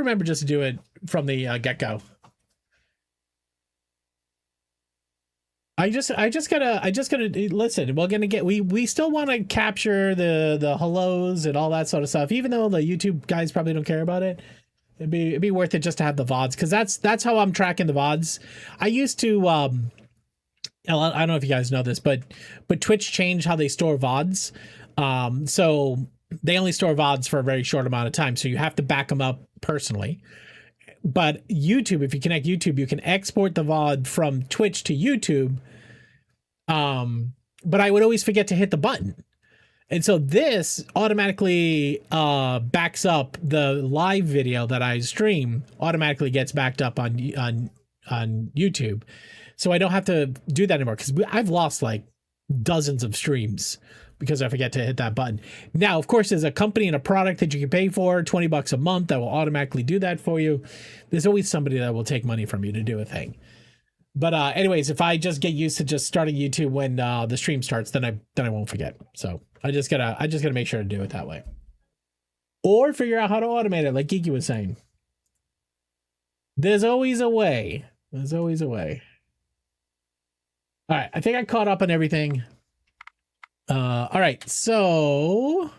remember just to do it from the get-go. I just gotta listen. We still want to capture the hellos and all that sort of stuff, even though the YouTube guys probably don't care about it. It'd be worth it just to have the VODs, because that's how I'm tracking the VODs. I used to I don't know if you guys know this, but Twitch changed how they store VODs. So they only store VODs for a very short amount of time, so you have to back them up personally. But YouTube, if you connect YouTube, you can export the VOD from Twitch to YouTube. But I would always forget to hit the button. And so this automatically backs up the live video that I stream, automatically gets backed up on YouTube. So I don't have to do that anymore, because I've lost like dozens of streams because I forget to hit that button. Now, of course, there's a company and a product that you can pay for, $20 a month, that will automatically do that for you. There's always somebody that will take money from you to do a thing. But anyways, if I just get used to just starting YouTube when the stream starts, then I won't forget. So I just gotta make sure to do it that way, or figure out how to automate it, like Geeky was saying. There's always a way. There's always a way. All right, I think I caught up on everything. All right, so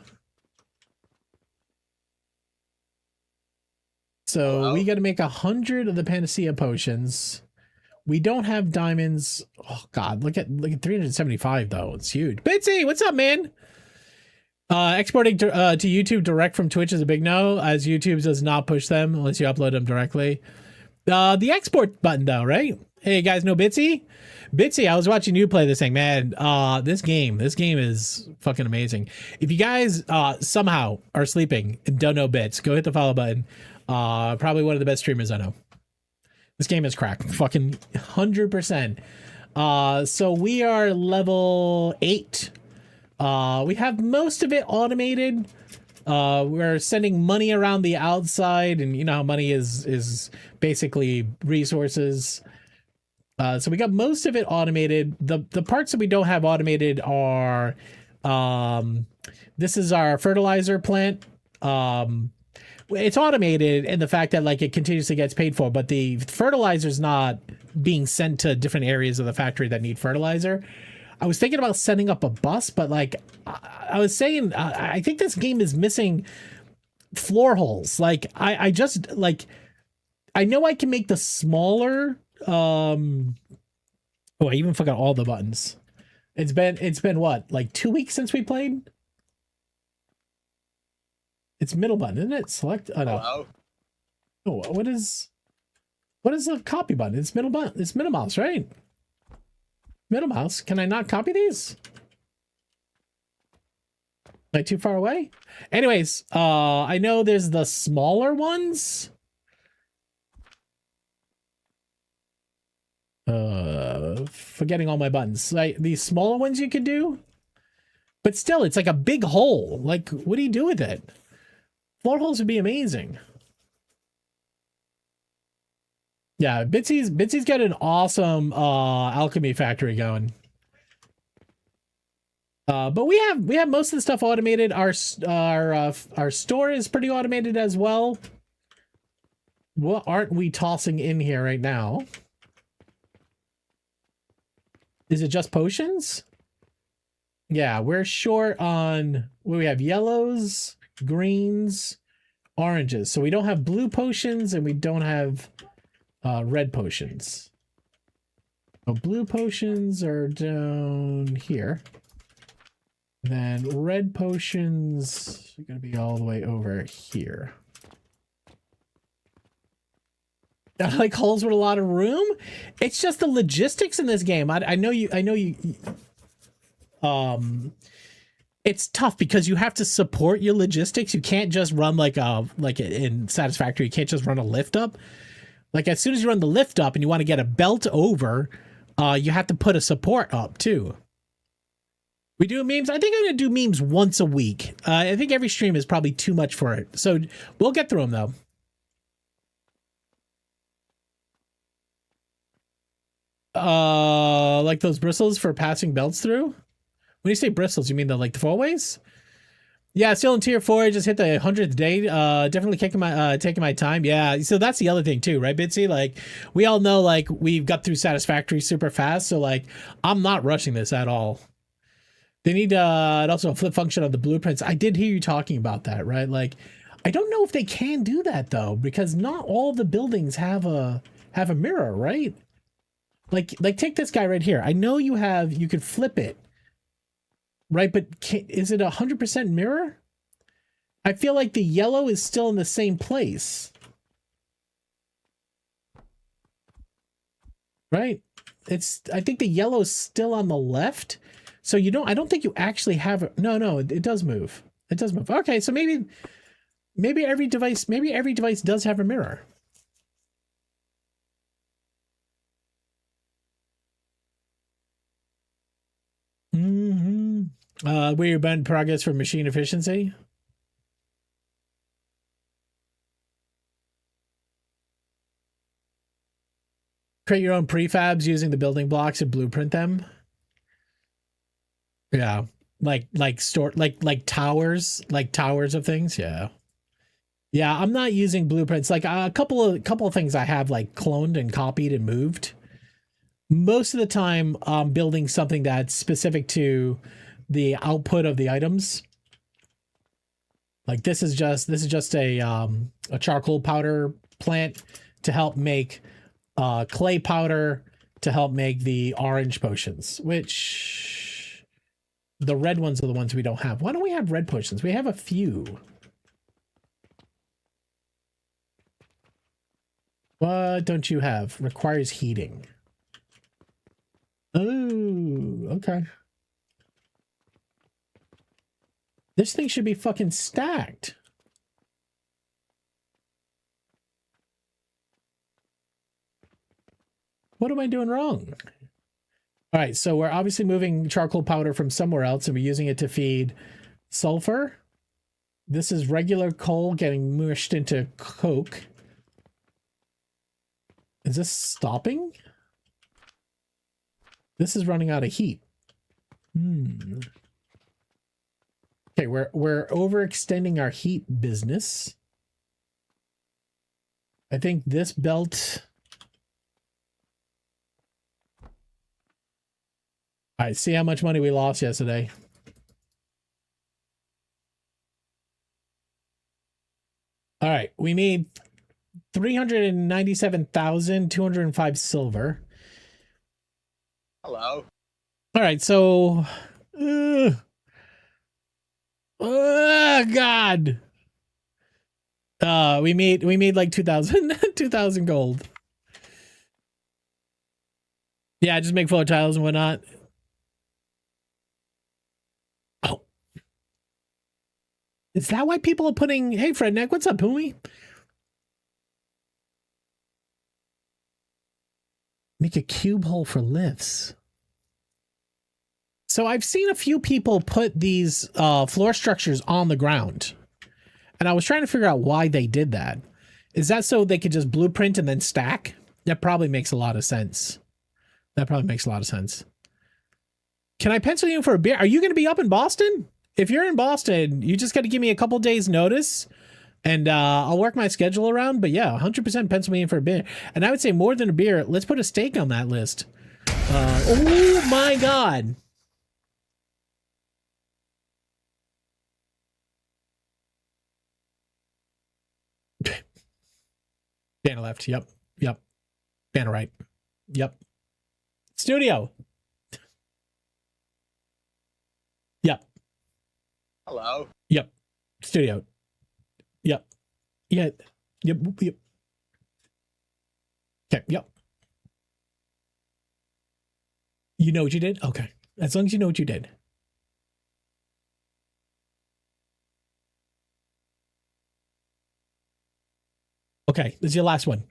we got to make 100 of the Panacea potions. We don't have diamonds. Oh God, look at 375 though. It's huge. Bitsy, what's up, man? Exporting to YouTube direct from Twitch is a big no, as YouTube does not push them unless you upload them directly. The export button though, right? Hey guys, know Bitsy? Bitsy, I was watching you play this thing, man. This game is fucking amazing. If you guys somehow are sleeping and don't know Bits, go hit the follow button. Probably one of the best streamers I know. This game is crack, fucking 100%. So we are level 8. We have most of it automated. We're sending money around the outside, and you know how money is basically resources. So we got most of it automated. The parts that we don't have automated are, this is our fertilizer plant. It's automated in the fact that like it continuously gets paid for, but the fertilizer is not being sent to different areas of the factory that need fertilizer. I was thinking about setting up a bus, but like I was saying, I think this game is missing floor holes. Like I just like, I know I can make the smaller, oh, I even forgot all the buttons. It's been what, like 2 weeks since we played? It's middle button, isn't it? Select. Oh no. Hello? Oh, what is the copy button? It's middle button. It's middle mouse, right? Middle mouse. Can I not copy these? Am I too far away? Anyways, I know there's the smaller ones. Forgetting all my buttons. Like these smaller ones you could do, but still, it's like a big hole. Like, what do you do with it? Floor holes would be amazing. Yeah, Bitsy's got an awesome alchemy factory going. But we have most of the stuff automated. Our store is pretty automated as well. What aren't we tossing in here right now? Is it just potions? Yeah, we're short on, we have yellows, greens, oranges. So we don't have blue potions and we don't have red potions. So blue potions are down here. Then red potions are going to be all the way over here. I like holes with a lot of room. It's just the logistics in this game. I know you. It's tough because you have to support your logistics. You can't just run like in Satisfactory. You can't just run a lift up. Like as soon as you run the lift up and you want to get a belt over, you have to put a support up too. We do memes. I think I'm gonna do memes once a week. I think every stream is probably too much for it. So we'll get through them though. Like those bristles for passing belts through? When you say bristles, you mean the four ways? Yeah, still in tier 4. I just hit the 100th day. Definitely taking my time. Yeah, so that's the other thing too, right, Bitsy? Like, we all know, like, we've got through Satisfactory super fast, so like, I'm not rushing this at all. They need also a flip function of the blueprints. I did hear you talking about that, right? Like, I don't know if they can do that though, because not all the buildings have a mirror, right? Like take this guy right here. I know you could flip it, right? But is it 100% mirror? I feel like the yellow is still in the same place, right? I think the yellow is still on the left. So I don't think you actually have, no, it does move. It does move. Okay, so maybe every device does have a mirror. Where you been progress for machine efficiency? Create your own prefabs using the building blocks and blueprint them. Yeah. Like towers of things. Yeah. Yeah, I'm not using blueprints. Like a couple of things I have like cloned and copied and moved. Most of the time, I'm building something that's specific to the output of the items. Like this is just a charcoal powder plant to help make clay powder to help make the orange potions, which the red ones are the ones we don't have. Why don't we have red potions? We have a few. What don't you have? Requires heating. Oh, okay. This thing should be fucking stacked. What am I doing wrong? All right, so we're obviously moving charcoal powder from somewhere else and we're using it to feed sulfur. This is regular coal getting mushed into coke. Is this stopping? This is running out of heat. Okay, we're overextending our heat business. I think this belt. All right, see how much money we lost yesterday. All right, we made 397,205 silver. Hello. All right, so God. We made like 2,000 gold. Yeah, just make floor tiles and whatnot. Oh. Is that why people are putting, hey Fredneck, what's up, Pumi? Make a cube hole for lifts. So I've seen a few people put these floor structures on the ground. And I was trying to figure out why they did that. Is that so they could just blueprint and then stack? That probably makes a lot of sense. That probably makes a lot of sense. Can I pencil you in for a beer? Are you going to be up in Boston? If you're in Boston, you just got to give me a couple days notice and I'll work my schedule around. But yeah, 100% pencil me in for a beer. And I would say more than a beer, let's put a steak on that list. Oh my God. Banner left. Yep. Banner right. Yep. Studio. Yep. Hello. Yep. Studio. Yep. Yeah. Yep. Okay. Yep. You know what you did? Okay. As long as you know what you did. Okay. This is your last one.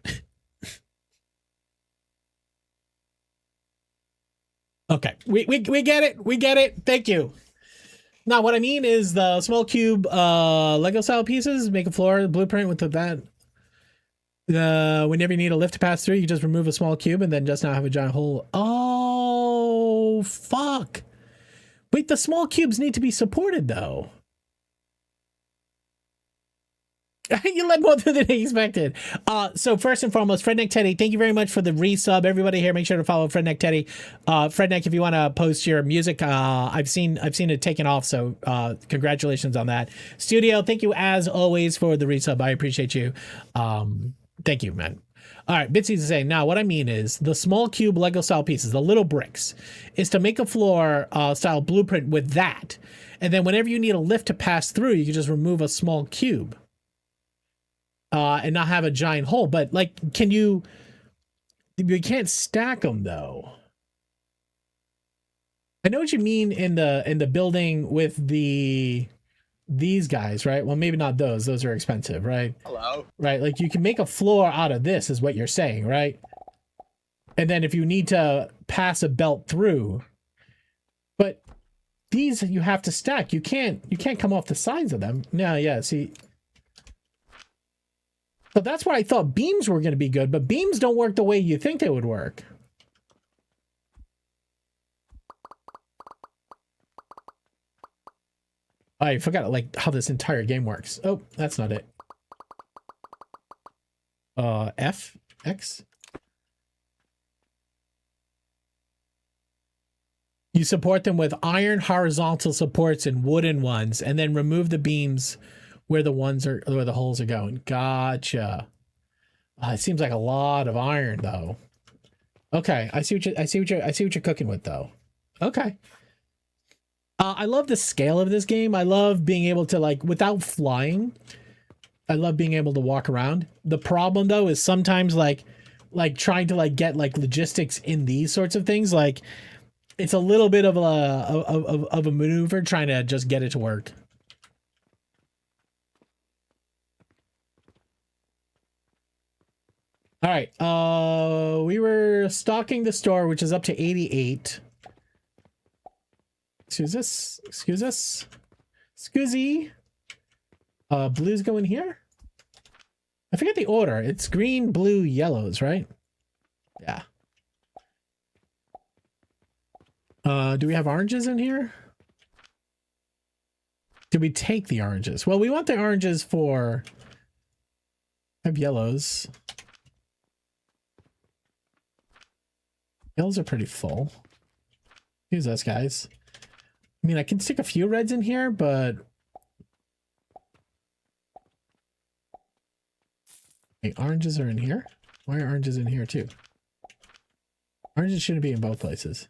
Okay. We get it. We get it. Thank you. Now, what I mean is the small cube Lego style pieces make a floor blueprint with that. Whenever you need a lift to pass through, you just remove a small cube and then just now have a giant hole. Oh, fuck. Wait, the small cubes need to be supported though. You let more than expected. So first and foremost, Fredneck Teddy, thank you very much for the resub. Everybody here, make sure to follow Fredneck Teddy. Fredneck, if you want to post your music, I've seen it taken off. So congratulations on that. Studio, thank you as always for the resub. I appreciate you. Thank you, man. All right, Bitsy's saying, now what I mean is the small cube Lego style pieces, the little bricks, is to make a floor style blueprint with that. And then whenever you need a lift to pass through, you can just remove a small cube. And not have a giant hole, but like, you can't stack them though. I know what you mean in the building with these guys, right? Well, maybe not those are expensive, right? Hello. Right, like you can make a floor out of this is what you're saying, right? And then if you need to pass a belt through, but these you have to stack. You can't come off the sides of them. No, yeah, see. So that's why I thought beams were going to be good, but beams don't work the way you think they would work. I forgot like how this entire game works. Oh, that's not it. F, X. You support them with iron horizontal supports and wooden ones, and then remove the beams where the holes are going. Gotcha. It seems like a lot of iron though. Okay, I see what you're cooking with though. Okay. I love the scale of this game. I love being able to, like, without flying, I love being able to walk around. The problem though is sometimes like trying to like get like logistics in these sorts of things, like it's a little bit of a maneuver trying to just get it to work. All right, we were stocking the store, which is up to 88. Excuse us. Excusey. Blues go in here? I forget the order. It's green, blue, yellows, right? Yeah. Do we have oranges in here? Do we take the oranges? Well, we want the oranges for... I have yellows. Yellows are pretty full. Use us, guys. I mean, I can stick a few reds in here, but... Hey, oranges are in here? Why are oranges in here too? Oranges shouldn't be in both places.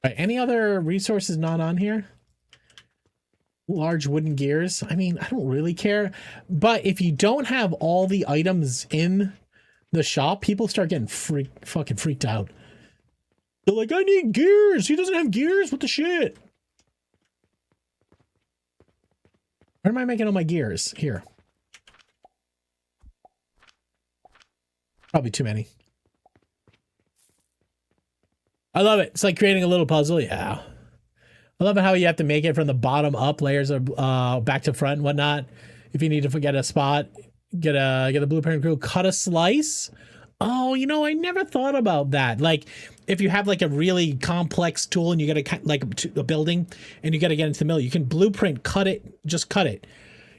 Right, any other resources not on here? Large wooden gears. I mean, I don't really care, but if you don't have all the items in the shop, people start getting fucking freaked out. They're like, I need gears. He doesn't have gears. What the shit? Where am I making all my gears? Here. Probably too many. I love it. It's like creating a little puzzle. Yeah. I love it how you have to make it from the bottom up, layers of back to front and whatnot. If you need to forget a spot, get a blueprint crew, cut a slice. Oh, you know, I never thought about that. Like, if you have like a really complex tool and you got to like a building and you got to get into the middle, you can blueprint cut it, just cut it,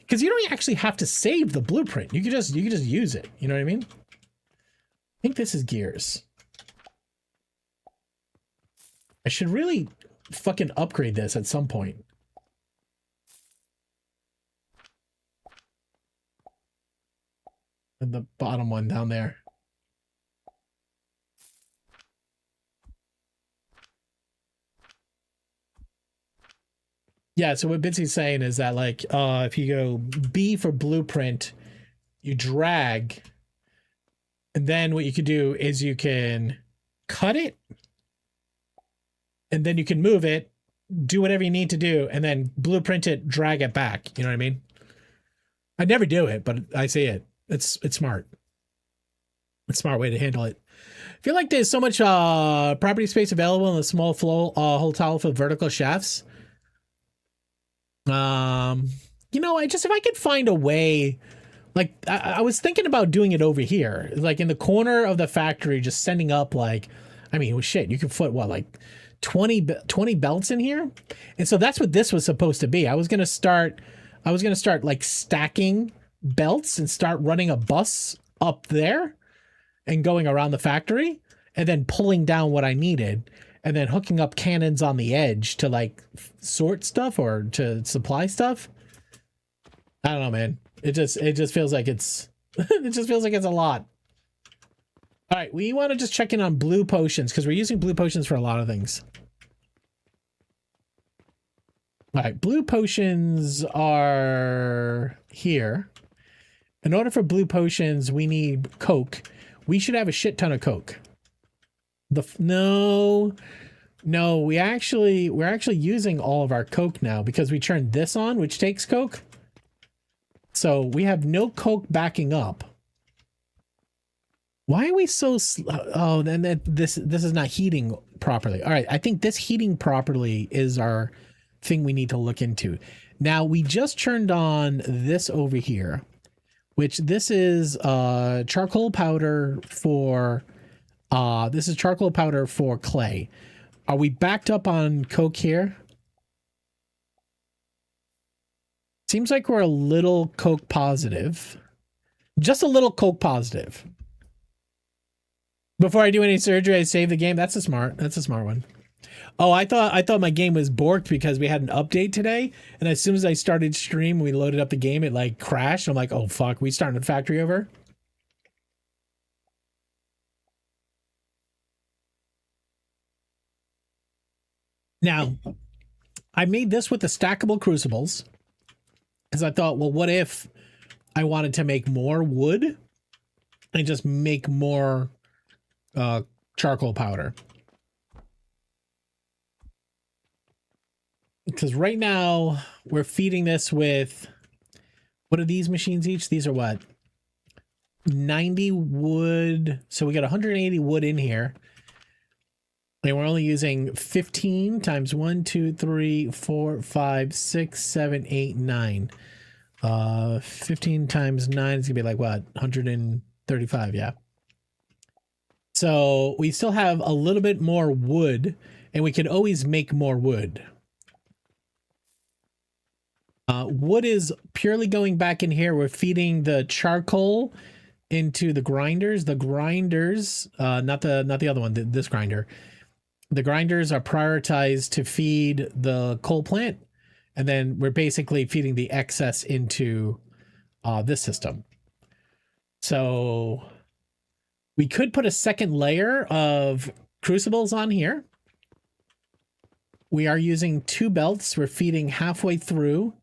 because you don't actually have to save the blueprint. You can just use it. You know what I mean? I think this is gears. I should really fucking upgrade this at some point. And the bottom one down there. Yeah, so what Bitsy's saying is that, like, if you go B for blueprint, you drag, and then what you can do is you can cut it, and then you can move it, do whatever you need to do, and then blueprint it, drag it back. You know what I mean? I never do it, but I see it. It's smart. It's a smart way to handle it. I feel like there's so much property space available in the small flow hotel for vertical shafts. you know, if I could find a way, like I was thinking about doing it over here, like in the corner of the factory, just sending up like, I mean, well, shit, you could put what, like 20 belts in here. And so that's what this was supposed to be. I was going to start like stacking belts and start running a bus up there and going around the factory and then pulling down what I needed and then hooking up cannons on the edge to like sort stuff or to supply stuff. I don't know, man. It just feels like it's it just feels like it's a lot. All right, we want to just check in on blue potions because we're using blue potions for a lot of things. All right, blue potions are here. In order for blue potions, we need Coke. We should have a shit ton of Coke. No, we're actually using all of our Coke now because we turned this on, which takes Coke. So we have no Coke backing up. Why are we so slow? Oh, then this is not heating properly. All right, I think this heating properly is our thing we need to look into. Now we just turned on this over here, which this is charcoal powder for clay. Are we backed up on Coke here? Seems like we're a little Coke positive. Just a little Coke positive. Before I do any surgery, I save the game. That's a smart one. Oh, I thought my game was borked because we had an update today, and as soon as I started stream, we loaded up the game, it like crashed. I'm like, oh fuck, we starting a factory over? Now, I made this with the stackable crucibles because I thought, well, what if I wanted to make more wood and just make more charcoal powder? Because right now we're feeding this with, what are these machines each? These are what? 90 wood. So we got 180 wood in here. And we're only using 15 times 1, 2, 3, 4, 5, 6, 7, 8, 9. 15 times 9 is gonna be like what? 135, yeah. So we still have a little bit more wood, and we can always make more wood. Wood is purely going back in here. We're feeding the charcoal into the grinders. The grinders, not the other one, this grinder. The grinders are prioritized to feed the coal plant, and then we're basically feeding the excess into this system. So we could put a second layer of crucibles on here. We are using 2 belts. We're feeding halfway through.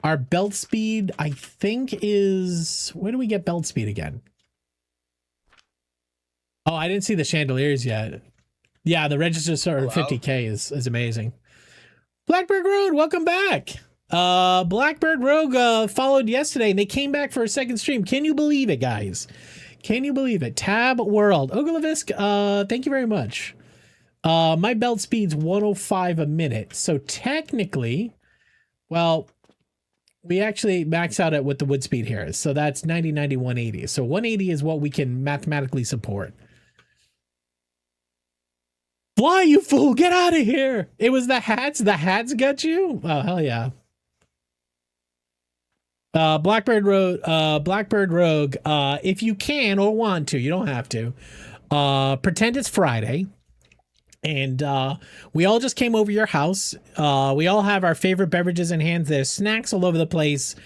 Our belt speed, I think, is... Where do we get belt speed again? Oh, I didn't see the chandeliers yet. Yeah, the registers are 50K is amazing. Blackbird Road, welcome back. Blackbird Rogue followed yesterday, and they came back for a second stream. Can you believe it, guys? Can you believe it? Tab World. Oglevisk, thank you very much. My belt speed's 105 a minute. So technically, well, we actually max out at what the wood speed here is. So that's 90, 90, 180. So 180 is what we can mathematically support. Fly, you fool! Get out of here! It was the hats. The hats got you? Oh, hell yeah. Blackbird Rogue, if you can or want to, you don't have to, pretend it's Friday. And we all just came over your house. We all have our favorite beverages in hands. There's snacks all over the place.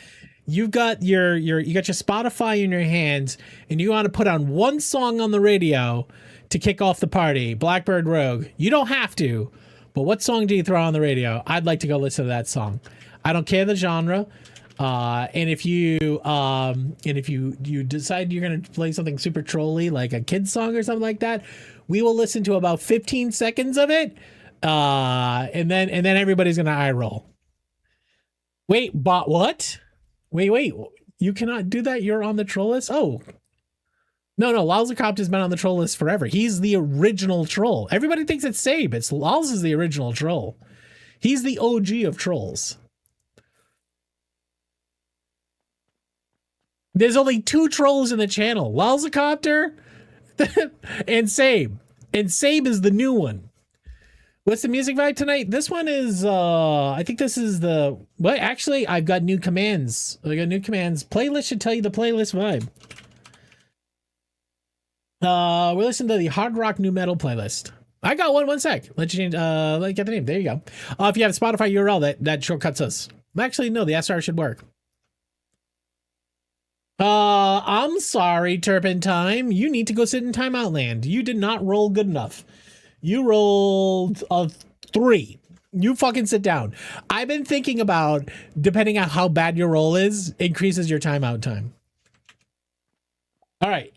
You got your Spotify in your hands, and you want to put on one song on the radio to kick off the party. Blackbird Rogue. You don't have to, but what song do you throw on the radio? I'd like to go listen to that song. I don't care the genre. And if you decide you're gonna play something super trolly like a kid's song or something like that, we will listen to about 15 seconds of it, and then everybody's gonna eye roll. Wait, but what? Wait, you cannot do that. You're on the troll list. Oh, no, Lalzacropt has been on the troll list forever. He's the original troll. Everybody thinks it's Sabe. It's Lals is the original troll. He's the OG of trolls. There's only 2 trolls in the channel. Lalzacopter and Sabe. And Sabe is the new one. What's the music vibe tonight? This one is, I think this is the, well, actually, I've got new commands. I got new commands. Playlist should tell you the playlist vibe. We're listening to the hard rock new metal playlist. I got one sec. Let's change, let's get the name. There you go. If you have a Spotify URL, that shortcuts us. Actually, no, the SR should work. I'm sorry, Turpentine. You need to go sit in timeout land. You did not roll good enough. You rolled a 3. You fucking sit down. I've been thinking about, depending on how bad your roll is, increases your timeout time. All right,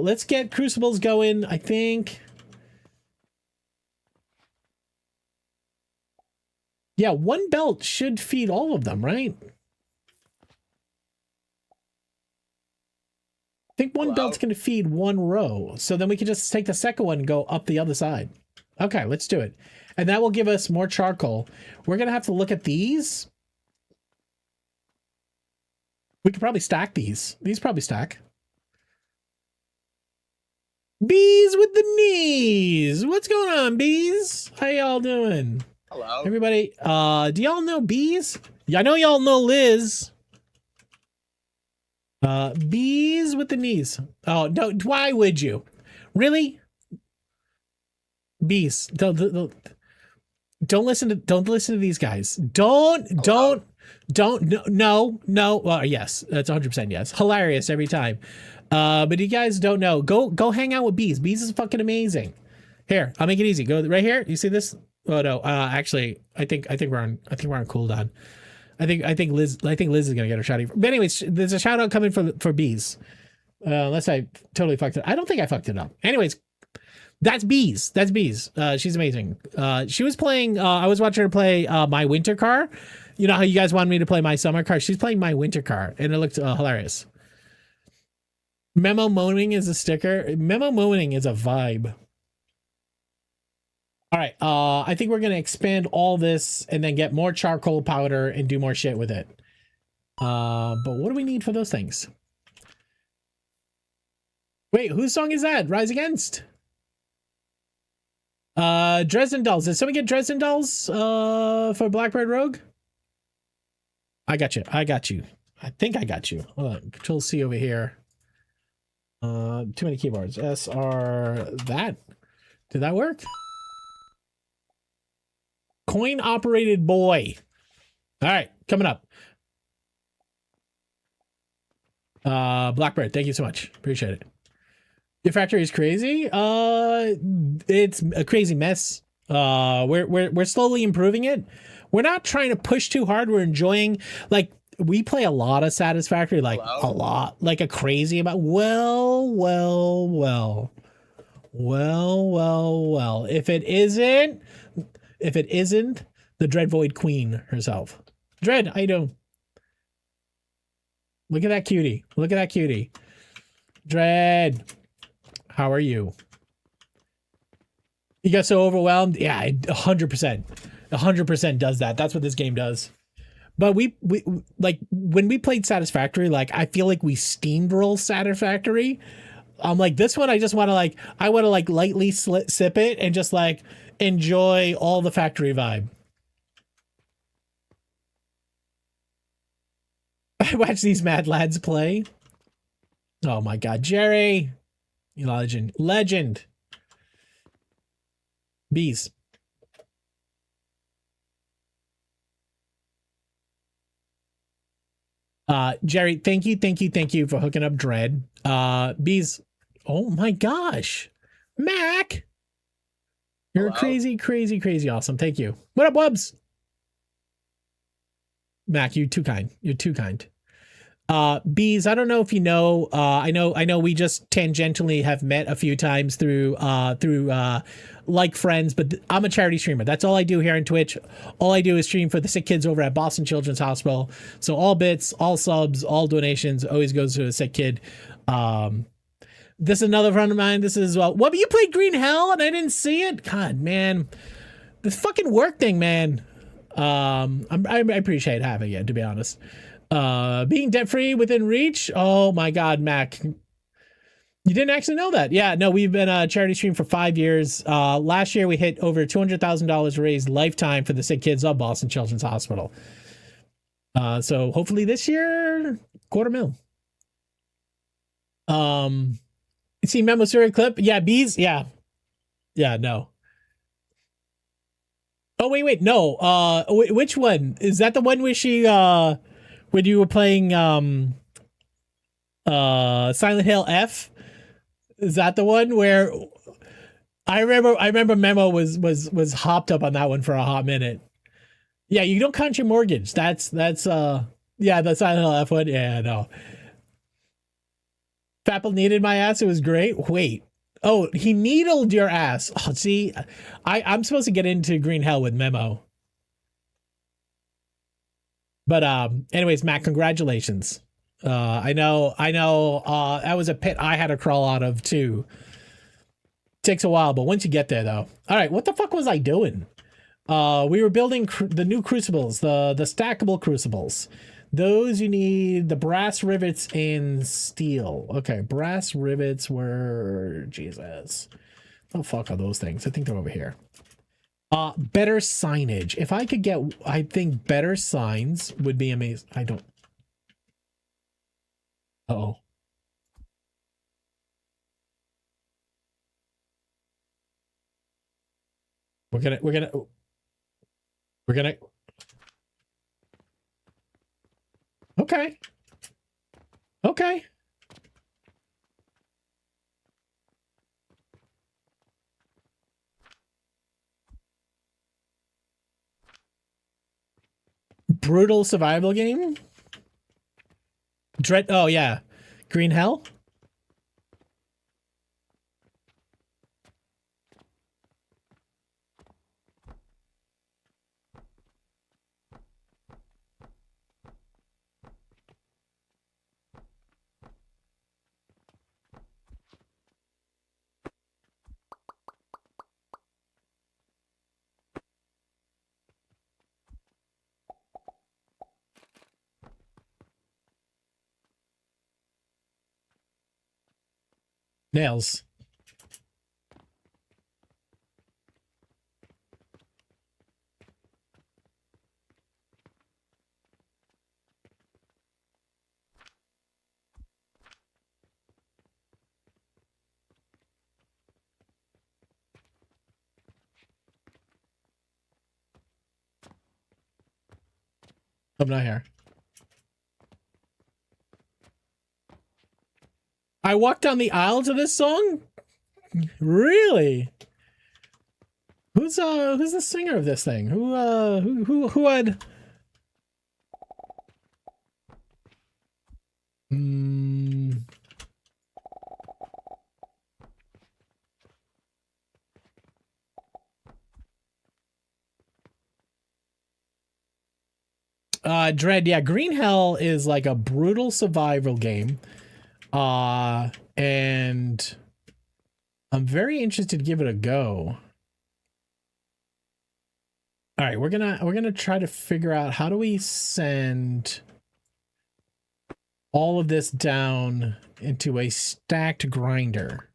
let's get Crucibles going, I think. Yeah, 1 belt should feed all of them, right? I think 1 belt's going to feed 1 row. So then we can just take the second one and go up the other side. Okay, let's do it. And that will give us more charcoal. We're going to have to look at these. We could probably stack these. These probably stack. Bees with the knees. What's going on, bees? How y'all doing? Hello. Everybody, do y'all know bees? Yeah, I know y'all know Liz. Bees with the knees. Oh, no, why would you? Really? Bees. Don't listen to these guys. Don't, no. Well, yes, that's 100% yes. Hilarious every time. But you guys don't know. Go hang out with Bees. Bees is fucking amazing. Here, I'll make it easy. Go right here. You see this? Oh no. Actually, I think we're on cooldown. I think Liz is gonna get her shout out. But anyways, there's a shout out coming for Bees. Unless I totally fucked it. I don't think I fucked it up. Anyways, that's Bees. That's Bees. She's amazing. She was playing. I was watching her play My Winter Car. You know how you guys wanted me to play My Summer Car? She's playing My Winter Car, and it looked hilarious. Memo moaning is a sticker. Memo moaning is a vibe. All right, I think we're going to expand all this and then get more charcoal powder and do more shit with it. But what do we need for those things? Wait, whose song is that? Rise Against? Dresden Dolls. Did somebody get Dresden Dolls for Blackbird Rogue? I got you. I think I got you. Hold on. Control C over here. Too many keyboards. SR that. Did that work? Coin operated boy. All right, coming up. Blackbird, thank you so much. Appreciate it. Your factory is crazy. It's a crazy mess. We're slowly improving it. We're not trying to push too hard. We're enjoying, like, we play a lot of Satisfactory, like a lot, like a crazy amount. Well. If it isn't the Dread Void Queen herself. Dread, how you doing? Look at that cutie. Look at that cutie. Dread, how are you? You got so overwhelmed? Yeah, 100%. 100% does that. That's what this game does. But we like when we played Satisfactory, like I feel like we steamroll Satisfactory. I'm like, this one I just want to like lightly sip it and just like enjoy all the factory vibe. I watch these mad lads play. Oh my god, Jerry, you legend. Bees. Jerry, thank you for hooking up Dread. Bees. Oh my gosh, Mac, you're crazy awesome. Thank you. What up, Wubs? Mac, you're too kind. You're too kind. Bees, I don't know if you know, I know we just tangentially have met a few times through like friends, but I'm a charity streamer. That's all I do here on Twitch. All I do is stream for the sick kids over at Boston Children's Hospital. So all bits, all subs, all donations always goes to a sick kid. This is another friend of mine. This is, what, but you played Green Hell and I didn't see it? God, man. This fucking work thing, man. I appreciate having it, to be honest. Being debt free within reach. Oh my God, Mac. You didn't actually know that. Yeah, no, we've been a charity stream for 5 years. Last year we hit over $200,000 raised lifetime for the sick kids of Boston Children's Hospital. So hopefully this year, $250,000. You see Memo Suri clip? Yeah, bees. Yeah. Yeah, no. Oh, wait, no. Which one? Is that the one where she, when you were playing, Silent Hill F? Is that the one where I remember Memo was hopped up on that one for a hot minute. Yeah, you don't count your mortgage. That's yeah, the Silent Hill F one. Yeah, no. Fapple needed my ass. It was great. Wait. Oh, he needled your ass. Oh, see, I'm supposed to get into Green Hell with Memo. But anyways, Matt, congratulations. I know that was a pit I had to crawl out of too. Takes a while, but once you get there though. All right, what the fuck was I doing? We were building the new crucibles, the stackable crucibles. Those you need the brass rivets and steel. Okay, brass rivets were Jesus. Oh fuck are those things? I think they're over here. Better signage. If I could get, I think better signs would be amazing. I don't. Uh-oh. We're gonna. Okay. Okay. Brutal survival game? Dread. Oh, yeah. Green Hell? Nails. I'm not here. I walked down the aisle to this song? Really? Who's the singer of this thing? Who had Dread, yeah, Green Hell is like a brutal survival game. And I'm very interested to give it a go. All right, we're gonna try to figure out how do we send all of this down into a stacked grinder.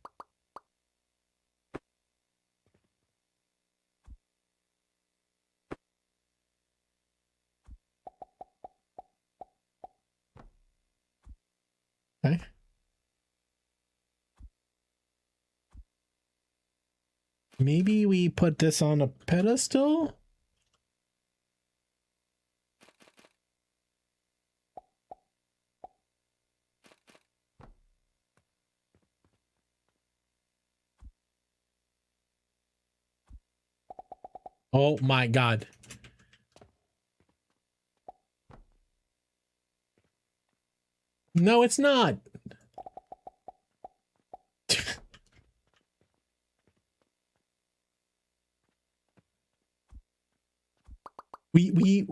Okay. Maybe we put this on a pedestal? Oh my God. No, it's not. we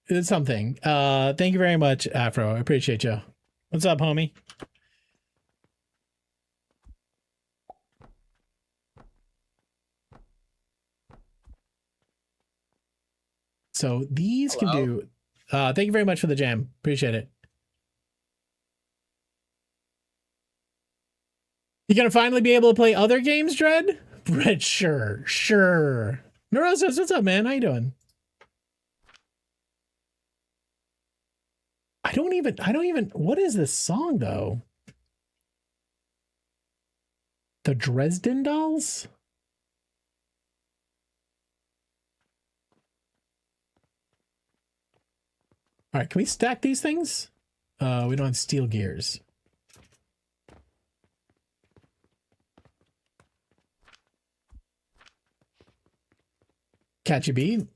did something. Thank you very much, Afro. I appreciate you. What's up, homie? So these Hello? can do Thank you very much for the jam. Appreciate it. You gonna finally be able to play other games, Dread? Brett, sure, sure. Neurosis, what's up, man? How you doing? I don't even, what is this song, though? The Dresden Dolls? All right, can we stack these things? We don't have steel gears. Catch a beat.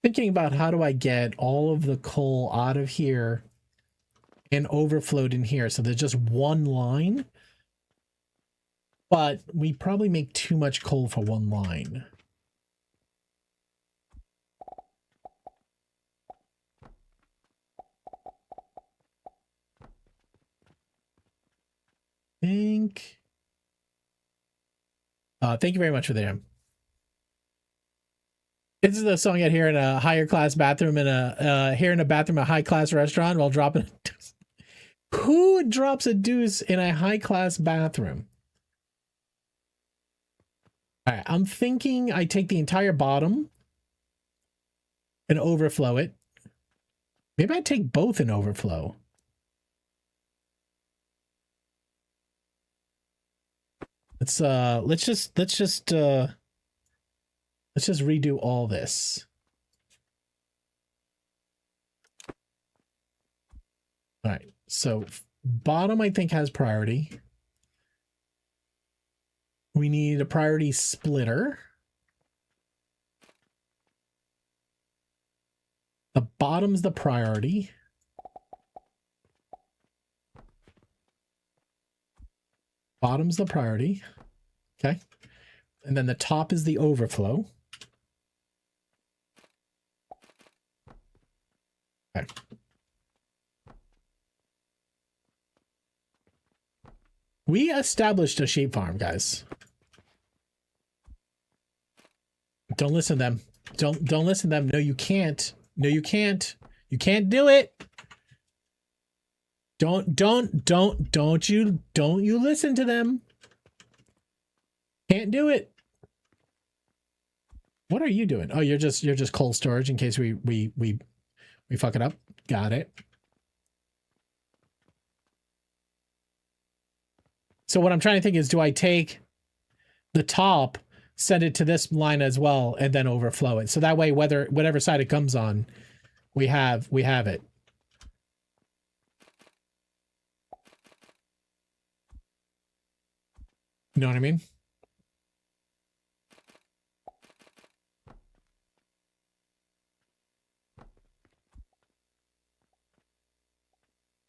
Thinking about how do I get all of the coal out of here and overflowed in here so there's just one line, but we probably make too much coal for one line. Thank you very much for the jam. This is the song I'd hear in a higher class bathroom in a here in a bathroom at a high class restaurant while dropping a deuce. Who drops a deuce in a high class bathroom? All right, I'm thinking I take the entire bottom and overflow it. Maybe I take both and overflow. Let's just redo all this. All right, so bottom I think has priority. We need a priority splitter. The bottom's the priority. Bottom's the priority. Okay. And then the top is the overflow. Okay. We established a sheep farm, guys. Don't listen to them. Don't listen to them. No, you can't. No, you can't. You can't do it. Don't you listen to them. Can't do it. What are you doing? Oh, you're just cold storage in case we fuck it up. Got it. So what I'm trying to think is, do I take the top, send it to this line as well, and then overflow it? So that way, whatever side it comes on, we have it. You know what I mean?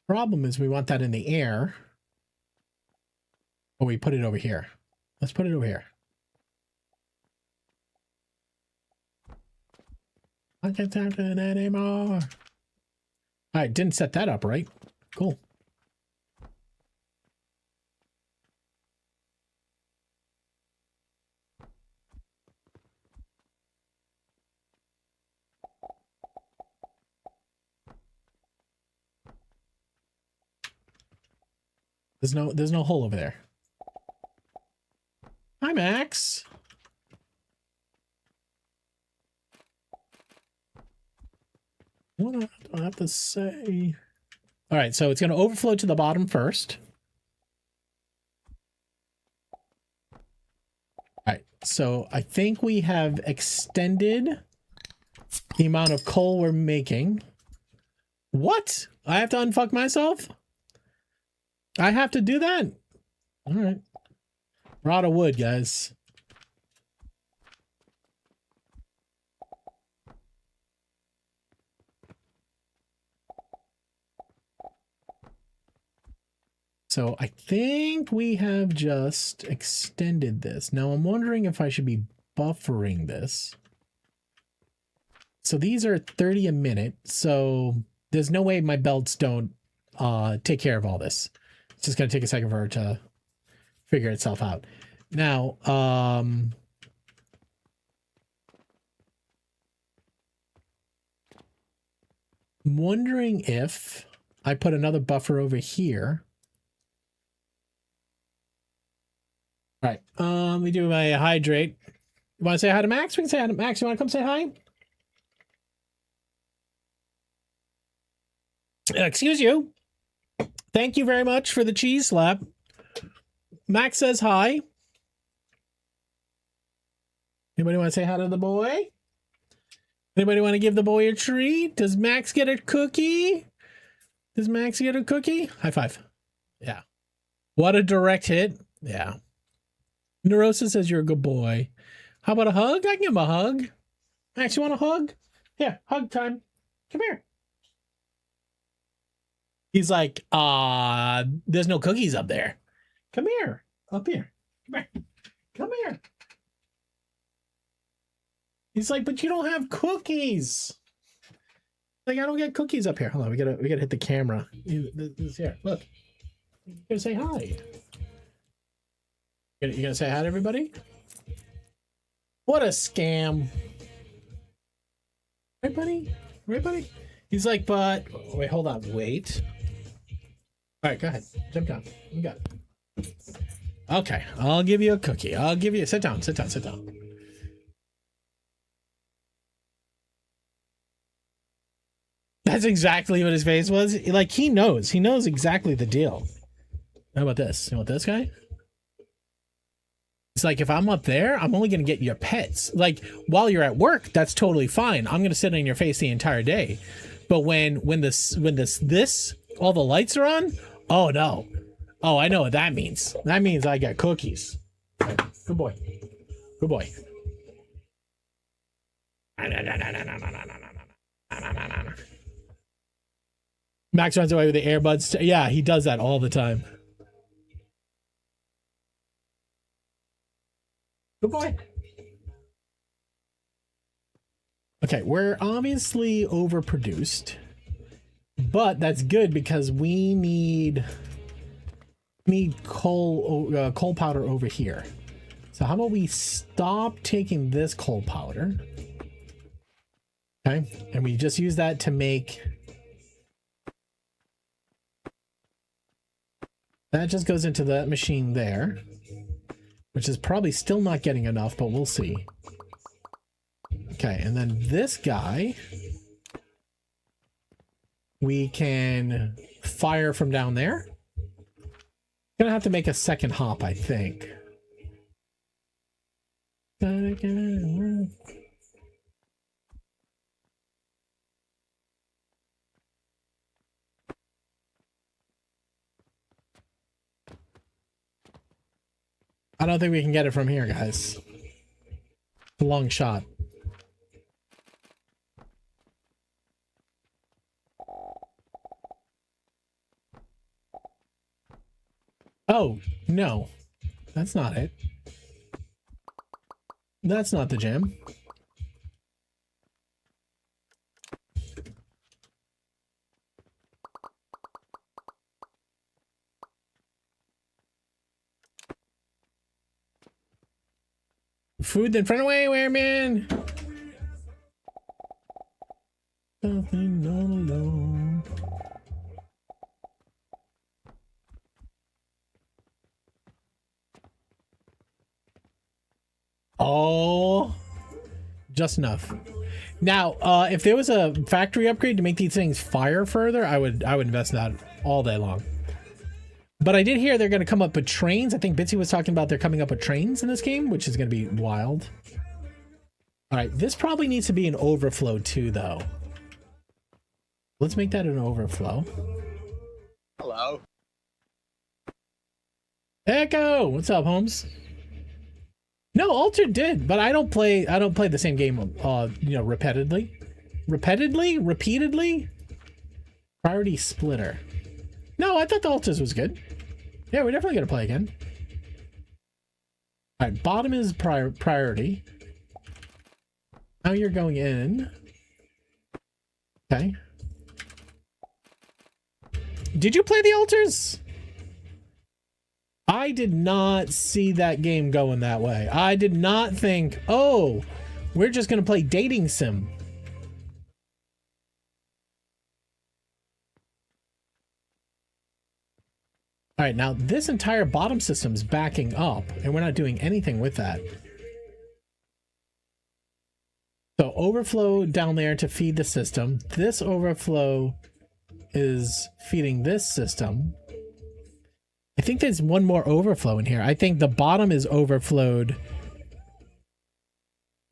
Problem is we want that in the air. Or we put it over here. Let's put it over here. I can't talk to it anymore. All right, didn't set that up right. Cool. There's no hole over there. Hi, Max. What do I have to say? All right, so it's going to overflow to the bottom first. All right, so I think we have extended the amount of coal we're making. What? I have to unfuck myself? I have to do that? All right. We're out of wood, guys. So I think we have just extended this. Now I'm wondering if I should be buffering this. So these are 30 a minute. So there's no way my belts don't take care of all this. It's just going to take a second for it to figure itself out. Now, I'm wondering if I put another buffer over here. All right, let me do my hydrate. You want to say hi to Max? We can say hi to Max. You want to come say hi? Excuse you. Thank you very much for the cheese slap. Max says hi. Anybody want to say hi to the boy? Anybody want to give the boy a treat? Does Max get a cookie? Does Max get a cookie? High five. Yeah. What a direct hit. Yeah. Neurosis says you're a good boy. How about a hug? I can give him a hug. Max, you want a hug? Yeah, hug time. Come here. He's like, there's no cookies up there. Come here. Up here. Come here. Come here. He's like, but you don't have cookies. Like, I don't get cookies up here. Hold on, we gotta hit the camera. This here. Look. You gotta say hi. You gonna say hi to everybody? What a scam. Right, buddy? Right, buddy? He's like, but wait, hold on, wait. All right, go ahead. Jump down. You got it. Okay, I'll give you a cookie. I'll give you. Sit down. Sit down. Sit down. That's exactly what his face was. Like, he knows. He knows exactly the deal. How about this? You want this guy? It's like, if I'm up there, I'm only going to get your pets. Like, while you're at work, that's totally fine. I'm going to sit in your face the entire day. But when all the lights are on, oh no. Oh, I know what that means. That means I got cookies. Good boy. Good boy. Max runs away with the earbuds. Yeah, he does that all the time. Good boy. Okay, we're obviously overproduced, but that's good because we need coal powder over here. So how about we stop taking this coal powder? Okay, and we just use that to make. That just goes into that machine there, which is probably still not getting enough, but we'll see. Okay, and then this guy, we can fire from down there. Gonna have to make a second hop, I think. I don't think we can get it from here, guys. It's a long shot. Oh, no. That's not it. That's not the gem. Food in front of where, man? Nothing all alone. Oh, just enough. Now, if there was a factory upgrade to make these things fire further, I would invest in that all day long. But I did hear they're going to come up with trains. I think Bitsy was talking about they're coming up with trains in this game, which is going to be wild. All right, this probably needs to be an overflow too, though. Let's make that an overflow. Hello. Echo, what's up, Holmes? No, Altered did, but I don't play the same game, repeatedly. Repeatedly? Priority Splitter. No, I thought the Alters was good. Yeah, we're definitely gonna play again. All right, bottom is priority. Now you're going in. Okay. Did you play the altars? I did not see that game going that way. I did not think, oh, we're just gonna play dating sim. All right, now this entire bottom system is backing up, and we're not doing anything with that. So overflow down there to feed the system. This overflow is feeding this system. I think there's one more overflow in here. I think the bottom is overflowed.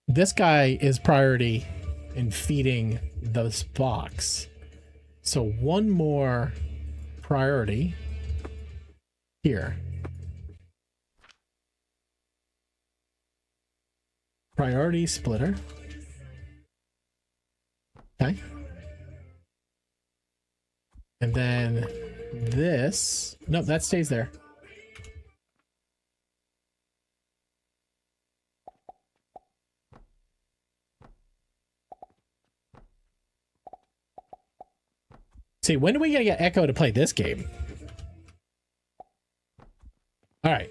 This guy is priority in feeding this box. So one more priority here. Priority splitter. Okay. And then this. Nope, that stays there. See, when do we gonna get Echo to play this game? All right.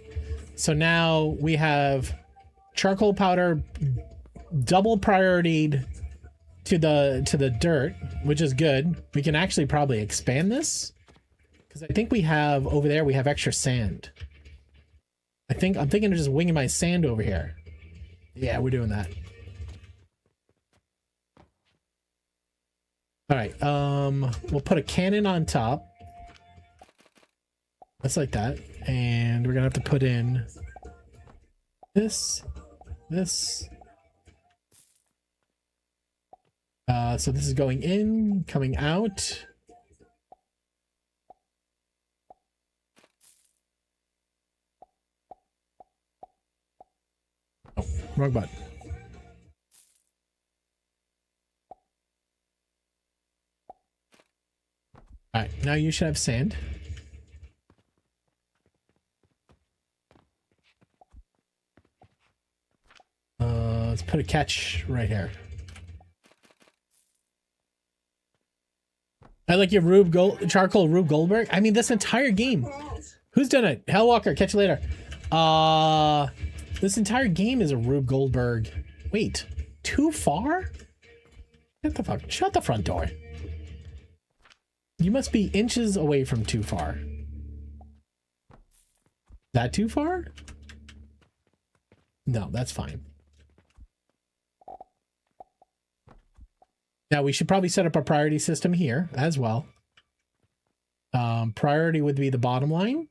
So now we have charcoal powder double prioritied to the dirt, which is good. We can actually probably expand this because I think we have over there, we have extra sand. I'm thinking of just winging my sand over here. Yeah, we're doing that. All right. We'll put a cannon on top. That's like that. And we're gonna have to put in this. So this is going in, coming out. Oh, wrong button. All right, now you should have sand. Let's put a catch right here. I like your charcoal Rube Goldberg. I mean, this entire game. Who's done it? Hellwalker, catch you later. This entire game is a Rube Goldberg. Wait, too far? Get the fuck. Shut the front door. You must be inches away from too far. That too far? No, that's fine. Now we should probably set up a priority system here as well. Priority would be the bottom line.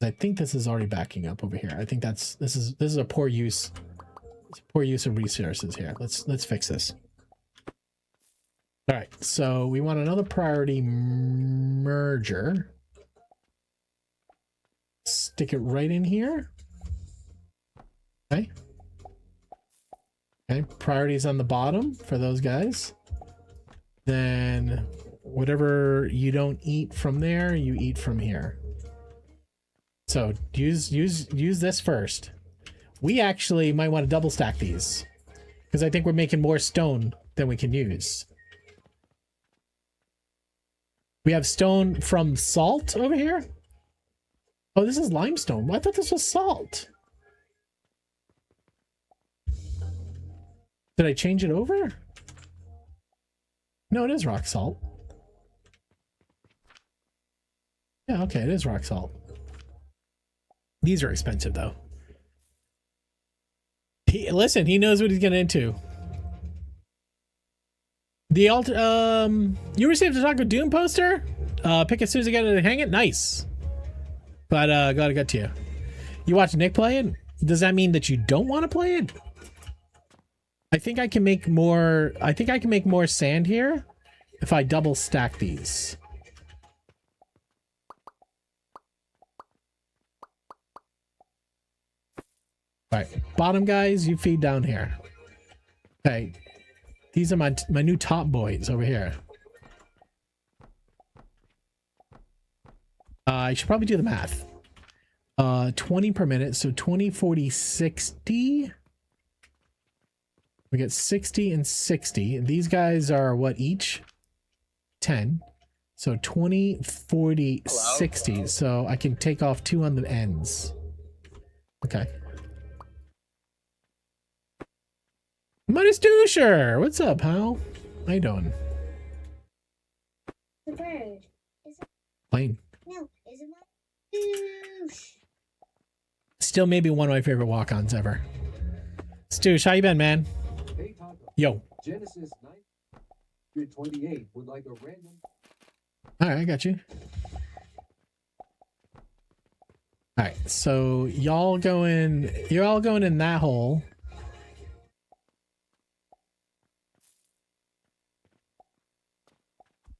I think this is already backing up over here. I think this is a poor use. It's a poor use of resources here. Let's fix this. All right, so we want another priority merger. Stick it right in here. Okay. Okay, priorities on the bottom for those guys. Then whatever you don't eat from there, you eat from here. So use this first. We actually might want to double stack these because I think we're making more stone than we can use. We have stone from salt over here. Oh, this is limestone. I thought this was salt. Did I change it over? No, it is rock salt. Yeah, okay, it is rock salt. These are expensive though. Listen, he knows what he's getting into. The you received a Taco Doom poster? Pick as soon as I get it and hang it? Nice. But glad I got to you. You watch Nick play it? Does that mean that you don't want to play it? I think I can make more sand here if I double stack these. All right, bottom guys, you feed down here. Okay, these are my new top boys over here. I should probably do the math. 20 per minute, so 20, 40, 60. We get 60 and 60. These guys are what each? 10. So 20, 40, Hello? 60. So I can take off 2 on the ends. Okay. Midas Dusher! What's up, pal? How you doing? The bird. Is it? Plane. No, is it my douche? Still maybe one of my favorite walk-ons ever. Stoosh, how you been, man? Hey, Taco. Yo. Genesis 928 would like a random. All right, I got you. All right, so you're all going in that hole.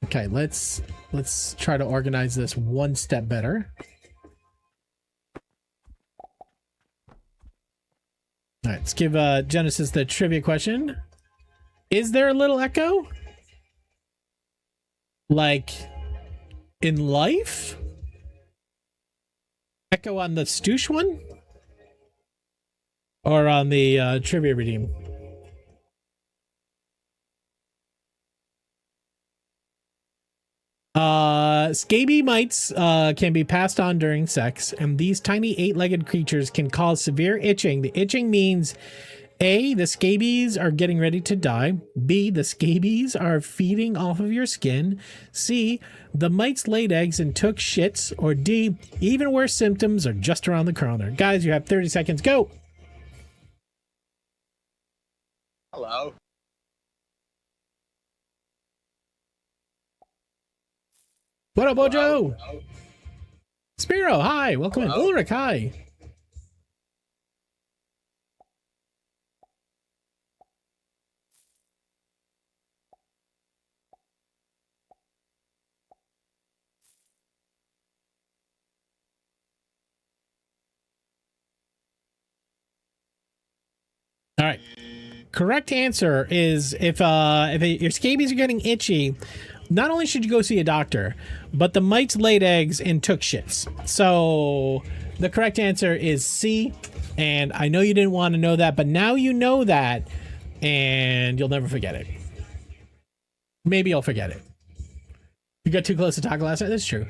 Okay, let's try to organize this one step better. All right, let's give Genesis the trivia question. Is there a little echo? Like in life? Echo on the Stoosh one? Or on the trivia redeem? Scaby mites can be passed on during sex, and these tiny 8-legged creatures can cause severe itching. The itching means A, the scabies are getting ready to die. B, the scabies are feeding off of your skin. C, the mites laid eggs and took shits. Or D, even worse symptoms are just around the corner. Guys, you have 30 seconds. Go! Hello. What up, Bojo? Hello. Spiro, hi. Welcome in. Hello. Ulrich, hi. All right. Correct answer is if your scabies are getting itchy, not only should you go see a doctor, but the mites laid eggs and took shits. So the correct answer is C. And I know you didn't want to know that, but now you know that, and you'll never forget it. Maybe you'll forget it. You got too close to talk last night. That's true.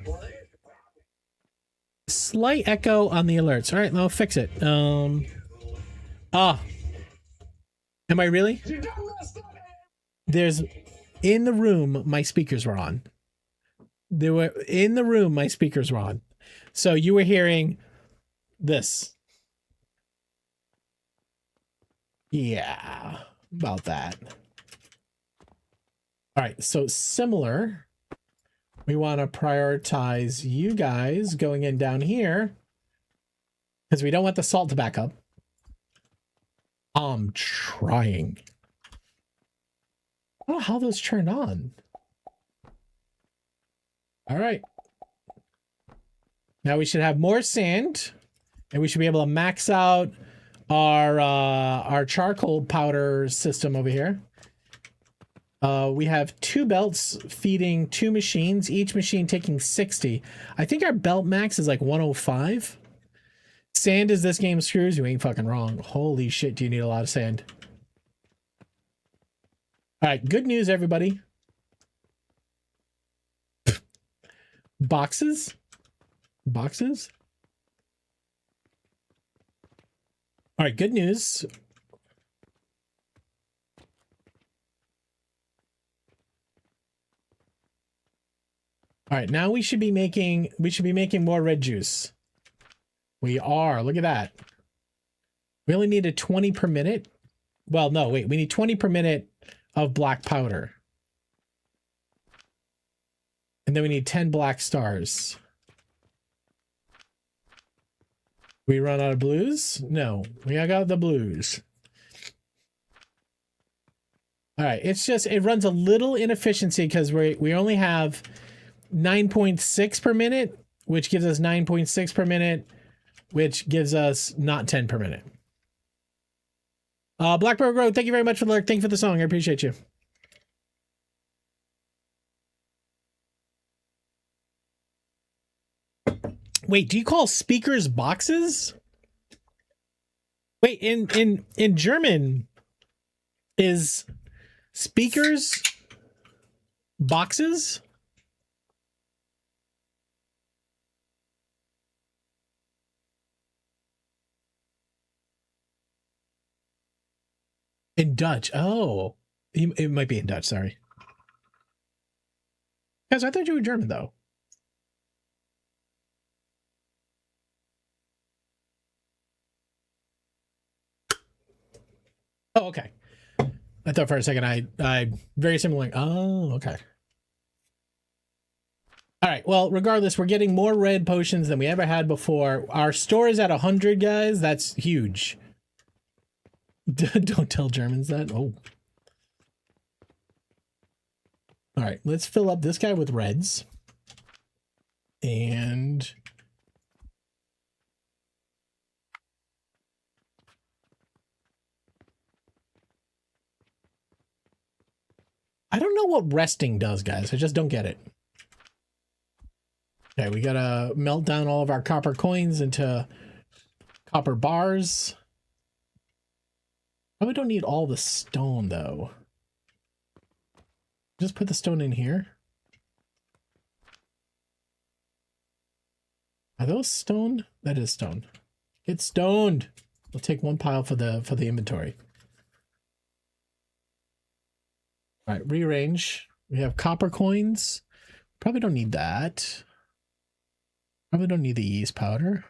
Slight echo on the alerts. All right, I'll fix it. Am I really? There's in the room my speakers were on. They were in the room my speakers were on. So you were hearing this. Yeah, about that. All right, so similar. We want to prioritize you guys going in down here because we don't want the salt to back up. I'm trying. I don't know how those turned on. All right. Now we should have more sand, and we should be able to max out our charcoal powder system over here. We have 2 belts feeding 2 machines, each machine taking 60. I think our belt max is like 105. Sand is this game screws? You ain't fucking wrong. Holy shit, do you need a lot of sand? All right, good news, everybody. Boxes? Boxes? All right, good news. All right, now we should be making more red juice. We are. Look at that. We only need a 20 per minute. Well, no, wait. We need 20 per minute of black powder. And then we need 10 black stars. We run out of blues? No, we got the blues. All right, it's just, it runs a little inefficiency because we only have 9.6 per minute, which gives us 9.6 per minute, which gives us not 10 per minute. Blackbird Road, thank you very much for the lurk. Thank you for the song. I appreciate you. All Wait, do you call speakers boxes? Wait, in German is speakers boxes? In Dutch. Oh. It might be in Dutch, sorry. Guys, I thought you were German though. Oh, okay. I thought for a second I very similar. Oh, okay. All right. Well, regardless, we're getting more red potions than we ever had before. Our store is at 100, guys. That's huge. Don't tell Germans that. Oh. All right. Let's fill up this guy with reds. And I don't know what resting does, guys. I just don't get it. Okay, we gotta melt down all of our copper coins into copper bars. Probably don't need all the stone, though. Just put the stone in here. Are those stone? That is stone. Get stoned. We'll take one pile for the inventory. All right, rearrange. We have copper coins. Probably don't need that. Probably don't need the yeast powder.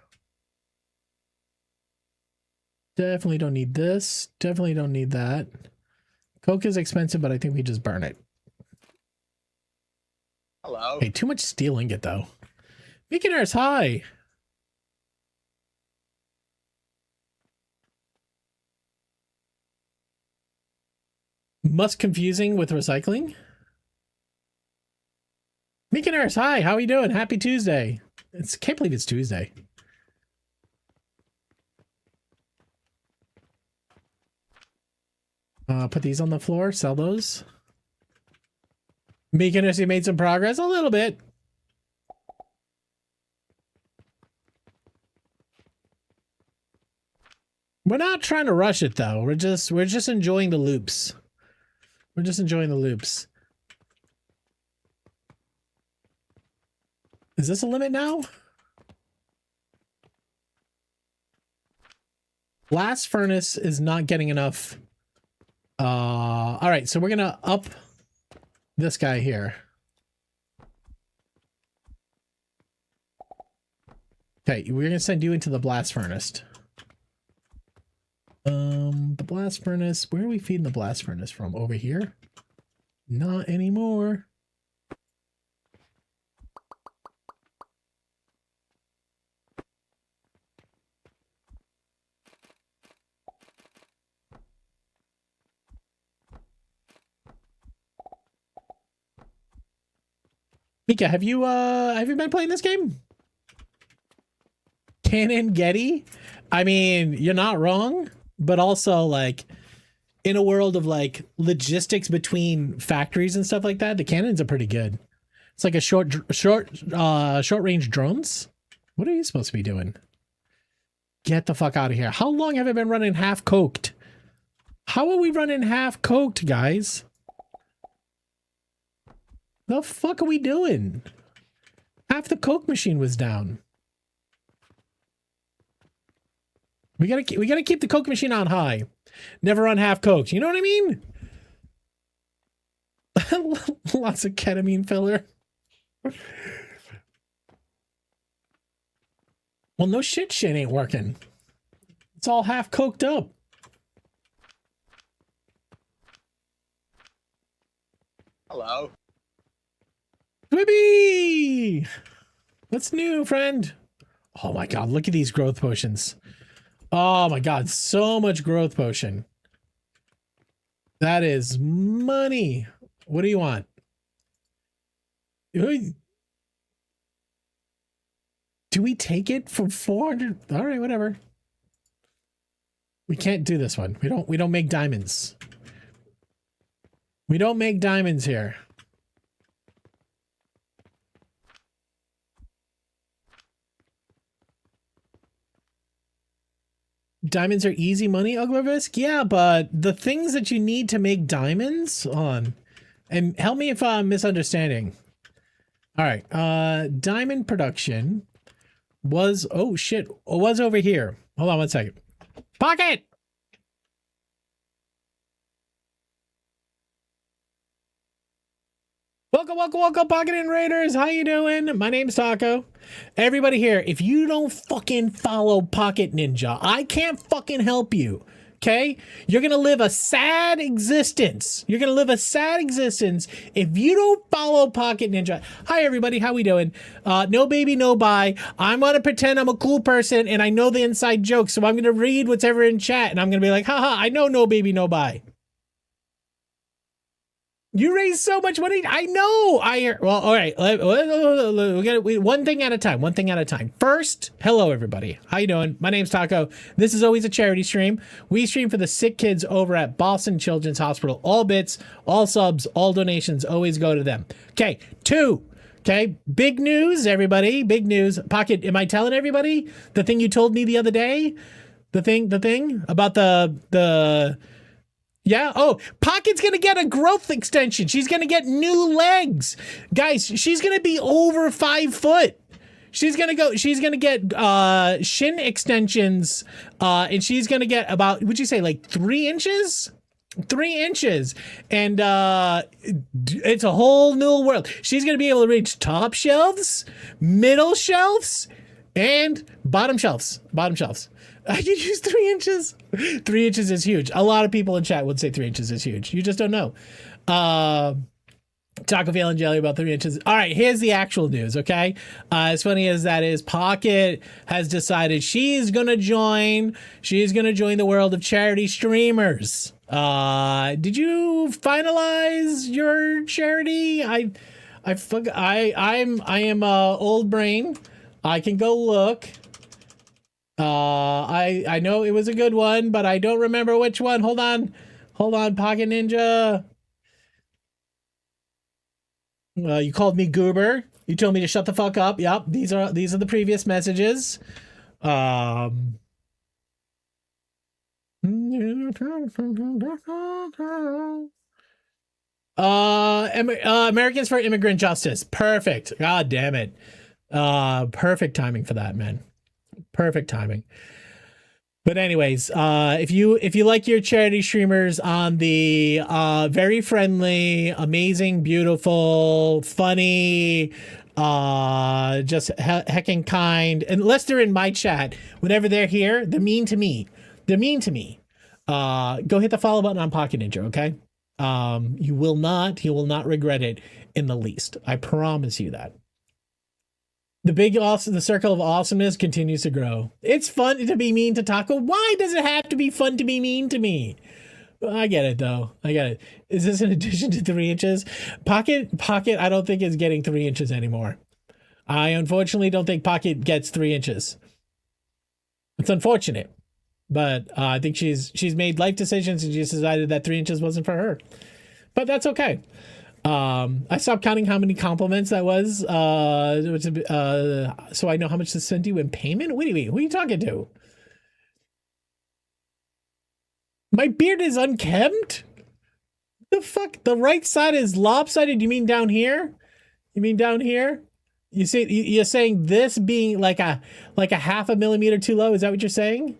Definitely don't need this. Definitely don't need that. Coke is expensive, but I think we just burn it. Hello. Hey, too much steel ingot, though. Beaconers, hi! Must confusing with recycling? Beaconers, hi! How are you doing? Happy Tuesday. Can't believe it's Tuesday. Put these on the floor, sell those. Beaconers, you made some progress? A little bit. We're not trying to rush it though. We're just enjoying the loops. We're just enjoying the loops. Is this a limit now? Blast furnace is not getting enough. All right, so we're gonna up this guy here. Okay, we're gonna send you into the blast furnace. The blast furnace, where are we feeding the blast furnace from? Over here? Not anymore. Mika, have you been playing this game? Cannon Getty? I mean, you're not wrong, but also like in a world of like logistics between factories and stuff like that, the cannons are pretty good. It's like a short range drones. What are you supposed to be doing? Get the fuck out of here. How long have I been running half coked? How are we running half coked, guys? The fuck are we doing? Half the Coke machine was down. We gotta keep the Coke machine on high. Never run half Coke. You know what I mean? Lots of ketamine filler. Well, no shit ain't working. It's all half coked up. Hello. Whippy! What's new, friend? Oh my god, look at these growth potions. Oh my god, so much growth potion. That is money. What do you want? Do we take it for 400? All right, whatever. We can't do this one. We don't make diamonds. We don't make diamonds here. Diamonds are easy money, Uglerisk? Yeah, but the things that you need to make diamonds on, and help me if I'm misunderstanding. All right, diamond production was, oh shit, was over here. Hold on one second. Pocket! Welcome, Pocket Invaders. How you doing? My name's Taco. Everybody here, if you don't fucking follow Pocket Ninja, I can't fucking help you. Okay? You're gonna live a sad existence. You're gonna live a sad existence if you don't follow Pocket Ninja. Hi everybody, how we doing? No baby, no bye. I'm gonna pretend I'm a cool person and I know the inside jokes, so I'm gonna read what's ever in chat and I'm gonna be like, haha, I know no baby, no bye. You raise so much money. I know. Well, all right. We got one thing at a time. One thing at a time. First, hello everybody. How you doing? My name's Taco. This is always a charity stream. We stream for the sick kids over at Boston Children's Hospital. All bits, all subs, all donations always go to them. Okay. 2. Okay. Big news, everybody. Big news. Pocket. Am I telling everybody the thing you told me the other day? The thing about the. Yeah. Oh, Pocket's going to get a growth extension. She's going to get new legs. Guys, she's going to be over 5 foot. She's going to get shin extensions. And she's going to get about, would you say like 3 inches? 3 inches. And it's a whole new world. She's going to be able to reach top shelves, middle shelves, and bottom shelves. I could use 3 inches. 3 inches is huge. A lot of people in chat would say 3 inches is huge. You just don't know. Taco Fail and Jelly about 3 inches. All right, here's the actual news, okay? As funny as that is, Pocket has decided she's going to join the world of charity streamers. Did you finalize your charity? I am old brain. I can go look. I know it was a good one, but I don't remember which one. Hold on, Pocket Ninja. You called me goober. You told me to shut the fuck up. Yep, these are the previous messages. Americans for Immigrant Justice. Perfect. God damn it. Perfect timing for that, man. Perfect timing. But anyways, if you like your charity streamers on the very friendly, amazing, beautiful, funny, just hecking kind, unless they're in my chat, whenever they're here, they're mean to me. Go hit the follow button on Pocket Ninja, okay? You will not regret it in the least. I promise you that. The circle of awesomeness continues to grow. It's fun to be mean to Taco. Why does it have to be fun to be mean to me? I get it though. I get it. Is this in addition to 3 inches? Pocket, I don't think is getting 3 inches anymore. I unfortunately don't think Pocket gets 3 inches. It's unfortunate, but I think she's made life decisions and she's decided that 3 inches wasn't for her. But that's okay. I stopped counting how many compliments that was, so I know how much to send you in payment. Wait, who are you talking to? My beard is unkempt? The fuck? The right side is lopsided? You mean down here? You're saying this being like a half a millimeter too low? Is that what you're saying?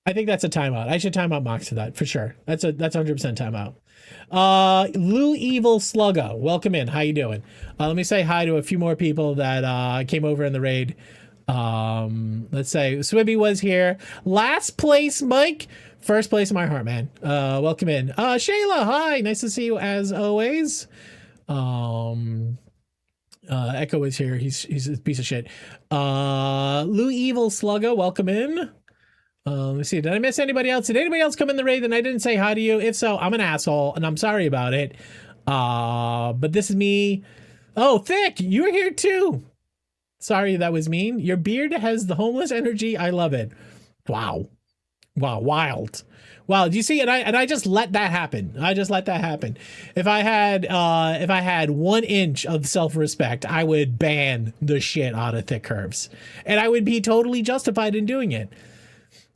I think that's a timeout. I should time out Mox for that for sure. That's 100% timeout. Lou Evil Sluggo, welcome in. How you doing? Let me say hi to a few more people that came over in the raid. Let's say Swibby was here. Last place, Mike. First place in my heart, man. Welcome in. Shayla, hi. Nice to see you as always. Echo is here. He's a piece of shit. Lou Evil Sluggo, welcome in. Let's see. Did I miss anybody else? Did anybody else come in the raid and I didn't say hi to you? If so, I'm an asshole and I'm sorry about it. But this is me. Oh, Thick, you're here too. Sorry, that was mean. Your beard has the homeless energy. I love it. Wow. Wild. Wow. Do you see? And I just let that happen. If I had 1 inch of self-respect, I would ban the shit out of Thick Curves, and I would be totally justified in doing it.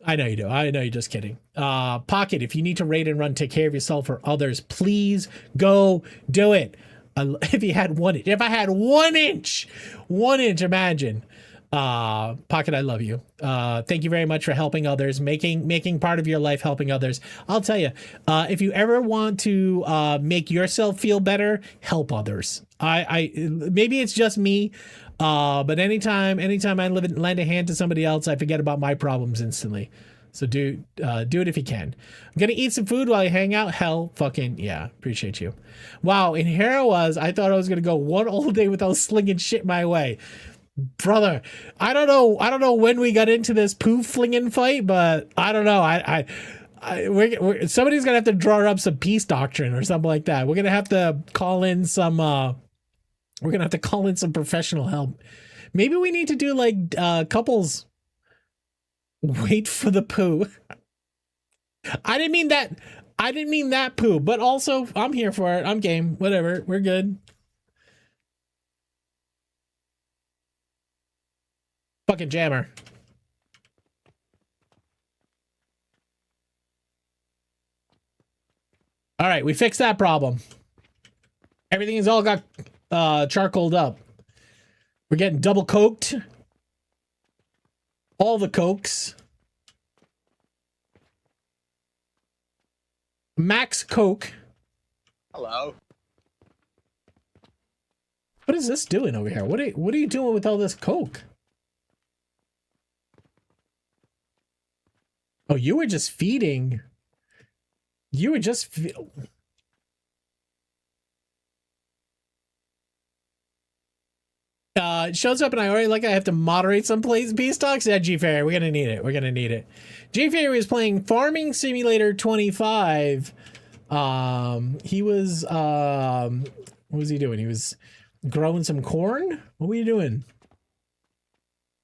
I know you do. I know you're just kidding. Pocket, if you need to raid and run, take care of yourself or others, please go do it. If you had 1 inch, if I had 1 inch, 1 inch, imagine. Pocket, I love you. Thank you very much for helping others, making part of your life helping others. I'll tell you, if you ever want to make yourself feel better, help others. I maybe it's just me, but anytime I lend a hand to somebody else, I forget about my problems instantly. So do it if you can. I'm gonna eat some food while you hang out. Hell, fucking yeah, appreciate you. Wow, and here I was. I thought I was gonna go one whole day without slinging shit my way, brother. I don't know when we got into this poo flinging fight, but I don't know. Somebody's gonna have to draw up some peace doctrine or something like that. We're gonna have to call in some. We're gonna have to call in some professional help. Maybe we need to do like couples. Wait for the poo. I didn't mean that poo, but also I'm here for it. I'm game. Whatever. We're good. Fucking jammer. All right, we fixed that problem. Everything is all got charcoaled up. We're getting double coked. All the cokes. Max Coke. Hello. What is this doing over here? What are you doing with all this Coke? Oh, you were just feeding. You were just it shows up and I already I have to moderate some peace talks. Yeah, G Fairy, we're gonna need it. We're gonna need it. G Fairy was playing Farming Simulator 25. He was what was he doing? He was growing some corn. What were you doing?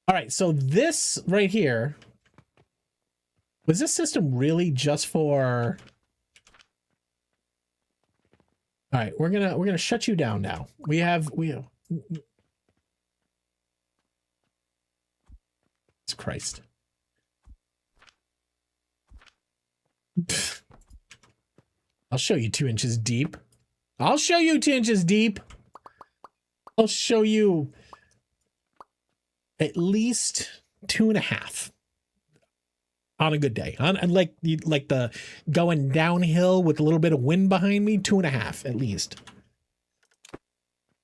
All right, so this right here, was this system really just for? All right, we're gonna shut you down now. We have. Christ. I'll show you 2 inches deep. I'll show you 2 inches deep. I'll show you at least 2.5 on a good day. On like the going downhill with a little bit of wind behind me, 2.5 at least.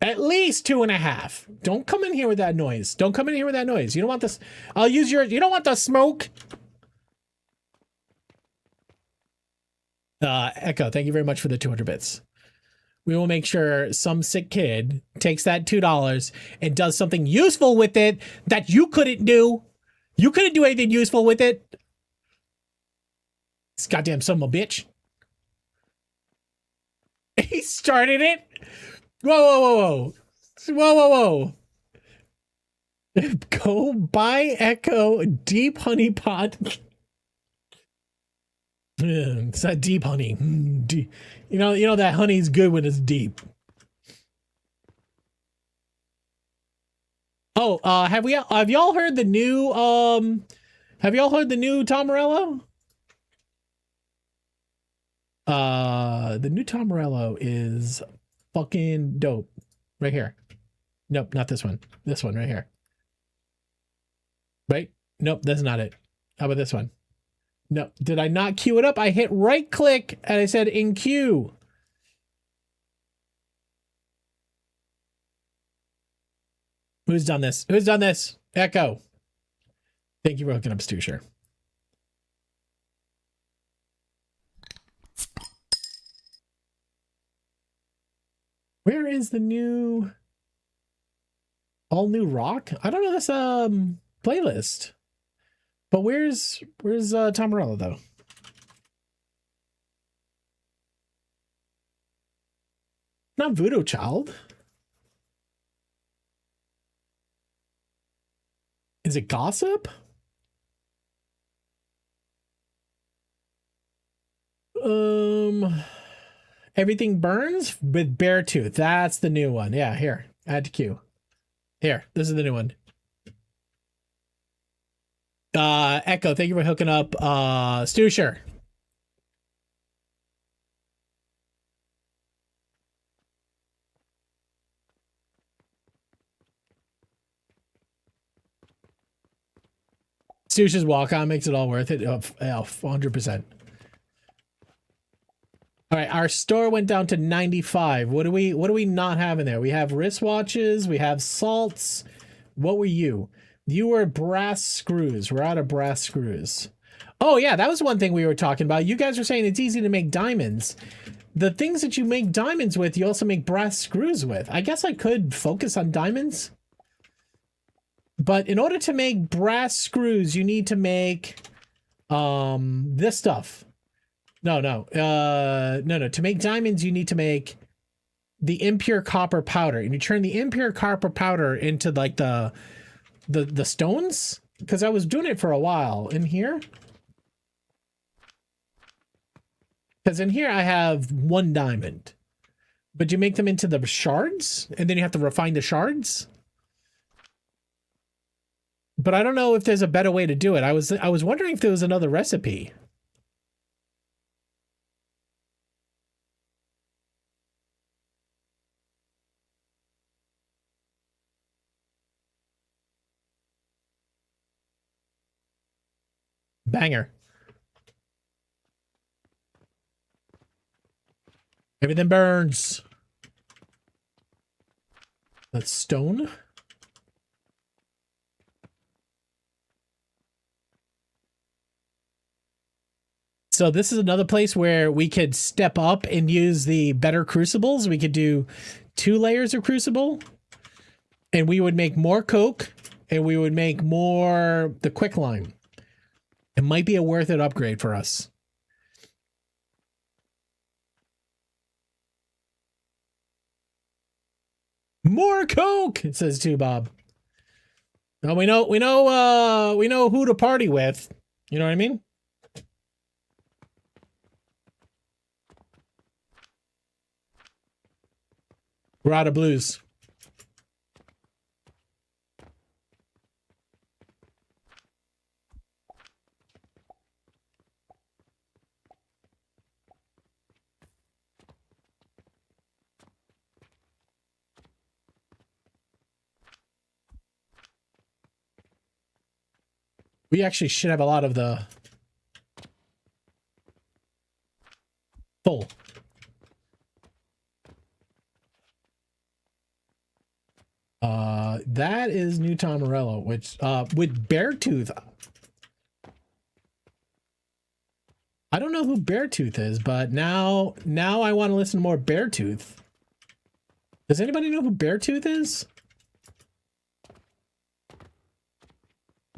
At least 2.5. Don't come in here with that noise. Don't come in here with that noise. You don't want this. I'll use your. You don't want the smoke. Echo, thank you very much for the 200 bits. We will make sure some sick kid takes that $2 and does something useful with it that you couldn't do. You couldn't do anything useful with it. This goddamn son of a bitch. He started it. Whoa. Go buy Echo deep honey pot. It's not deep honey. You know that honey's good when it's deep. Oh, have y'all heard the new Tom Morello? The new Tom Morello is fucking dope. Right here. Nope, not this one. This one right here. Right? Nope, that's not it. How about this one? No, did I not queue it up? I hit right click and I said in queue. Who's done this? Who's done this? Echo. Thank you for hooking up, Stusher. Where is the new all new rock? I don't know this playlist. But where's Tom Morello though? Not Voodoo Child. Is it Gossip? Everything Burns with Beartooth. That's the new one. Yeah, here. Add to queue. Here, this is the new one. Echo, thank you for hooking up. Stusher. Stusher's walk on makes it all worth it. 100%. All right, our store went down to 95. What do we not have in there? We have wristwatches, we have salts. What were you? You were brass screws. We're out of brass screws. Oh yeah, that was one thing we were talking about. You guys were saying it's easy to make diamonds. The things that you make diamonds with, you also make brass screws with. I guess I could focus on diamonds. But in order to make brass screws, you need to make this stuff. No. To make diamonds, you need to make the impure copper powder, and you turn the impure copper powder into like the stones. Because I was doing it for a while in here. Because in here I have 1 diamond, but you make them into the shards, and then you have to refine the shards. But I don't know if there's a better way to do it. I was wondering if there was another recipe. Banger. Everything burns. That's stone. So this is another place where we could step up and use the better crucibles. We could do 2 layers of crucible, and we would make more coke, and we would make more the quicklime. It might be a worth it upgrade for us. More coke, says Two Bob. Now we know who to party with. You know what I mean? We're out of blues. We actually should have a lot of the full. That is New Tom Morello, which with Beartooth. I don't know who Beartooth is, but now I want to listen to more Beartooth. Does anybody know who Beartooth is?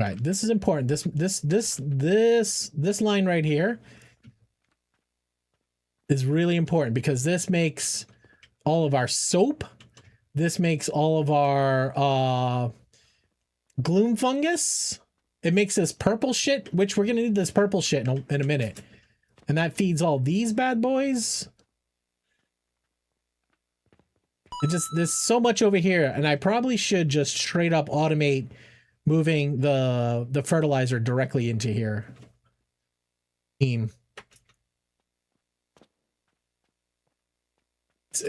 All right, this is important. This line right here is really important because this makes all of our soap. This makes all of our gloom fungus. It makes this purple shit, which we're gonna need this purple shit in a minute. And that feeds all these bad boys. There's so much over here, and I probably should just straight up automate moving the fertilizer directly into here. It's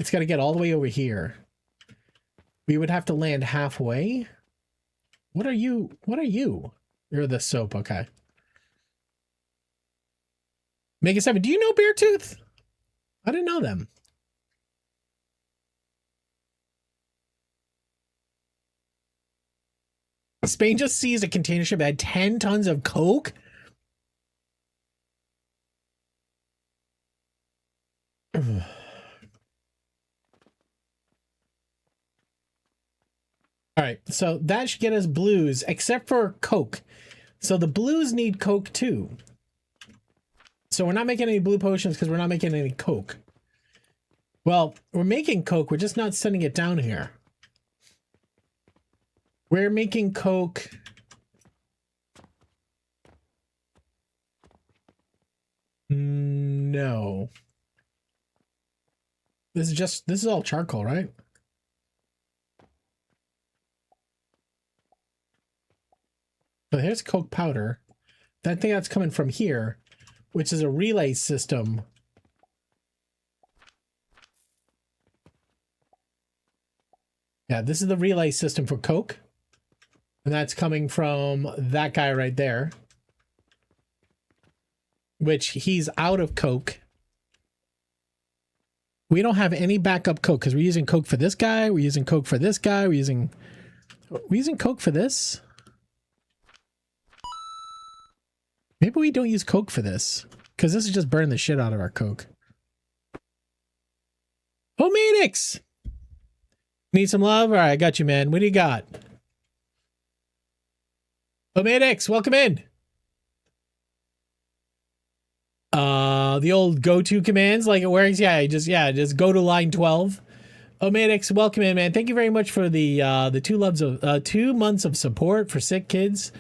got to get all the way over here. We would have to land halfway. What are you? You're the soap, okay. Mega 7, do you know Beartooth? I didn't know them. Spain just seized a container ship that had 10 tons of coke. All right, so that should get us blues, except for coke. So the blues need coke too. So we're not making any blue potions because we're not making any coke. Well, we're making coke, we're just not sending it down here. We're making coke. No. This is all charcoal, right? So here's coke powder. That thing that's coming from here, which is a relay system. Yeah, this is the relay system for coke. And that's coming from that guy right there. Which he's out of coke. We don't have any backup coke because we're using coke for this guy. We're using coke for this guy. We're using coke for this. Maybe we don't use coke for this because this is just burning the shit out of our coke. Oh, Manix! Need some love? All right, I got you, man. What do you got? Omedix, welcome in. The old go-to commands like it works. Yeah, just go to line 12. Omedix, welcome in, man. Thank you very much for the 2 months of support for sick kids.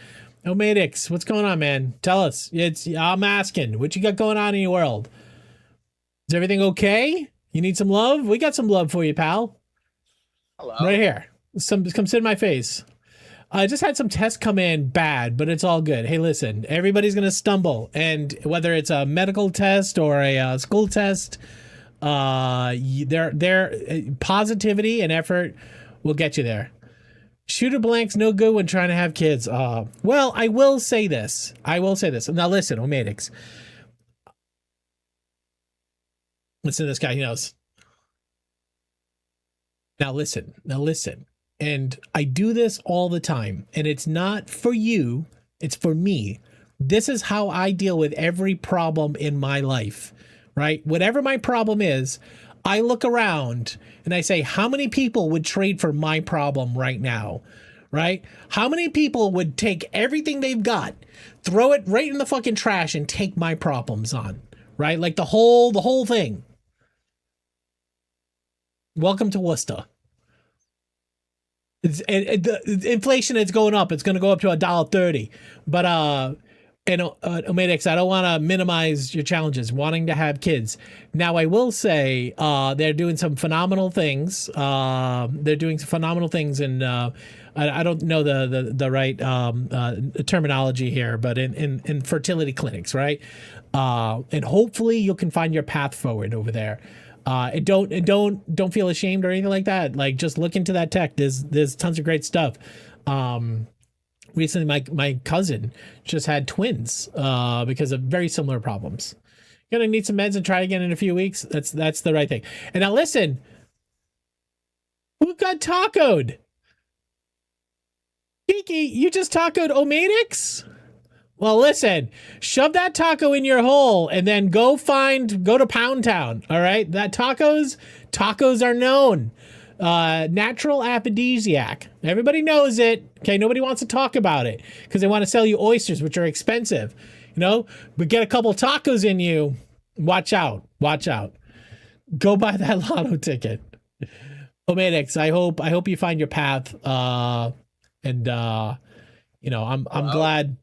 Omedix, what's going on, man? Tell us. I'm asking, what you got going on in your world? Is everything okay? You need some love? We got some love for you, pal. Hello. Right here. Come sit in my face. I just had some tests come in bad, but it's all good. Hey, listen, everybody's going to stumble. And whether it's a medical test or a school test, their positivity and effort will get you there. Shooter blank's no good when trying to have kids. Well, I will say this. Now listen, Omedix. Listen to this guy, he knows. Now listen. And I do this all the time. And it's not for you. It's for me. This is how I deal with every problem in my life, right? Whatever my problem is, I look around and I say, how many people would trade for my problem right now, right? How many people would take everything they've got, throw it right in the fucking trash and take my problems on, right? Like the whole thing. Welcome to Worcester. The inflation is going up. It's going to go up to $1.30. But Omedix, I don't want to minimize your challenges wanting to have kids. Now, I will say they're doing some phenomenal things. They're doing some phenomenal things, and I don't know the right terminology here, but in fertility clinics, right? And hopefully you can find your path forward over there. And don't feel ashamed or anything like that. Like, just look into that tech. There's tons of great stuff. Recently my cousin just had twins because of very similar problems. You're gonna need some meds and try again in a few weeks. That's the right thing. And now listen, who got tacoed? Kiki, you just tacoed Omedix? Well, listen, shove that taco in your hole and then go to Pound Town. All right. That tacos are known. Natural aphrodisiac. Everybody knows it. Okay. Nobody wants to talk about it because they want to sell you oysters, which are expensive, but get a couple tacos in you. Watch out. Go buy that lotto ticket. Omedix, I hope you find your path. I'm glad.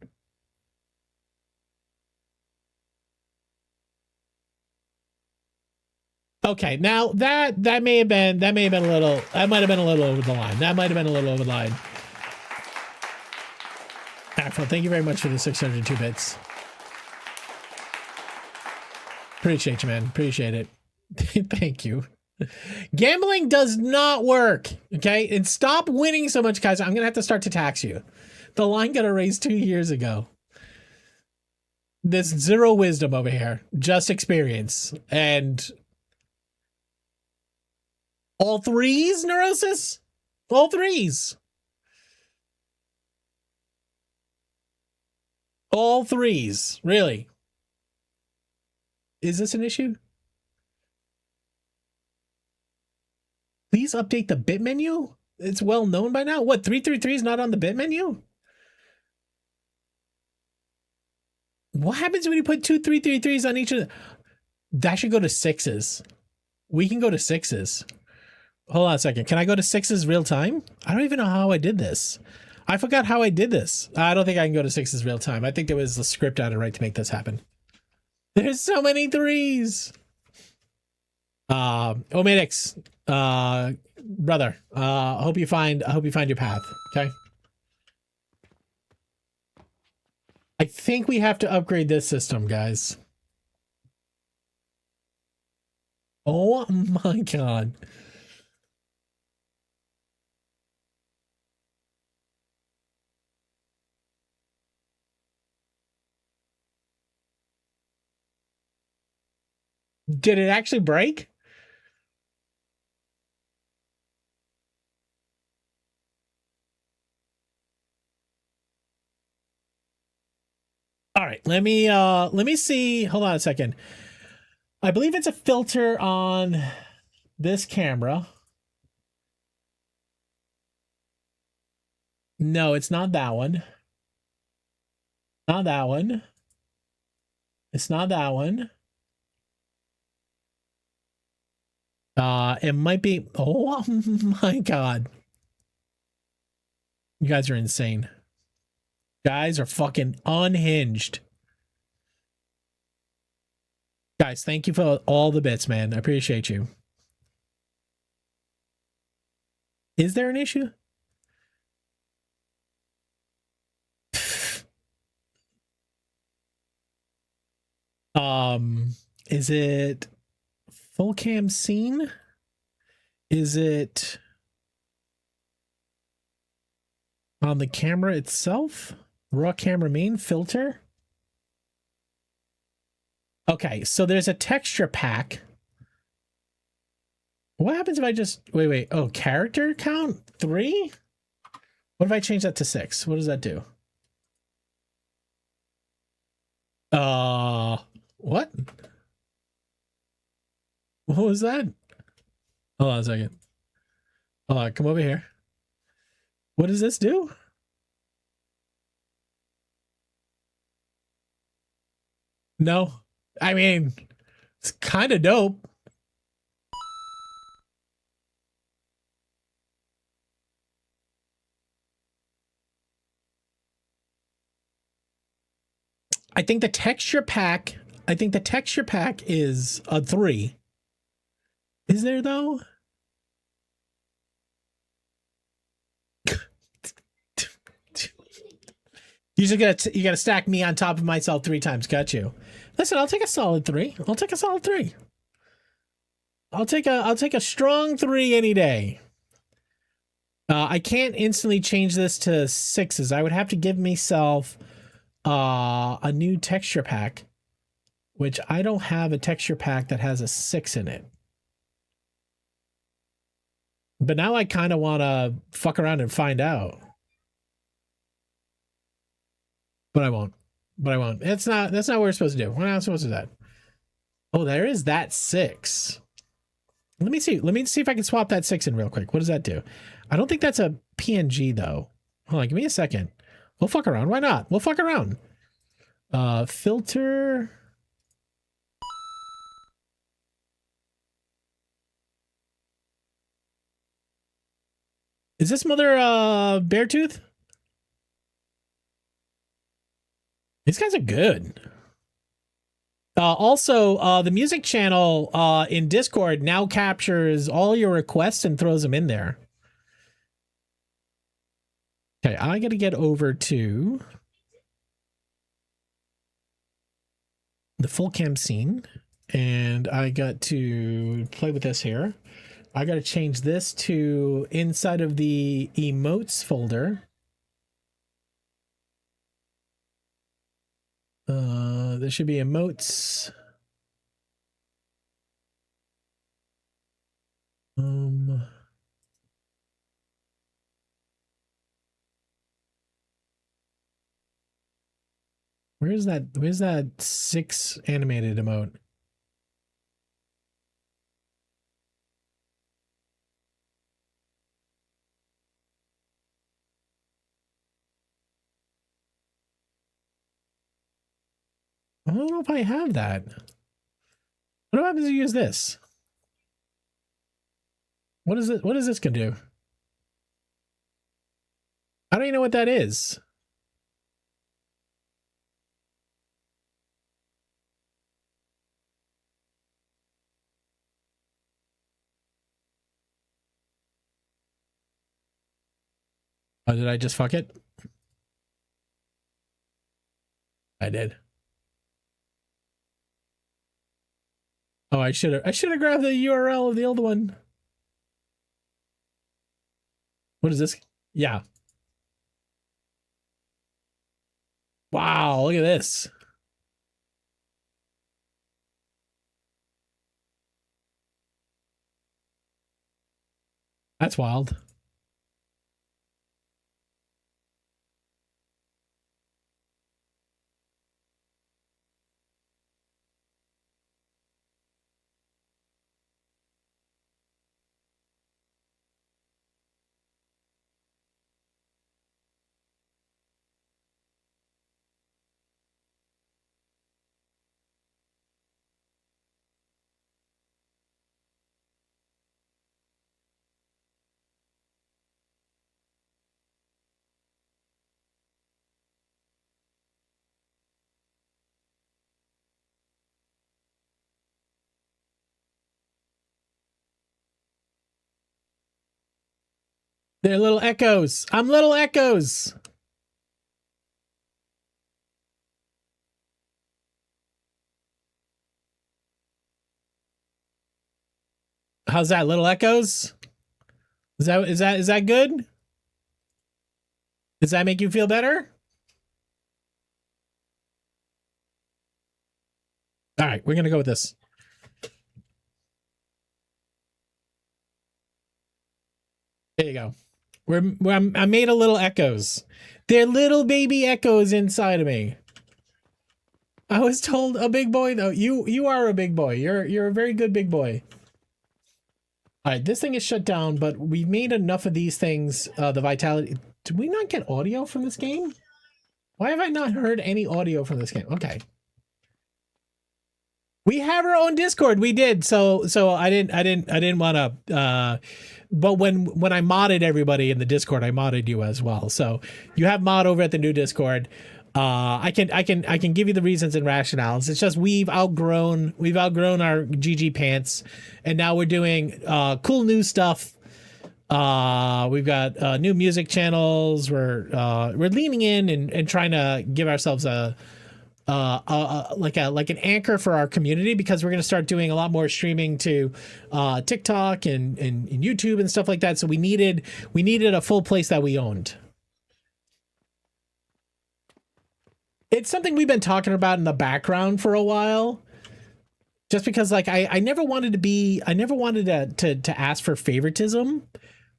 Okay, now that might have been a little over the line. Afro, thank you very much for the 602 bits. Appreciate you, man. Appreciate it. Thank you. Gambling does not work. Okay, and stop winning so much, guys. I'm gonna have to start to tax you. The line got erased 2 years ago. There's zero wisdom over here, just experience and. All threes, Neurosis? All threes. All threes. Really? Is this an issue? Please update the bit menu? It's well known by now. What, 333 is not on the bit menu? What happens when you put 2 333s on each of them? That should go to 6s. We can go to 6s. Hold on a second. Can I go to 6s real time? I don't even know how I did this. I forgot how I did this. I don't think I can go to 6s real time. I think there was a script on it right to make this happen. There's so many 3s. Omedix, brother, I hope you find your path. Okay. I think we have to upgrade this system, guys. Oh my god. Did it actually break? All right, let me see. Hold on a second. I believe it's a filter on this camera. No, it's not that one. Not that one. It's not that one. It might be. Oh my god. You guys are insane. Guys are fucking unhinged. Guys, thank you for all the bits, man. I appreciate you. Is there an issue? Is it full cam scene? Is it on the camera itself? Raw camera main filter? Okay, so there's a texture pack. What happens if I just wait? Oh, character count 3? What if I change that to 6? What does that do? What? What was that? Hold on a second. Hold on, come over here. What does this do? No. I mean, it's kind of dope. I think the texture pack is a 3. Is there though? You gotta stack me on top of myself 3 times. Got you. Listen, I'll take a solid 3. I'll take a solid 3. I'll take a strong 3 any day. I can't instantly change this to 6s. I would have to give myself a new texture pack, which I don't have a texture pack that has a 6 in it. But now I kind of want to fuck around and find out. But I won't. That's not what we're supposed to do. We're not supposed to do that. Oh, there is that 6. Let me see if I can swap that 6 in real quick. What does that do? I don't think that's a PNG though. Hold on, give me a second. We'll fuck around. Why not? We'll fuck around. Filter. Is this mother Beartooth? These guys are good. Also, the music channel in Discord now captures all your requests and throws them in there. Okay, I got to get over to the full cam scene, and I got to play with this here. I got to change this to inside of the emotes folder. There should be emotes. Where's that 6 animated emote? I don't know if I have that. What happens if you use this? What is it? What is this gonna do? I don't even know what that is. Oh, did I just fuck it? I did. Oh, I should have grabbed the URL of the old one. What is this? Yeah. Wow, look at this. That's wild. They're little echoes. I'm little echoes. How's that, little echoes? Is that good? Does that make you feel better? All right, we're gonna go with this. There you go. I made a little echoes. They're little baby echoes inside of me. I was told a big boy though. You are a big boy. You're a very good big boy. All right, this thing is shut down, but we made enough of these things. The vitality. Did we not get audio from this game? Why have I not heard any audio from this game? Okay. We have our own Discord. We did. So I didn't want to. But when I modded everybody in the Discord, I modded you as well. So you have mod over at the new Discord. I can give you the reasons and rationales. It's just we've outgrown our GG pants, and now we're doing cool new stuff. We've got new music channels. We're leaning in and trying to give ourselves like an anchor for our community, because we're going to start doing a lot more streaming to TikTok and YouTube and stuff like that. So we needed a full place that we owned. It's something we've been talking about in the background for a while, just because like I never wanted to ask for favoritism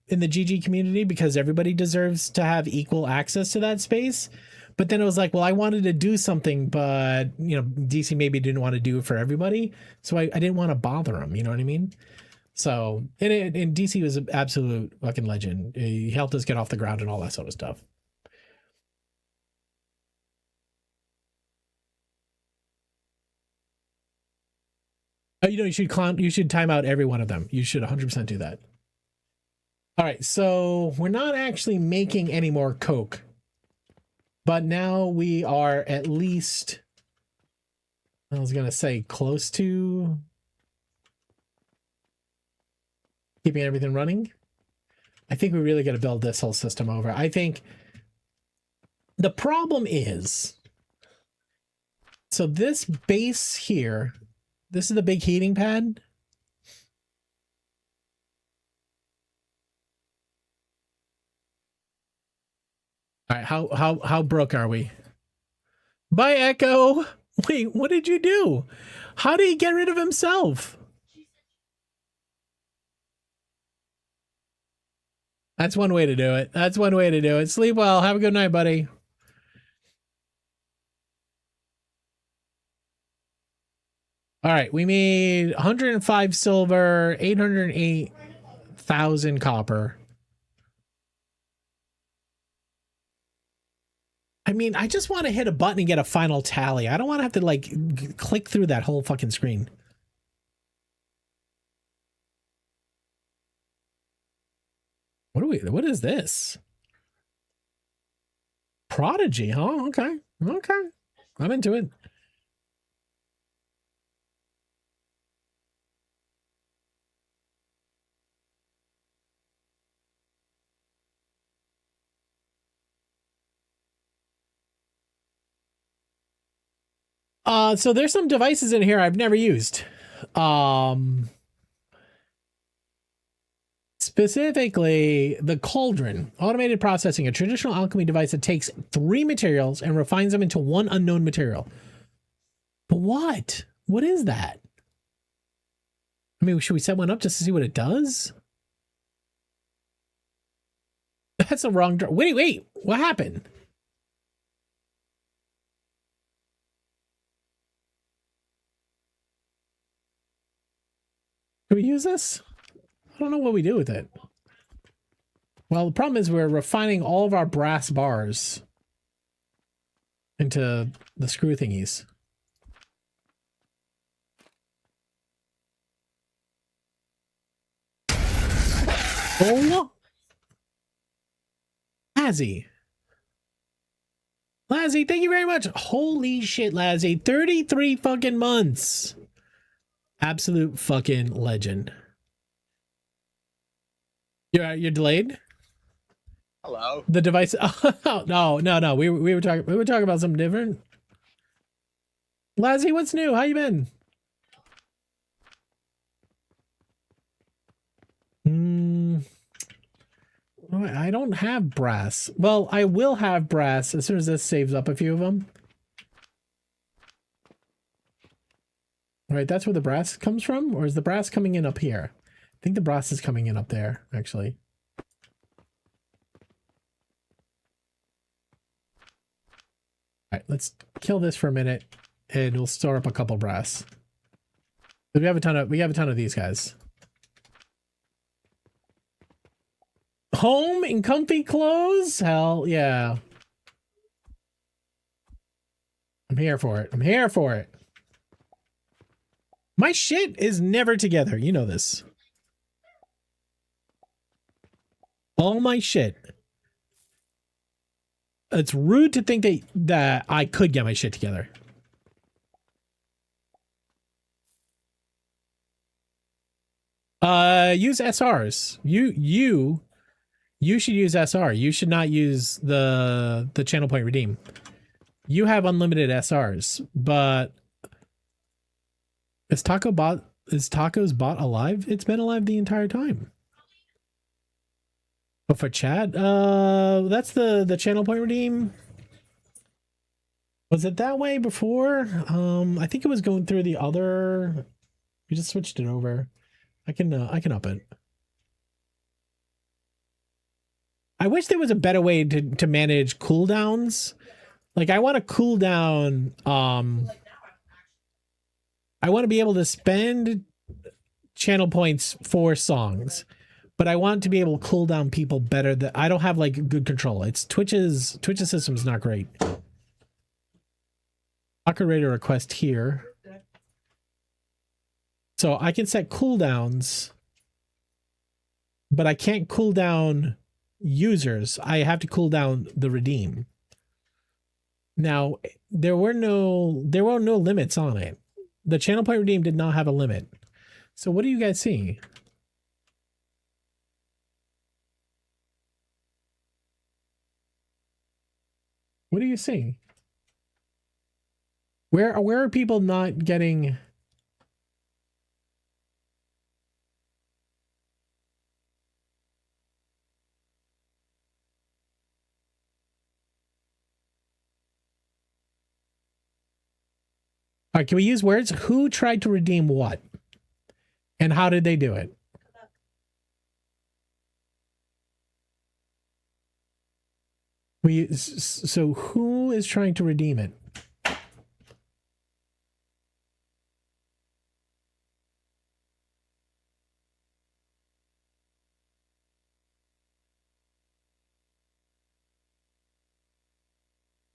in the GG community, because everybody deserves to have equal access to that space. But then it was like, well, I wanted to do something, but DC maybe didn't want to do it for everybody, so I didn't want to bother him. You know what I mean? So and DC was an absolute fucking legend. He helped us get off the ground and all that sort of stuff. You should time out every one of them. You should 100% do that. All right, so we're not actually making any more Coke, but now we are at least, I was going to say, close to keeping everything running. I think we really got to build this whole system over. I think the problem is, so this base here, this is the big heating pad. All right, how broke are we? Bye, Echo. Wait, what did you do? How did he get rid of himself? That's one way to do it. That's one way to do it. Sleep well. Have a good night, buddy. All right, we made 105 silver, 808,000 copper. I mean, I just want to hit a button and get a final tally. I don't want to have to like click through that whole fucking screen. What is this? Prodigy, huh? Okay. Okay. I'm into it. So there's some devices in here I've never used. Specifically, the Cauldron, automated processing, a traditional alchemy device that takes 3 materials and refines them into one unknown material. But what? What is that? I mean, should we set one up just to see what it does? That's the wrong. Wait, what happened? Can we use this? I don't know what we do with it. Well, the problem is we're refining all of our brass bars into the screw thingies. Oh, Lazzy. Lazzy, thank you very much. Holy shit, Lazzy. 33 fucking months. Absolute fucking legend. You're delayed? Hello. The device. Oh, no. We were talking about something different. Lazzy, what's new? How you been? I don't have brass. Well, I will have brass as soon as this saves up a few of them. All right, that's where the brass comes from, or is the brass coming in up here? I think the brass is coming in up there, actually. All right, let's kill this for a minute, and we'll store up a couple brass. We have a ton of these guys. Home in comfy clothes? Hell yeah. I'm here for it. I'm here for it. My shit is never together. You know this. All my shit. It's rude to think that I could get my shit together. Use SRs. You should use SR. You should not use the channel point redeem. You have unlimited SRs, but is Taco's bot alive? It's been alive the entire time. But for chat, that's the channel point redeem. Was it that way before? I think it was going through the other. We just switched it over. I can up it. I wish there was a better way to manage cooldowns. Like I want to cool down. I want to be able to spend channel points for songs, but I want to be able to cool down people better. That I don't have like good control. It's Twitch's system is not great. Operator request here. So I can set cooldowns, but I can't cool down users. I have to cool down the redeem. Now there were no limits on it. The channel point redeem did not have a limit. So what do you guys see? What do you see? Where are people not getting? All right, can we use words? Who tried to redeem what? And how did they do it? So who is trying to redeem it?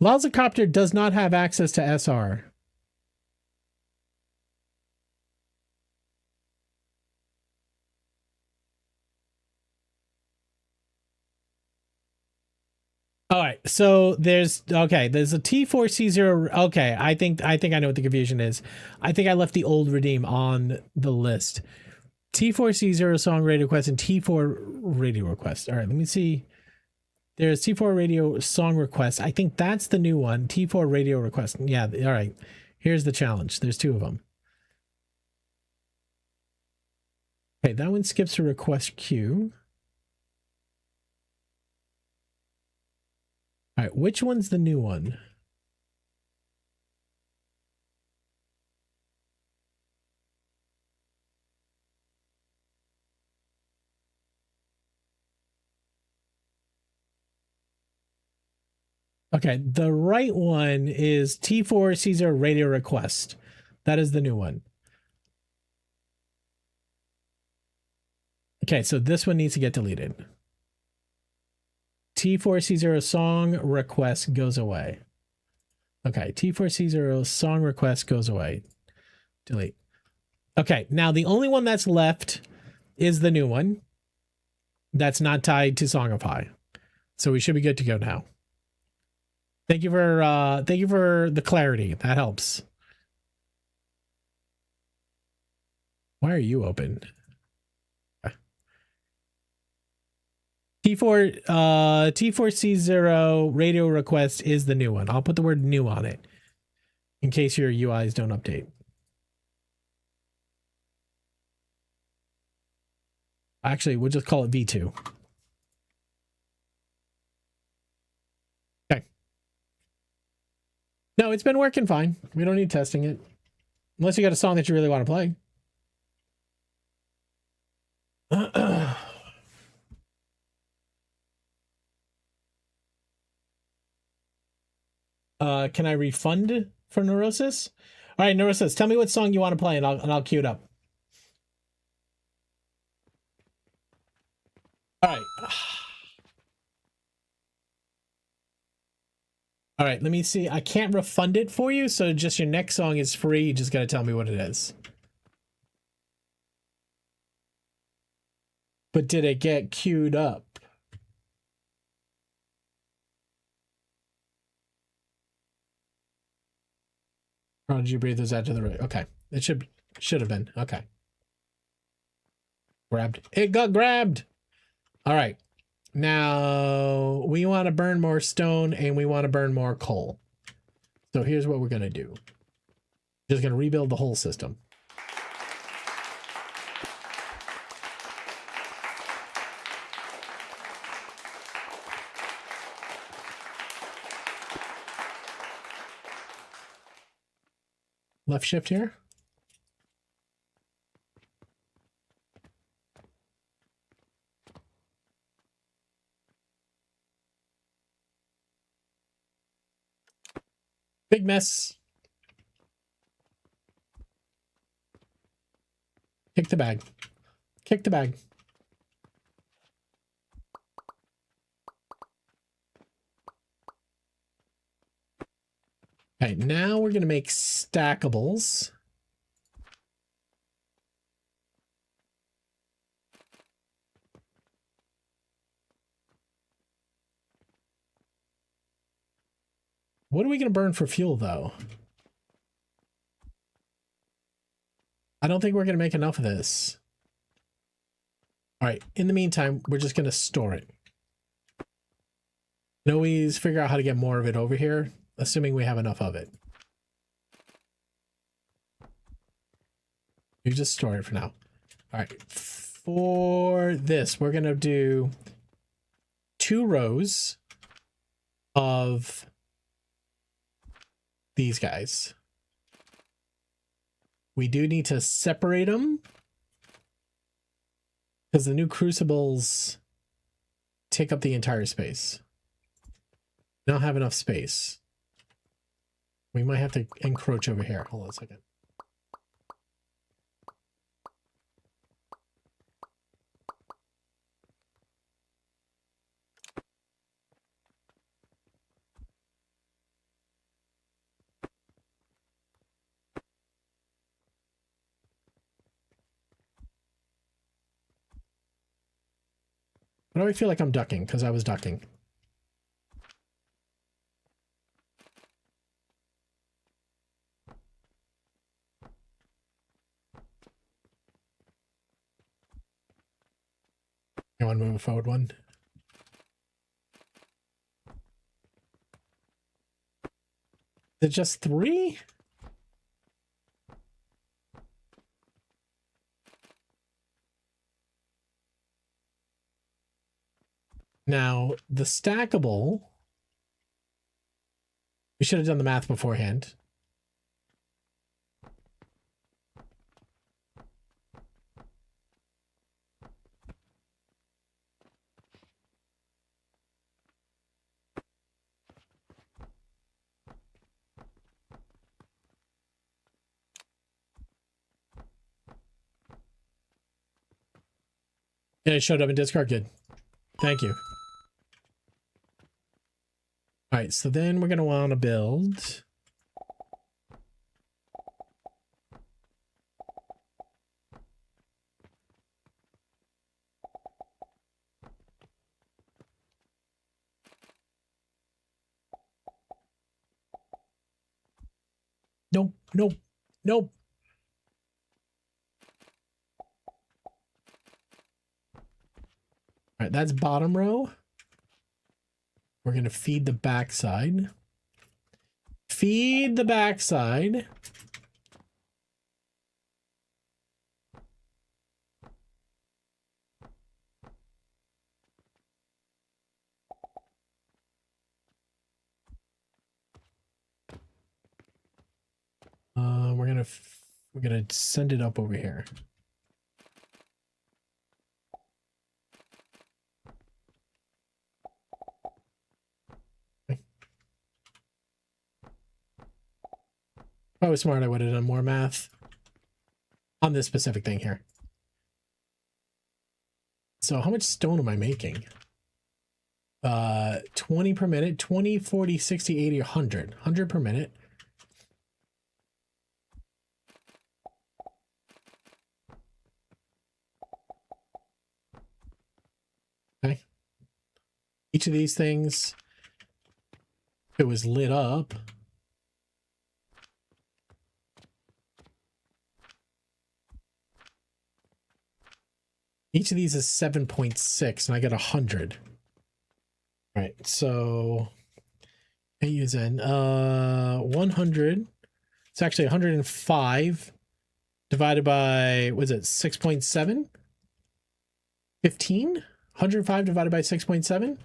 Lazzacopter does not have access to SR. All right, so there's a T4C0. Okay, I think I know what the confusion is. I think I left the old redeem on the list. T4C0 song radio request and T4 radio request. All right, let me see. There's T4 radio song request. I think that's the new one. T4 radio request. Yeah, all right. Here's the challenge. There's two of them. Okay, that one skips a request queue. All right, which one's the new one? Okay, the right one is T4 Caesar radio request. That is the new one. Okay, so this one needs to get deleted. T4C0 song request goes away. Okay, T4C0 song request goes away. Delete. Okay, now the only one that's left is the new one. That's not tied to Songify. So we should be good to go now. Thank you for the clarity. That helps. Why are you open? T4C0 radio request is the new one. I'll put the word new on it in case your UIs don't update. Actually, we'll just call it V2. Okay. No, it's been working fine. We don't need testing it. Unless you got a song that you really want to play. Can I refund for Neurosis? All right, Neurosis, tell me what song you want to play and I'll queue it up. All right. All right, let me see. I can't refund it for you, so just your next song is free. You just got to tell me what it is. But did it get queued up? Or did you breathe those out to the right? Okay. It should have been. Okay. Grabbed. It got grabbed. All right. Now we want to burn more stone and we want to burn more coal. So here's what we're going to do. Just going to rebuild the whole system. Left shift here. Big mess. Kick the bag. Kick the bag. Okay, now we're going to make stackables. What are we going to burn for fuel, though? I don't think we're going to make enough of this. All right, in the meantime, we're just going to store it. And always figure out how to get more of it over here, assuming we have enough of it. You just store it for now. All right, for this, we're going to do 2 rows of these guys. We do need to separate them because the new crucibles take up the entire space. We don't have enough space. We might have to encroach over here. Hold on a second. Why do I feel like I'm ducking? Because I was ducking. You want to move forward one? Is it just 3? Now, the stackable, we should have done the math beforehand. Yeah, it showed up in Discord. Good. Thank you. All right, so then we're going to want to build. Nope, nope, nope. All right, that's bottom row. We're going to feed the backside. Feed the backside. We're gonna send it up over here. If I was smart, I would have done more math on this specific thing here. So how much stone am I making? 20 per minute, 20, 40, 60, 80, 100. 100 per minute. Okay. Each of these things, if it was lit up, each of these is 7.6 and I get 100. All right, so I use in 100. It's actually 105 divided by, was it 6.7? 15? 105 divided by 6.7?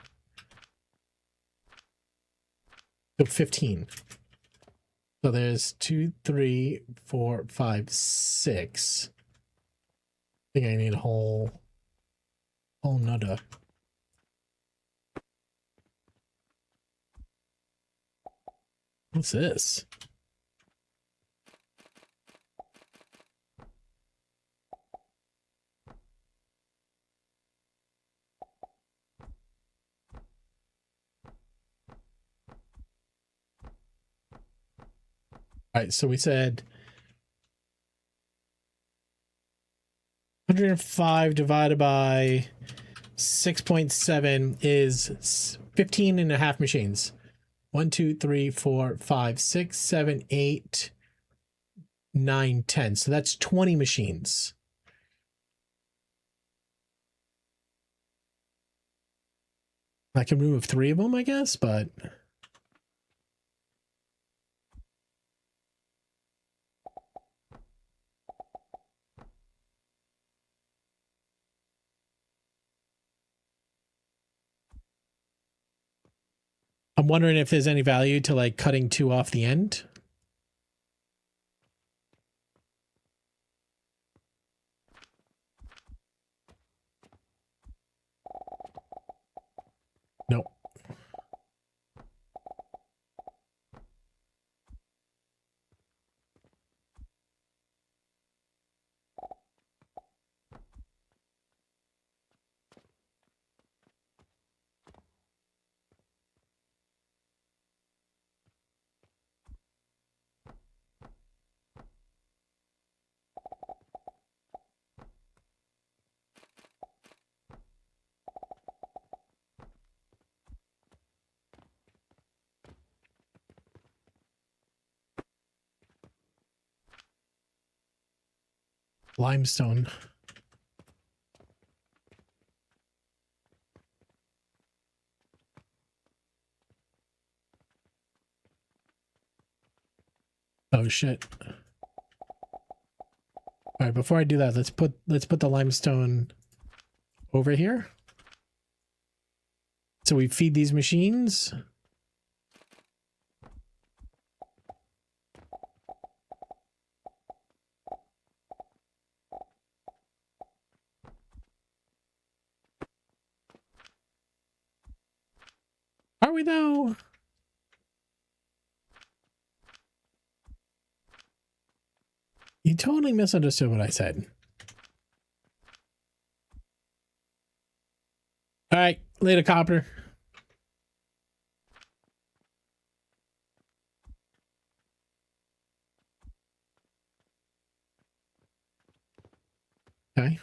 So 15. So there's 2, 3, 4, 5, 6. I think I need a whole nother. What's this? All right, so we said 105 divided by 6.7 is 15 and a half machines. 1, 2, 3, 4, 5, 6, 7, 8, 9, 10. So that's 20 machines. I can remove 3 of them, I guess, but I'm wondering if there's any value to like cutting 2 off the end. Nope. Limestone. Oh shit. All right, before I do that, let's put the limestone over here. So we feed these machines. Are we though? You totally misunderstood what I said. All right, later, copper. Okay.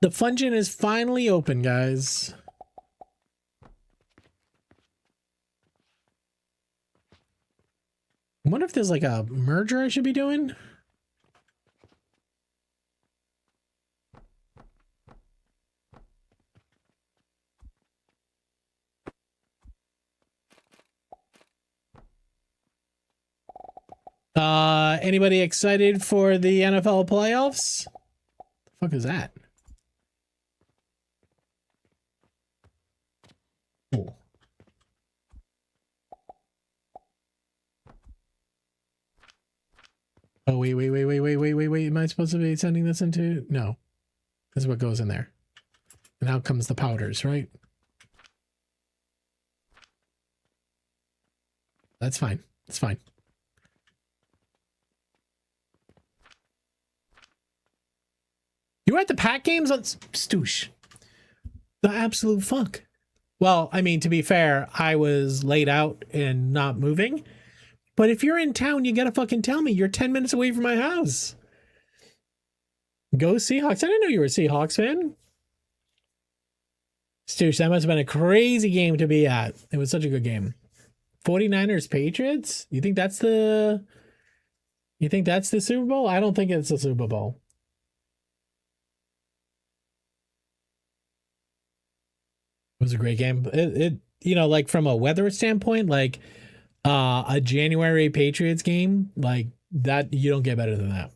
The Fungin is finally open, guys. I wonder if there's like a merger I should be doing. Anybody excited for the NFL playoffs? The fuck is that? Cool. Oh, wait. Am I supposed to be sending this into? No. This is what goes in there. And out comes the powders, right? That's fine. It's fine. You were at the Pack games on Stoosh. The absolute fuck. Well, I mean, to be fair, I was laid out and not moving. But if you're in town, you gotta fucking tell me. You're 10 minutes away from my house. Go Seahawks. I didn't know you were a Seahawks fan. Stoosh, that must have been a crazy game to be at. It was such a good game. 49ers Patriots? You think that's the Super Bowl? I don't think it's the Super Bowl. It was a great game. It you know, like from a weather standpoint, like a January Patriots game, like that, you don't get better than that.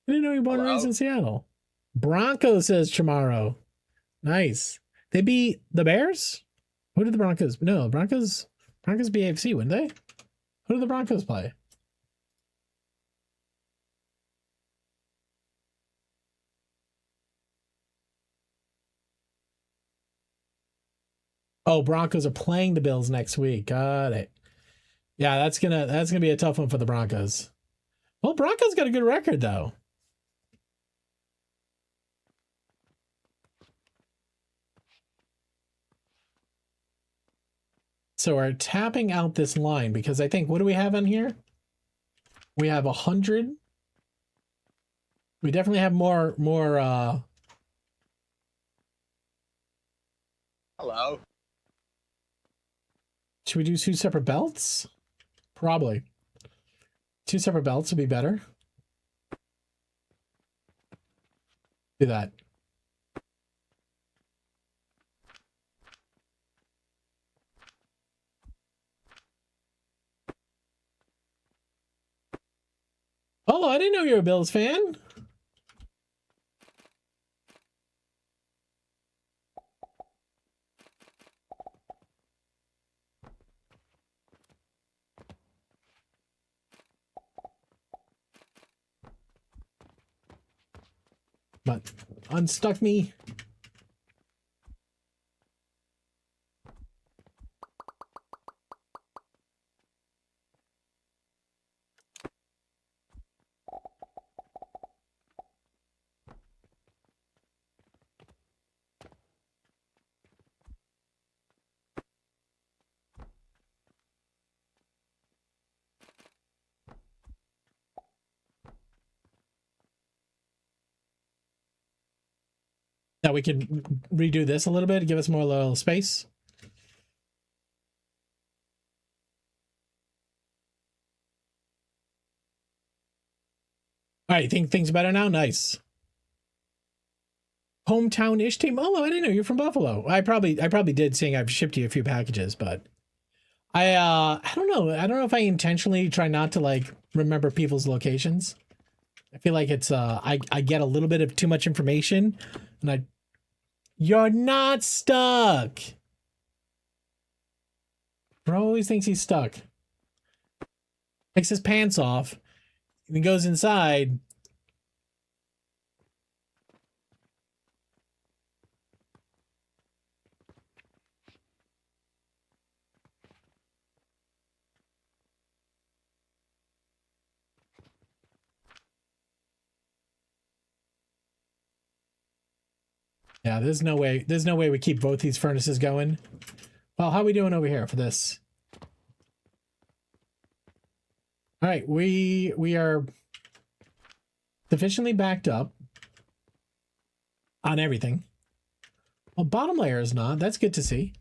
I didn't know you were born and raised in Seattle. Broncos, says Chamorro. Nice. They beat the Bears? Who did the Broncos? No, Broncos beat AFC, wouldn't they? Who did the Broncos play? Oh, Broncos are playing the Bills next week. Got it. Yeah, that's gonna be a tough one for the Broncos. Well, Broncos got a good record though. So we're tapping out this line because I think, what do we have on here? We have 100. We definitely have more Hello. should we do 2 separate belts? Probably. 2 separate belts would be better. Do that. Oh, I didn't know you were a Bills fan. But unstuck me. Now we can redo this a little bit, give us more little space. All right, you think things better now? Nice. Hometown-ish team. Oh, I didn't know you're from Buffalo. I probably did, seeing I've shipped you a few packages, but I don't know. I don't know if I intentionally try not to like remember people's locations. I feel like it's I get a little bit of too much information, and you're not stuck. Bro always thinks he's stuck. Takes his pants off, and he goes inside. Yeah, there's no way we keep both these furnaces going. Well, how are we doing over here for this? All right, we are sufficiently backed up on everything. Well, bottom layer is not. That's good to see.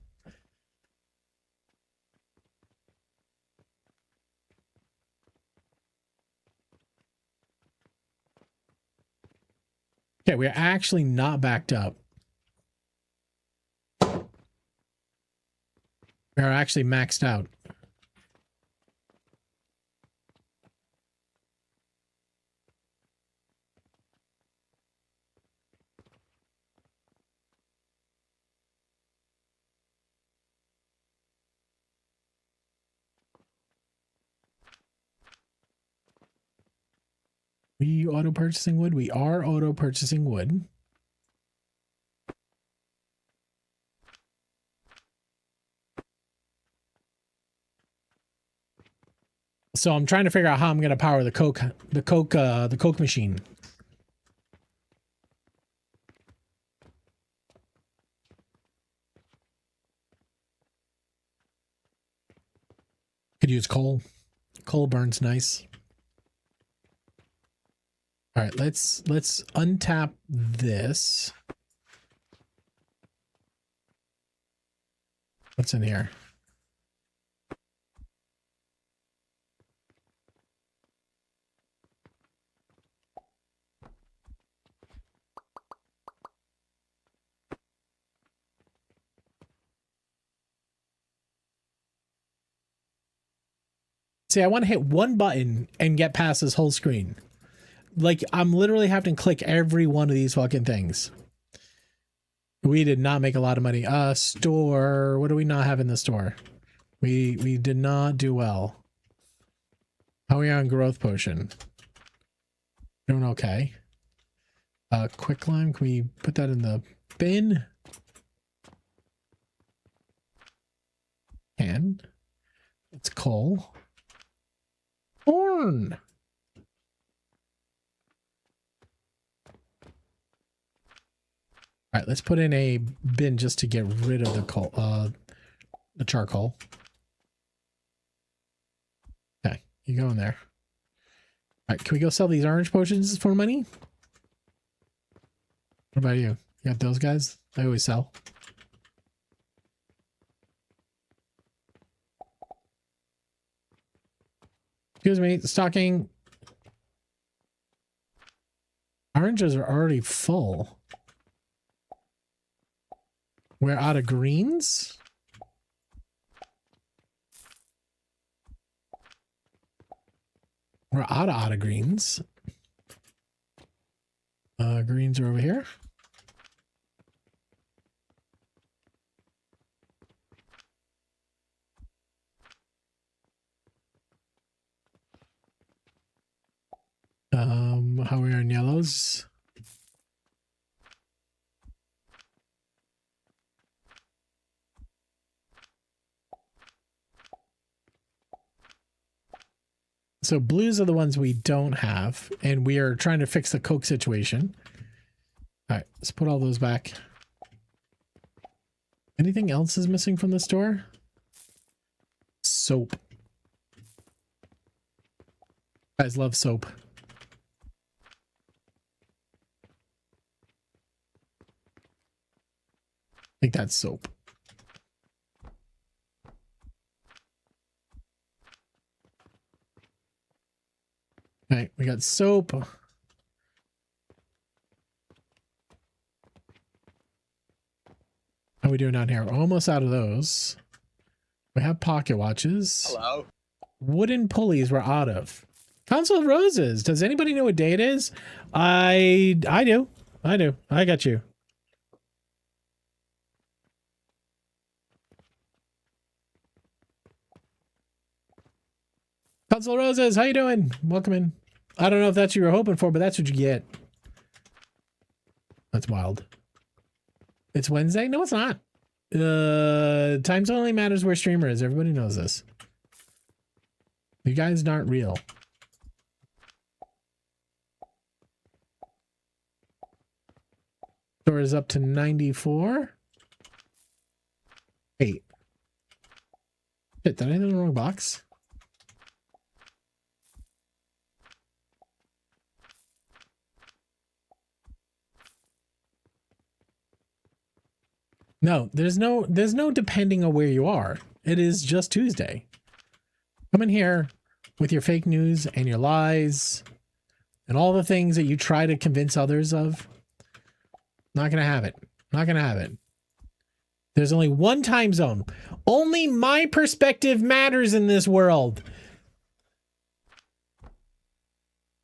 Okay, we're actually not backed up. We are actually maxed out. We auto purchasing wood? We are auto purchasing wood. So I'm trying to figure out how I'm going to power the Coke machine. Could use coal. Coal burns nice. All right, let's untap this. What's in here? See, I want to hit one button and get past this whole screen. Like, I'm literally having to click every one of these fucking things. We did not make a lot of money. Store. What do we not have in the store? We did not do well. How are we on growth potion? Doing okay. Quick climb. Can we put that in the bin? Can. It's coal. Corn. All right, let's put in a bin just to get rid of the coal, the charcoal. Okay, you go in there. All right, can we go sell these orange potions for money? What about you? You got those guys? They always sell. Excuse me, stocking. Oranges are already full. We're out of greens? We're out of greens. Greens are over here. How are we on yellows? So blues are the ones we don't have, and we are trying to fix the Coke situation. All right, let's put all those back. Anything else is missing from the store? Soap. Guys love soap. think that's soap. Okay, we got soap. How are we doing down here? We're almost out of those. We have pocket watches. Hello. Wooden pulleys we're out of. Council of Roses. Does anybody know what day it is? I do. I do. I got you. Council of Roses, how you doing? Welcome in. I don't know if that's what you were hoping for, but that's what you get. That's wild. It's Wednesday? No, it's not. Times only matters where streamer is. Everybody knows this. You guys aren't real. Store is up to 94. 8. Shit, did I hit the wrong box? No, there's no depending on where you are. It is just Tuesday. Come in here with your fake news and your lies and all the things that you try to convince others of. Not gonna have it. Not gonna have it. There's only one time zone. Only my perspective matters in this world.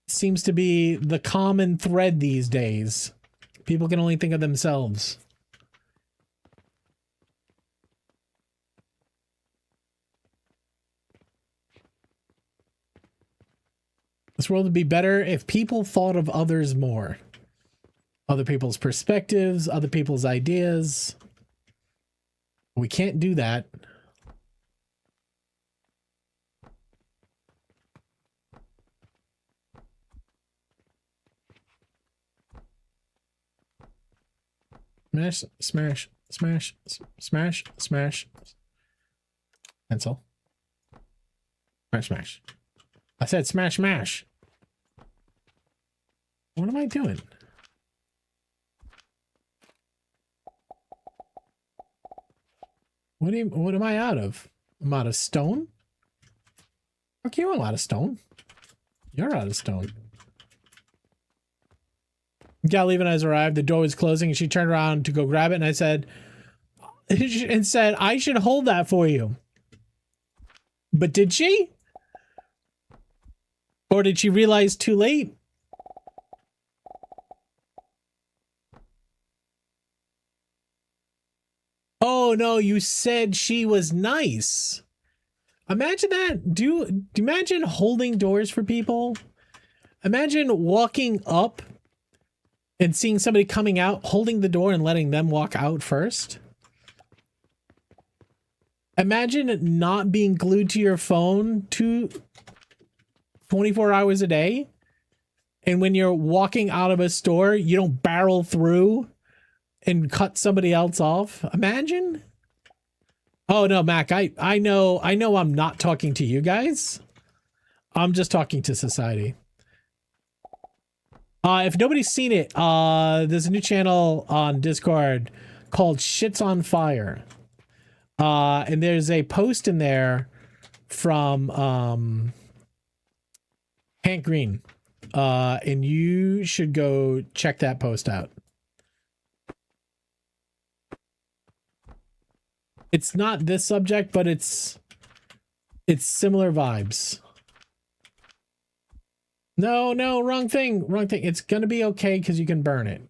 Seems to be the common thread these days. People can only think of themselves. This world would be better if people thought of others more. Other people's perspectives, other people's ideas. We can't do that. Smash, smash, smash, smash, smash. Pencil. Smash, smash. I said smash, smash. What am I doing? What am I out of? I'm out of stone? Okay, I'm out of stone. You're out of stone. Gallivan has arrived. The door was closing and she turned around to go grab it and I said, I should hold that for you. But did she? Or did she realize too late? Oh no, you said she was nice. Imagine that. Do you imagine holding doors for people? Imagine walking up and seeing somebody coming out, holding the door and letting them walk out first. Imagine not being glued to your phone 24 hours a day. And when you're walking out of a store, you don't barrel through and cut somebody else off. Imagine. Oh no, Mac, I know I'm not talking to you guys. I'm just talking to society. If nobody's seen it, there's a new channel on Discord called Shits on Fire. And there's a post in there from Hank Green. And you should go check that post out. It's not this subject, but it's similar vibes. No, wrong thing. It's gonna be okay because you can burn it.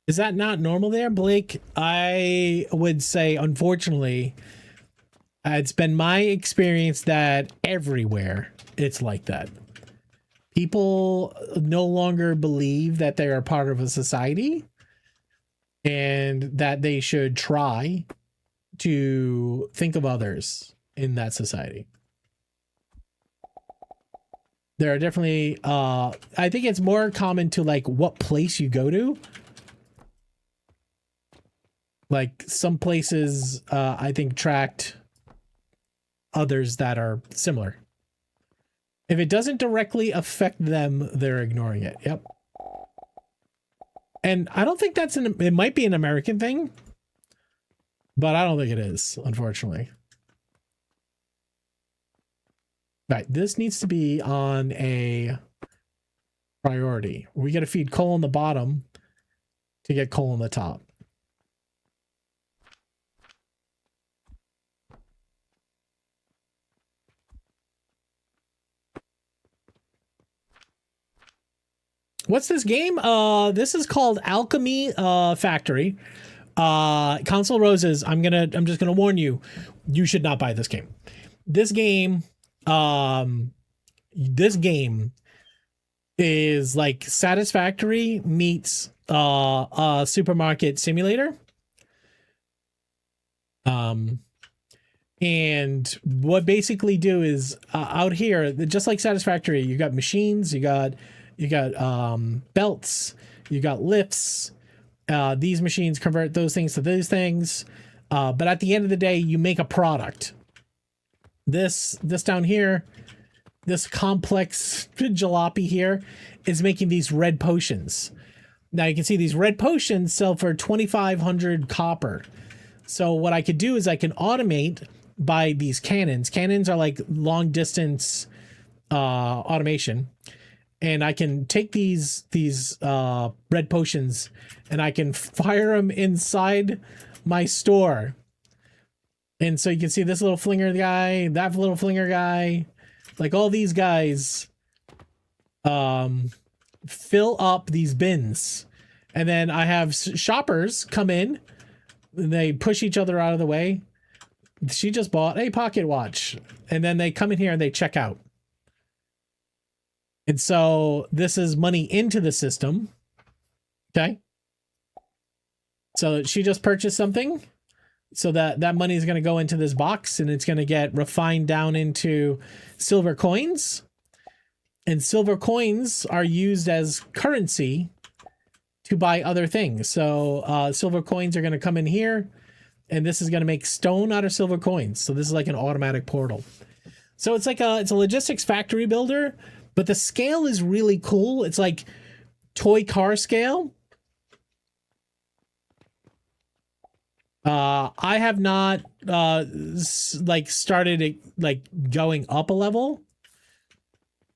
Is that not normal there, Blake? I would say, unfortunately, it's been my experience that everywhere it's like that. People no longer believe that they are part of a society and that they should try to think of others in that society. There are definitely, I think it's more common to like what place you go to. Like some places, I think tracked others that are similar. If it doesn't directly affect them, they're ignoring it. Yep. And I don't think that's it might be an American thing, but I don't think it is, unfortunately. Right, this needs to be on a priority. We got to feed coal on the bottom to get coal on the top. What's this game? This is called Alchemy Factory. Console Roses, I'm just gonna warn you, you should not buy this game. This game is like Satisfactory meets a supermarket simulator. And what basically do is out here, just like Satisfactory, you got machines, you got belts, you got lifts. These machines convert those things to these things. But at the end of the day, you make a product. This down here, this complex jalopy here is making these red potions. Now you can see these red potions sell for 2,500 copper. So what I could do is I can automate by these cannons. Cannons are like long distance automation. And I can take these red potions and I can fire them inside my store. And so you can see this little flinger guy, that little flinger guy, like all these guys fill up these bins. And then I have shoppers come in and they push each other out of the way. She just bought a pocket watch. And then they come in here and they check out. And so this is money into the system. Okay. So she just purchased something. So that money is going to go into this box and it's going to get refined down into silver coins. And silver coins are used as currency to buy other things. So silver coins are going to come in here and this is going to make stone out of silver coins. So this is like an automatic portal. So it's like it's a logistics factory builder, but the scale is really cool. It's like toy car scale. I have not like started it like going up a level,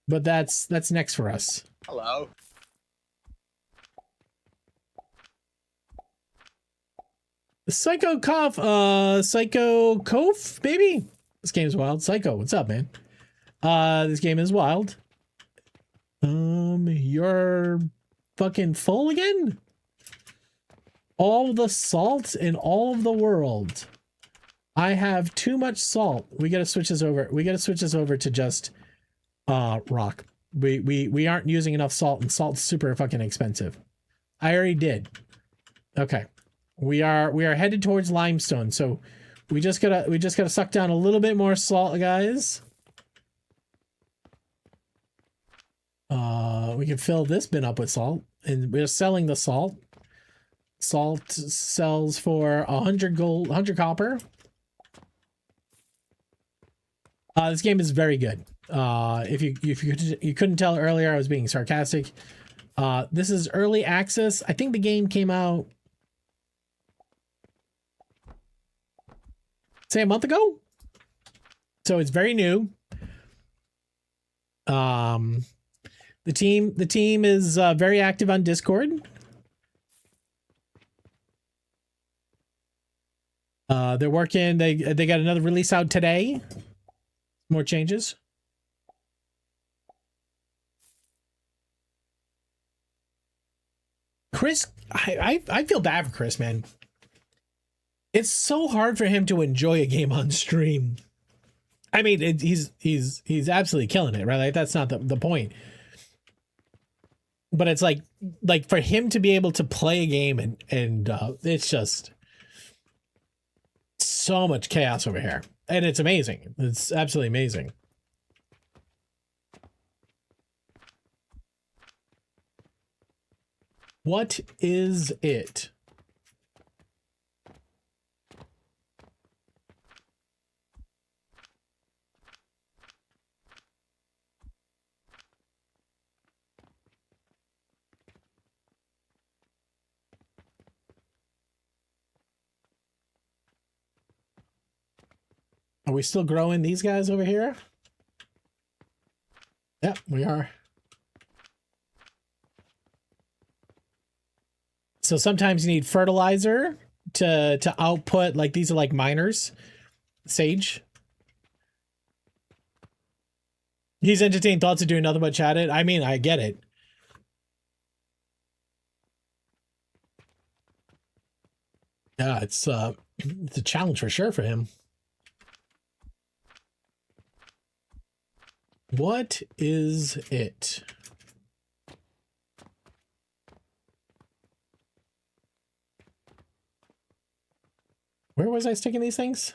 but that's next for us. Hello. Psycho Cove, maybe? This game's wild. Psycho, what's up, man? This game is wild. You're fucking full again? All the salt in all of the world. I have too much salt. We gotta switch this over. We gotta switch this over to just rock. We aren't using enough salt, and salt's super fucking expensive. I already did. Okay. We are headed towards limestone, so we just gotta suck down a little bit more salt, guys. We can fill this bin up with salt, and we're selling the salt. Salt sells for 100 gold, 100 copper. This game is very good. If you couldn't tell earlier, I was being sarcastic. This is early access. I think the game came out, say, a month ago. So it's very new. The team is very active on Discord. They're working. They got another release out today. More changes. Chris, I feel bad for Chris, man. It's so hard for him to enjoy a game on stream. I mean, he's absolutely killing it, right? Like, that's not the point. But it's like for him to be able to play a game and it's just so much chaos over here. And it's amazing. It's absolutely amazing. What is it? Are we still growing these guys over here? Yep, we are. So sometimes you need fertilizer to output, like these are like miners. Sage. He's entertained thoughts of doing nothing but chat it. I mean, I get it. Yeah, it's a challenge for sure for him. What is it? Where was I sticking these things?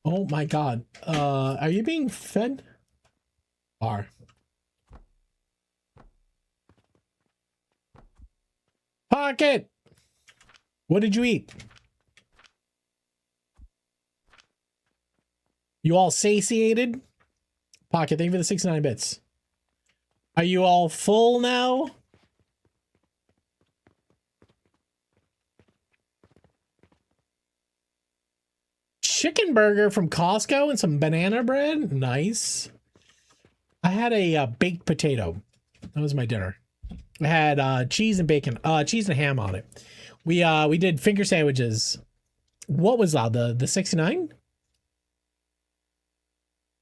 Oh my god. Are you being fed? Are. Pocket! What did you eat? You all satiated? Pocket, thank you for the 69 bits. Are you all full now? Chicken burger from Costco and some banana bread? Nice. I had a baked potato. That was my dinner. I had cheese and bacon, cheese and ham on it. We did finger sandwiches. What was that? The 69?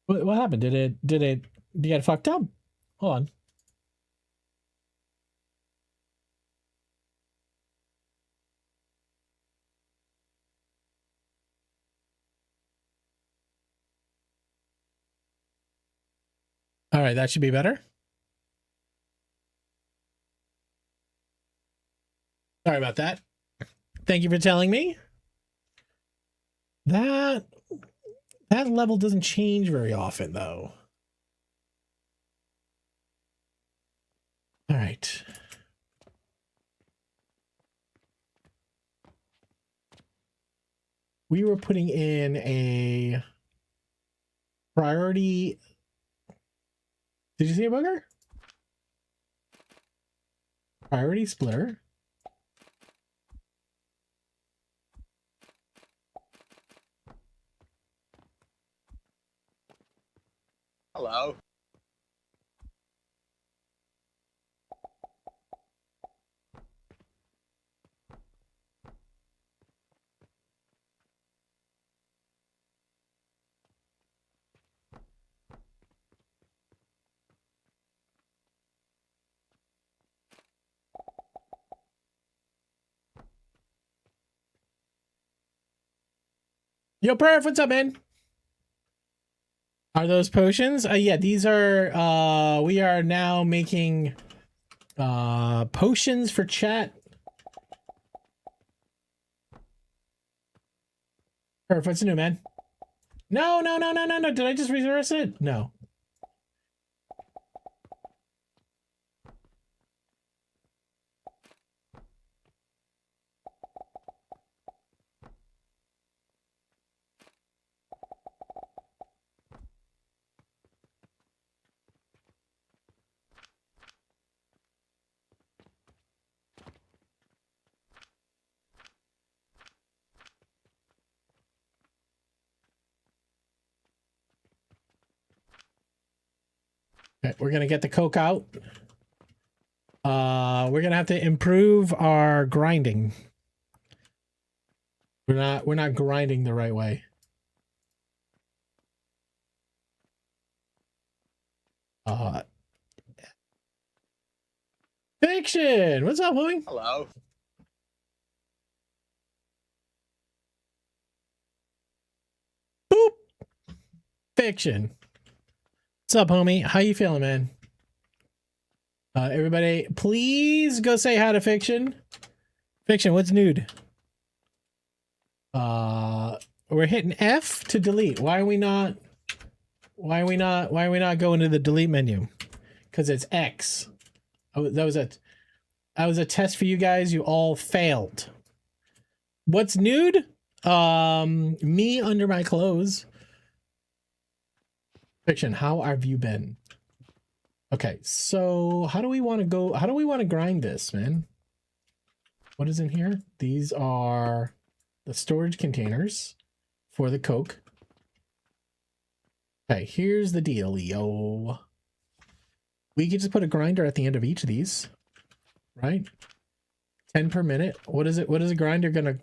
What happened? Did it get fucked up? Hold on. All right, that should be better. Sorry about that. Thank you for telling me. That level doesn't change very often, though. All right. We were putting in a priority. Did you see a booger? Priority splitter. Hello. Yo, Perf, what's up, man? Are those potions? Yeah, these are, we are now making, potions for chat. Perf, what's new, man? No. Did I just reverse it? No. Okay, we're gonna get the coke out. We're gonna have to improve our grinding. We're not grinding the right way. Fiction, what's up, homie? Hello. Boop. Fiction. What's up, homie? How you feeling, man? Everybody, please go say hi to Fiction. Fiction, what's nude? We're hitting F to delete. Why are we not going to the delete menu? Because it's X. Oh, that was a test for you guys. You all failed. What's nude? Me under my clothes. Fiction, how have you been? Okay, so how do we want to go? How do we want to grind this, man? What is in here? These are the storage containers for the Coke. Okay, here's the deal, yo. We could just put a grinder at the end of each of these, right? 10 per minute. What is it? What is a grinder gonna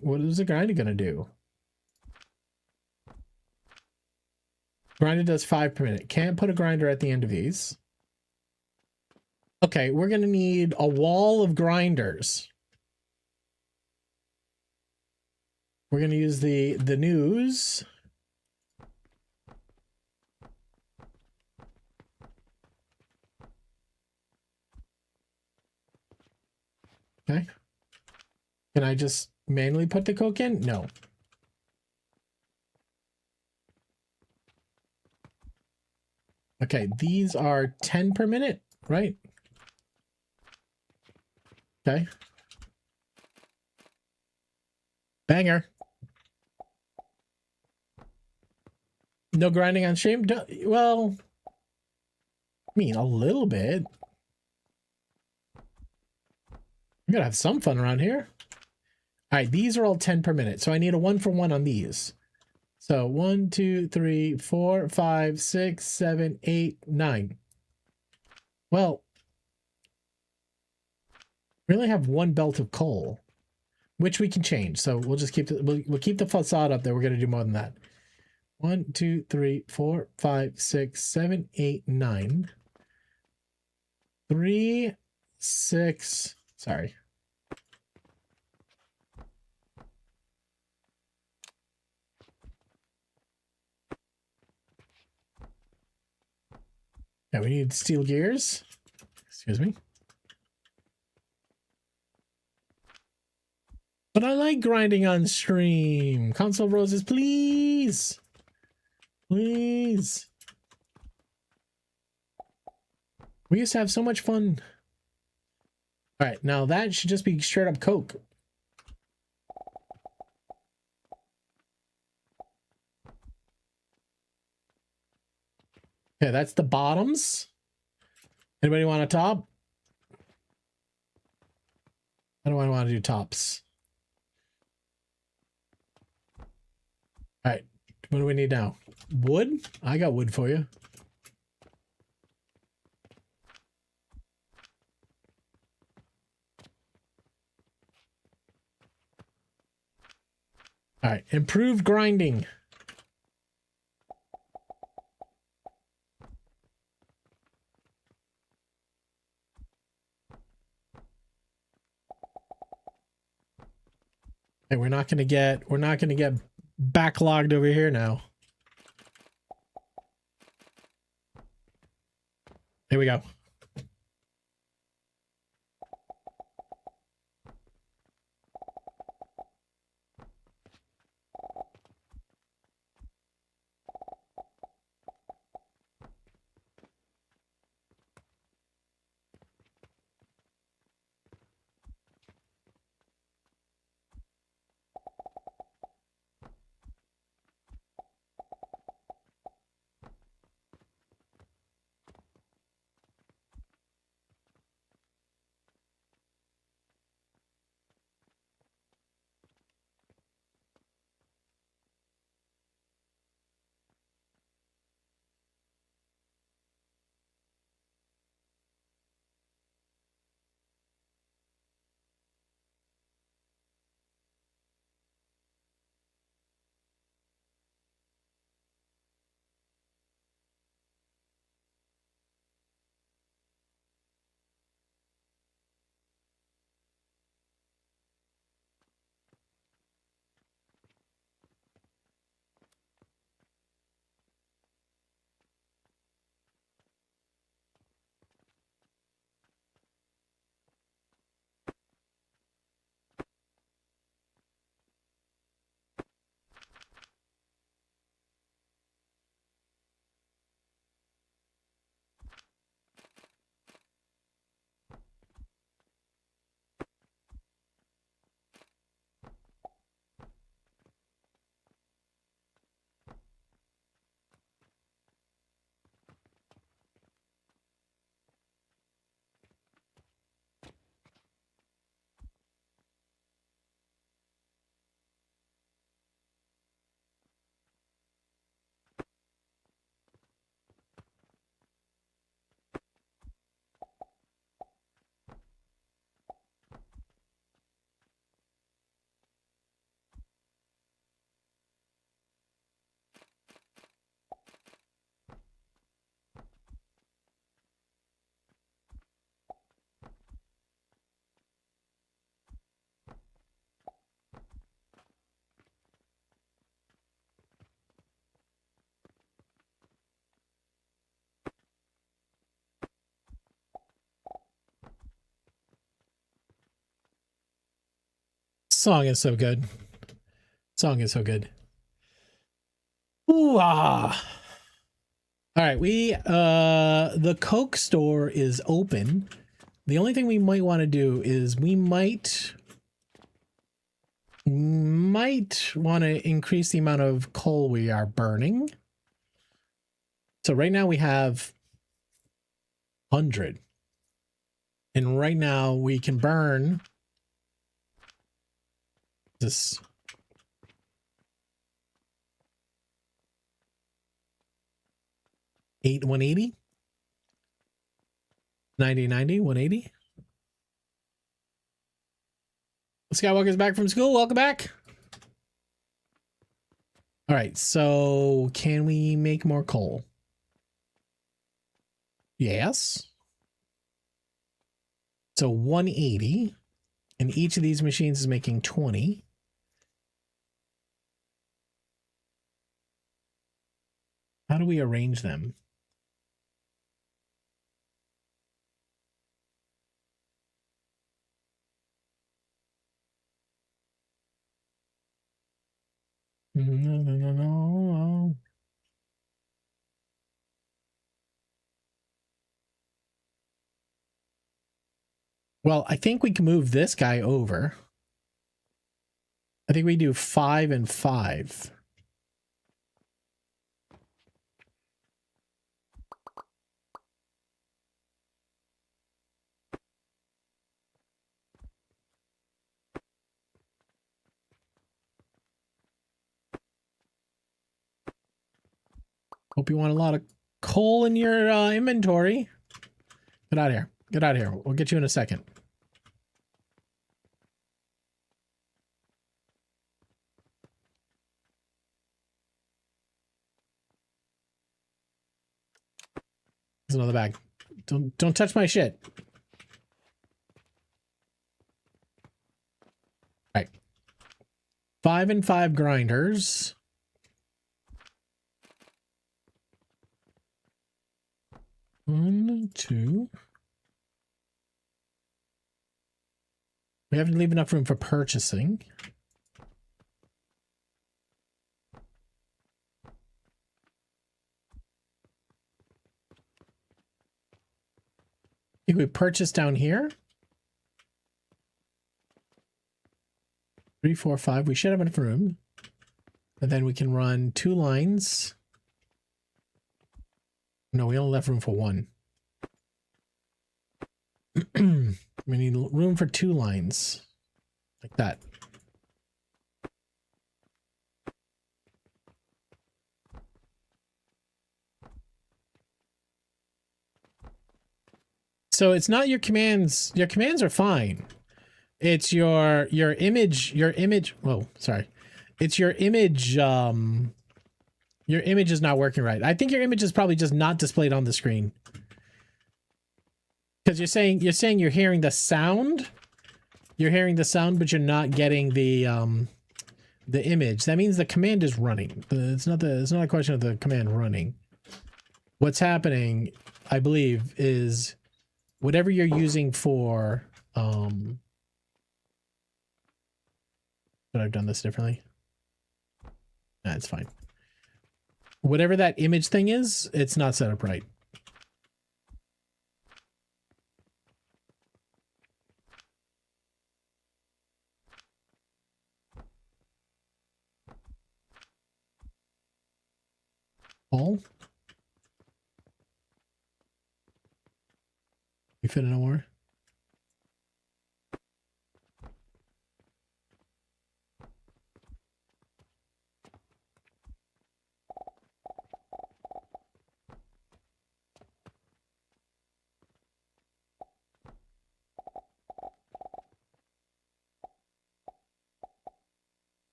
do? Grinder does 5 per minute. Can't put a grinder at the end of these. Okay, we're gonna need a wall of grinders. We're gonna use the news. Okay. Can I just manually put the Coke in? No. Okay, these are 10 per minute, right? Okay. Banger. No grinding on stream? Well, I mean, a little bit. We gotta have some fun around here. All right, these are all 10 per minute, so I need a 1-for-1 on these. So 1, 2, 3, 4, 5, 6, 7, 8, 9. Well, we only have one belt of coal, which we can change. So we'll just keep we'll keep the facade up there. We're gonna do more than that. 1, 2, 3, 4, 5, 6, 7, 8, 9. 3, 6. Sorry. Yeah, we need steel gears. Excuse me. But I like grinding on stream. Console roses, please. Please. We used to have so much fun. All right, now that should just be straight up Coke. Okay, that's the bottoms. Anybody want a top? I don't want to do tops. All right, what do we need now? Wood? I got wood for you. All right, improved grinding. Hey, we're not gonna get backlogged over here now. Here we go. Song is so good. Song is so good. Ooh ah. All right, the Coke store is open. The only thing we might want to do is we might want to increase the amount of coal we are burning. So right now we have 100. And right now we can burn this. Eight 180, 90 90 180. Skywalker's back from school. Welcome back. All right, so can we make more coal? Yes. So 180, and each of these machines is making 20. How do we arrange them? No. Well, I think we can move this guy over. I think we do 5 and 5. Hope you want a lot of coal in your inventory. Get out of here. Get out of here. We'll get you in a second. There's another bag. Don't touch my shit. All right. 5 and 5 grinders. One, two. We have to leave enough room for purchasing. I think we purchase down here. 3, 4, 5. We should have enough room. And then we can run 2 lines. No, we only left room for 1. We need room for 2 lines. Like that. So it's not your commands. Your commands are fine. It's your image. Whoa, sorry. It's your image. Your image is not working right. I think your image is probably just not displayed on the screen. Because you're saying you're hearing the sound. You're hearing the sound, but you're not getting the image. That means the command is running. It's not a question of the command running. What's happening, I believe, is whatever you're using for should I have done this differently? Nah, it's fine. Whatever that image thing is, it's not set up right. All? You fit in no more?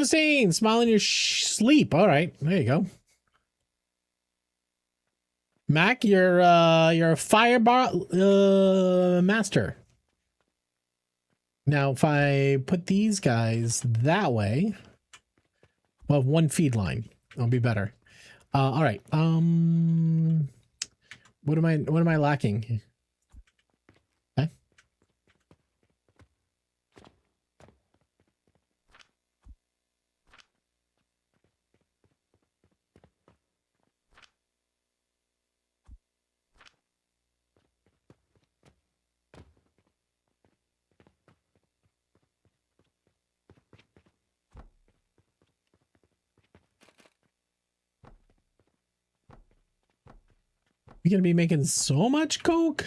Scene, smile in your sleep. All right, there you go. Mac, you're a firebar master. Now, if I put these guys that way, well, one feed line, it'll be better. All right. What am I lacking? Okay. You're gonna be making so much coke?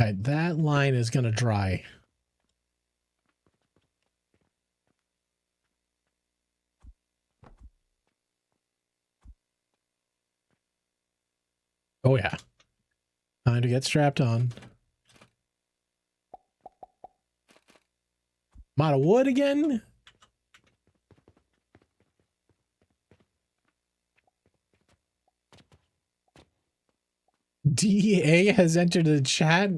Okay, that line is gonna dry. Oh yeah. Time to get strapped on. I'm out of wood again. DEA has entered the chat.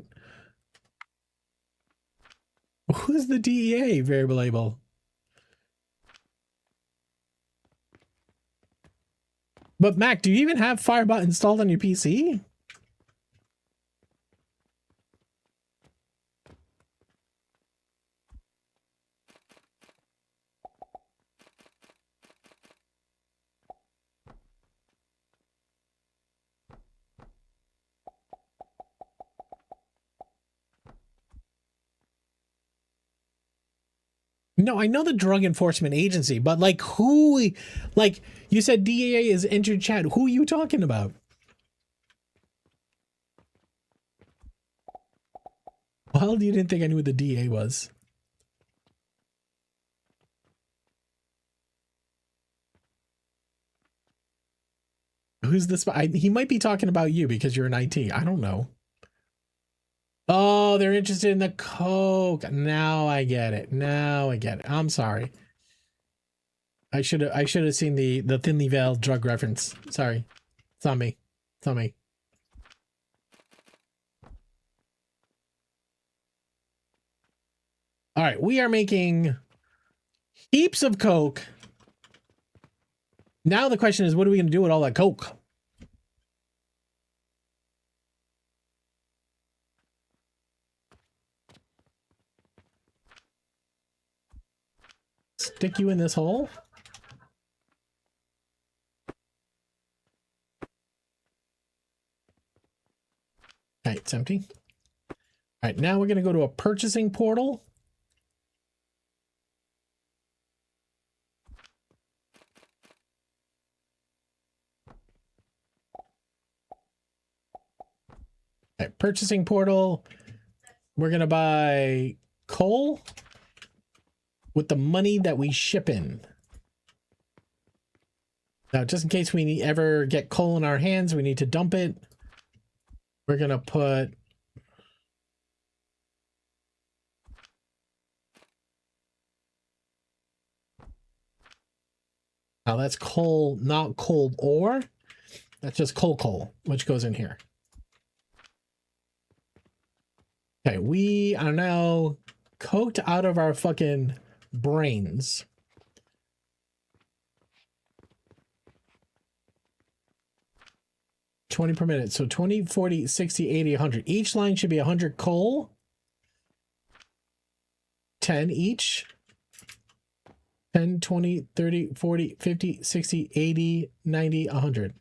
Who's the DEA variable label? But Mac, do you even have Firebot installed on your PC? No, I know the Drug Enforcement Agency, but like who, like you said DEA is entered chat. Who are you talking about? Well, you didn't think I knew who the DEA was. Who's this? He might be talking about you because you're in IT. I don't know. Oh, they're interested in the coke. Now I get it. Now I get it. I'm sorry. I should have seen the thinly veiled drug reference. Sorry. It's on me. It's on me. All right, we are making heaps of coke. Now the question is, what are we going to do with all that coke? Stick you in this hole? All right, it's empty. All right, now we're going to go to a purchasing portal. All right, purchasing portal. We're going to buy coal with the money that we ship in. Now, just in case we ever get coal in our hands, we need to dump it. We're going to put... Now that's coal, not cold ore. That's just coal, which goes in here. Okay, we are now coked out of our fucking brains. $20 per minute. So 20, 40, 60, 80, 100. Each line should be 100 coal. 10 each. 10, 20, 30, 40, 50, 60, 80, 90, 100.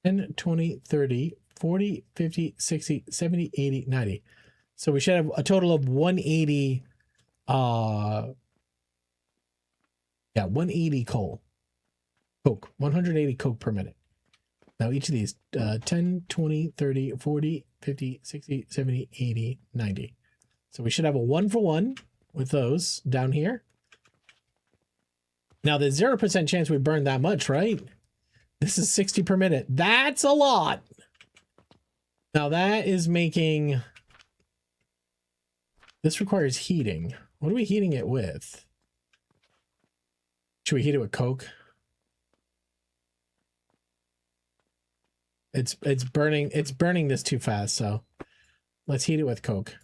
10, 20, 30, 40, 50, 60, 70, 80, 90. So we should have a total of 180, 180 coke, 180 coke per minute. Now each of these, 10, 20, 30, 40, 50, 60, 70, 80, 90. So we should have a 1-for-1 with those down here. Now there's 0% chance we burn that much, right? This is 60 per minute. That's a lot. Now that is making... This requires heating. What are we heating it with? Should we heat it with Coke? It's burning this too fast, so let's heat it with Coke.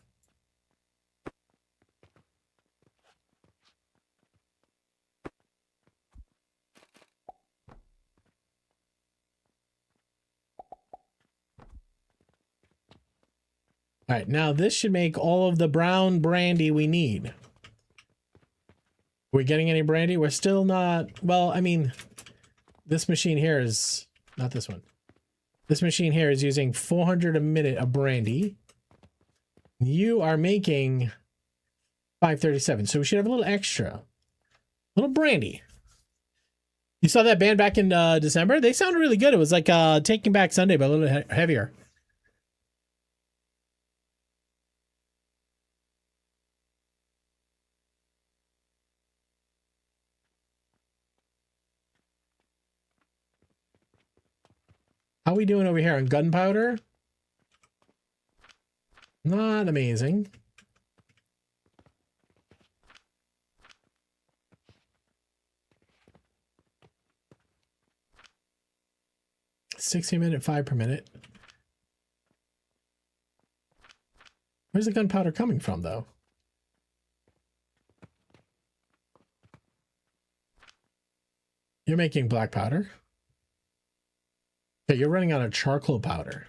All right, now this should make all of the brown brandy we need. Are we getting any brandy? We're still not, well, I mean, this machine here is, not this one. This machine here is using 400 a minute of brandy. You are making 537, so we should have a little extra. A little brandy. You saw that band back in December? They sounded really good. It was like Taking Back Sunday, but a little heavier. How are we doing over here on gunpowder? Not amazing. $60 5 per minute. Where's the gunpowder coming from, though? You're making black powder. Okay, you're running out of charcoal powder.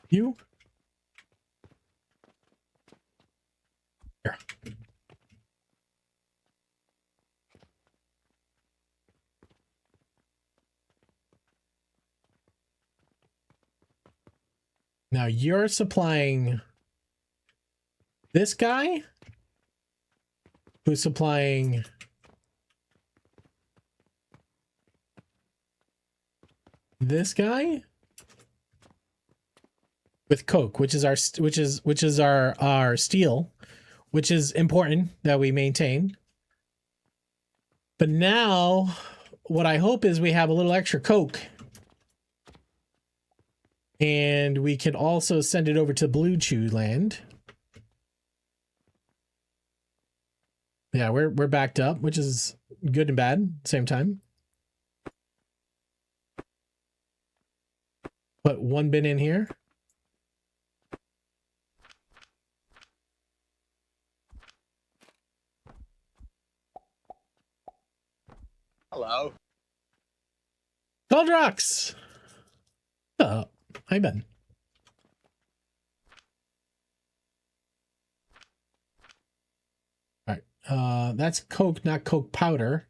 You? Here. Now you're supplying this guy who's supplying this guy with Coke, which is our steel, which is important that we maintain. But now what I hope is we have a little extra Coke. And we can also send it over to Blue Chew Land. Yeah, we're backed up, which is good and bad at the same time. Put one bin in here. Hello. Goldrox! Hi, Ben. All right. That's Coke, not Coke powder.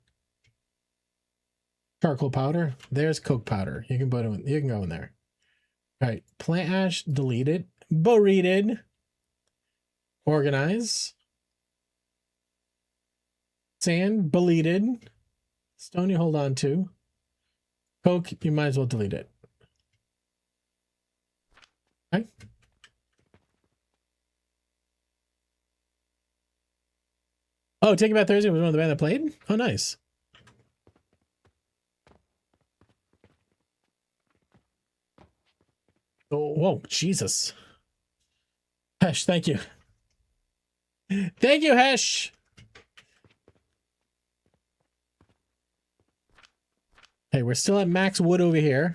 Charcoal powder. There's Coke powder. You can put it in, you can go in there. All right. Plant ash, deleted. Boreated. Organize. Sand, deleted. Stone you hold on to. Coke, you might as well delete it. Okay. Oh, Taking Back Thursday was one of the band that played? Oh, nice. Oh, whoa, Jesus. Hesh, thank you. Thank you, Hesh. Hey, we're still at max wood over here.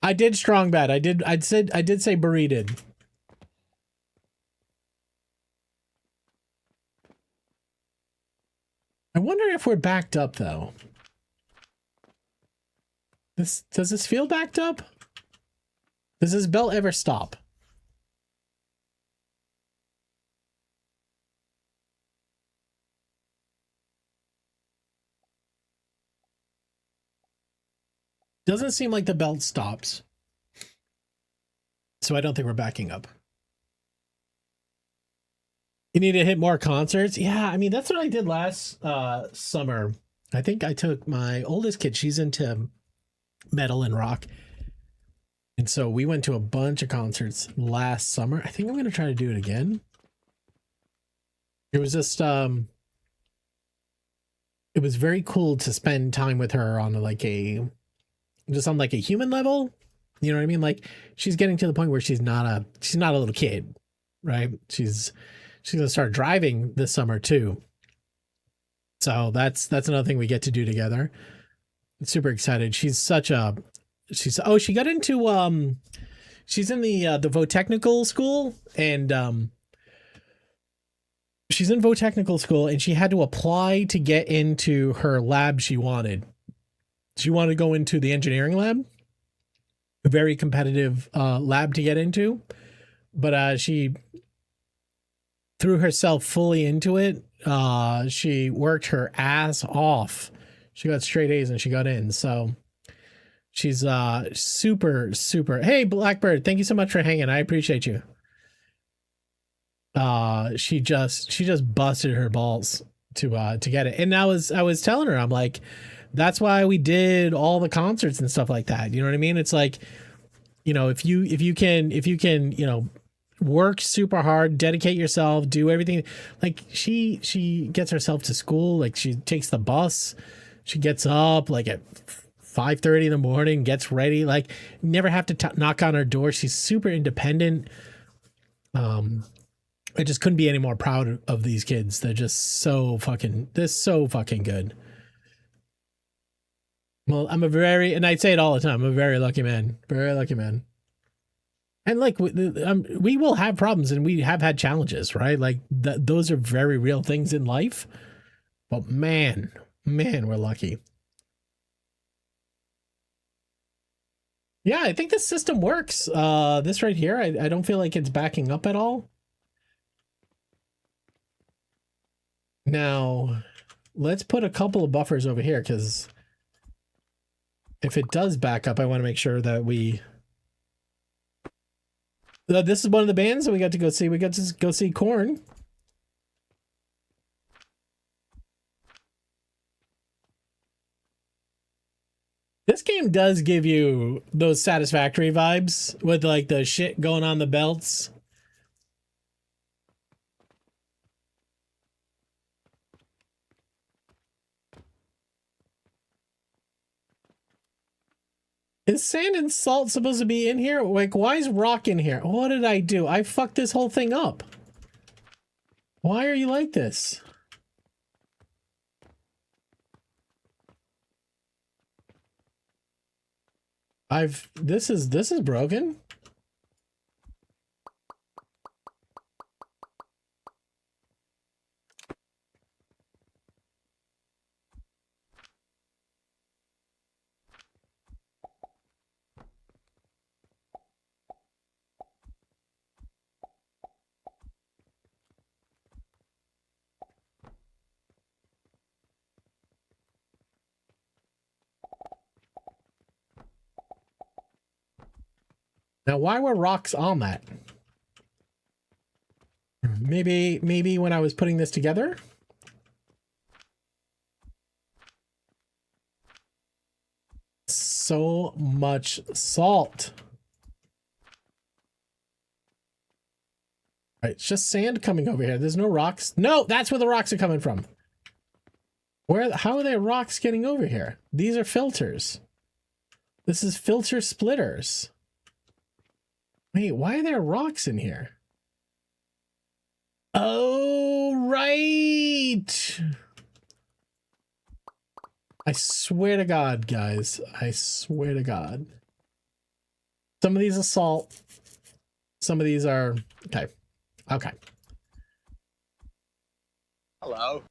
I did strong bad. I did say burrited. I wonder if we're backed up though. Does this feel backed up? Does this belt ever stop? Doesn't seem like the belt stops. So I don't think we're backing up. You need to hit more concerts? Yeah, I mean, that's what I did last summer. I think I took my oldest kid. She's into metal and rock. And so we went to a bunch of concerts last summer. I think I'm going to try to do it again. It was just, it was very cool to spend time with her on like a just on like a human level. You know what I mean? Like she's getting to the point where she's not a little kid, right? She's gonna start driving this summer too. So that's another thing we get to do together. I'm super excited. She got into she's in the Vo Technical School, and she's in Vo Technical School, and she had to apply to get into her lab she wanted. She wanted to go into the engineering lab, a very competitive lab to get into, but she threw herself fully into it. She worked her ass off. She got straight A's and she got in. So she's super. Hey, Blackbird, thank you so much for hanging. I appreciate you. She just busted her balls to get it. And I was telling her, I'm like, that's why we did all the concerts and stuff like that. You know what I mean? It's like, you know, if you can, you know, work super hard, dedicate yourself, do everything. Like she gets herself to school. Like she takes the bus. She gets up like at 5:30 in the morning, gets ready. Like never have to knock on her door. She's super independent. I just couldn't be any more proud of these kids. They're so fucking good. Well, and I say it all the time, I'm a very lucky man. Very lucky man. And like, we will have problems and we have had challenges, right? Like those are very real things in life. But man, we're lucky. Yeah, I think this system works. This right here, I don't feel like it's backing up at all. Now, let's put a couple of buffers over here, because if it does back up, I want to make sure that this is one of the bands that we got to go see. We got to go see Korn. This game does give you those Satisfactory vibes with like the shit going on the belts. Is sand and salt supposed to be in here? Like, why is rock in here? What did I do? I fucked this whole thing up. Why are you like this? This is broken. Now, why were rocks on that? Maybe when I was putting this together? So much salt. All right, it's just sand coming over here. There's no rocks. No, that's where the rocks are coming from. How are there rocks getting over here? These are filters. This is filter splitters. Wait, why are there rocks in here? Oh, right. I swear to God, guys. I swear to God. Some of these are salt. Some of these are... Okay. Okay. Hello.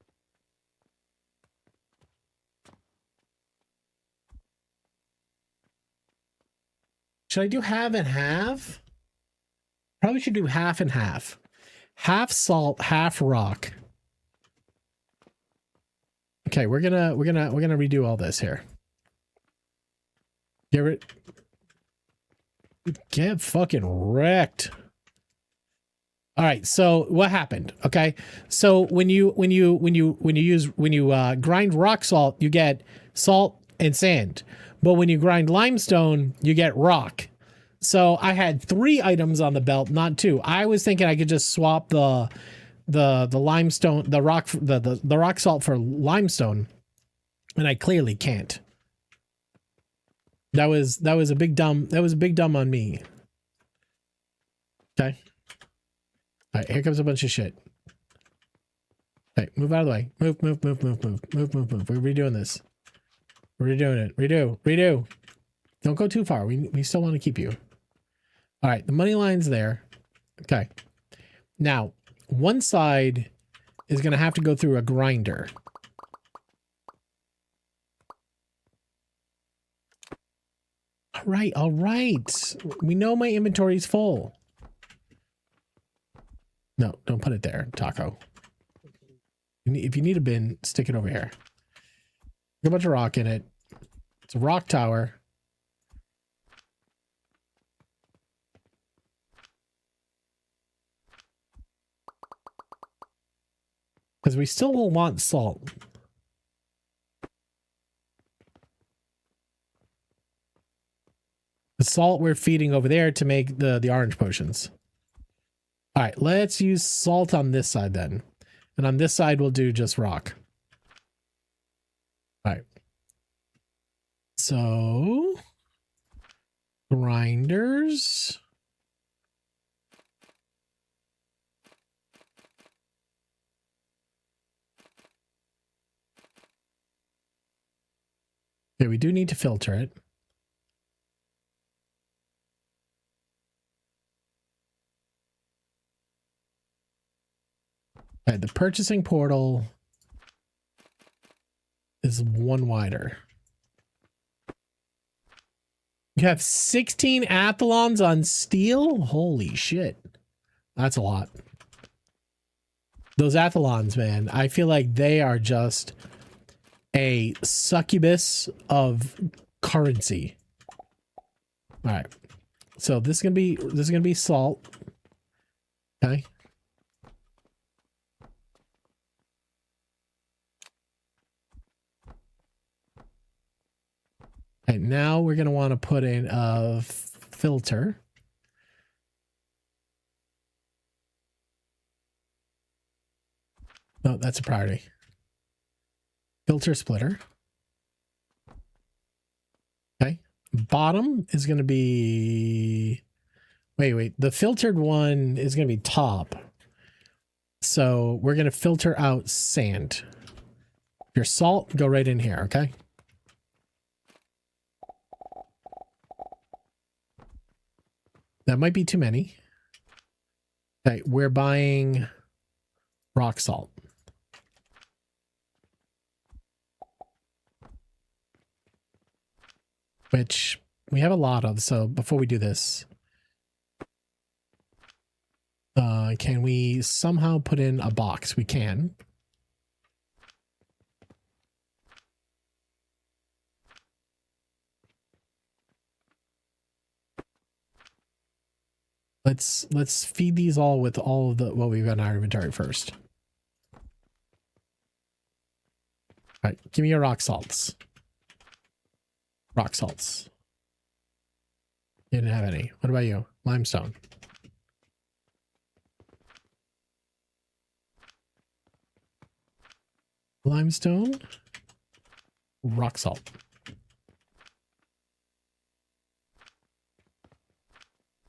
Should I do half and half? Probably should do half and half. Half salt, half rock. Okay, we're gonna redo all this here. Get fucking wrecked. All right, so what happened? Okay, so when you grind rock salt, you get salt and sand, but when you grind limestone, you get rock. So I had 3 items on the belt, not 2. I was thinking I could just swap the limestone, the rock salt for limestone, and I clearly can't. That was a big dumb. That was a big dumb on me. Okay. All right, here comes a bunch of shit. Okay, move out of the way. Move. We're redoing this. We're redoing it. Redo. Don't go too far. We still want to keep you. All right, the money line's there. Okay. Now, one side is going to have to go through a grinder. All right. We know my inventory's full. No, don't put it there, Taco. If you need a bin, stick it over here. Put a bunch of rock in it. It's a rock tower. Because we still will want salt. The salt we're feeding over there to make the orange potions. All right, let's use salt on this side then. And on this side, we'll do just rock. All right. So, grinders. Okay, we do need to filter it. All right, the purchasing portal is one wider. You have 16 athlons on steel? Holy shit. That's a lot. Those athlons, man, I feel like they are just a succubus of currency. All right. So this is gonna be salt. Okay. And now we're going to want to put in a filter. No, that's a priority. Filter splitter. Okay. Bottom is going to be... Wait. The filtered one is going to be top. So we're going to filter out sand. Your salt, go right in here, okay? That might be too many. Okay, we're buying rock salt. Which we have a lot of, so before we do this, can we somehow put in a box? We can. Let's feed these all with all of the what we've got in our inventory first. All right, give me your rock salts. Rock salts. You didn't have any. What about you? Limestone. Limestone. Rock salt.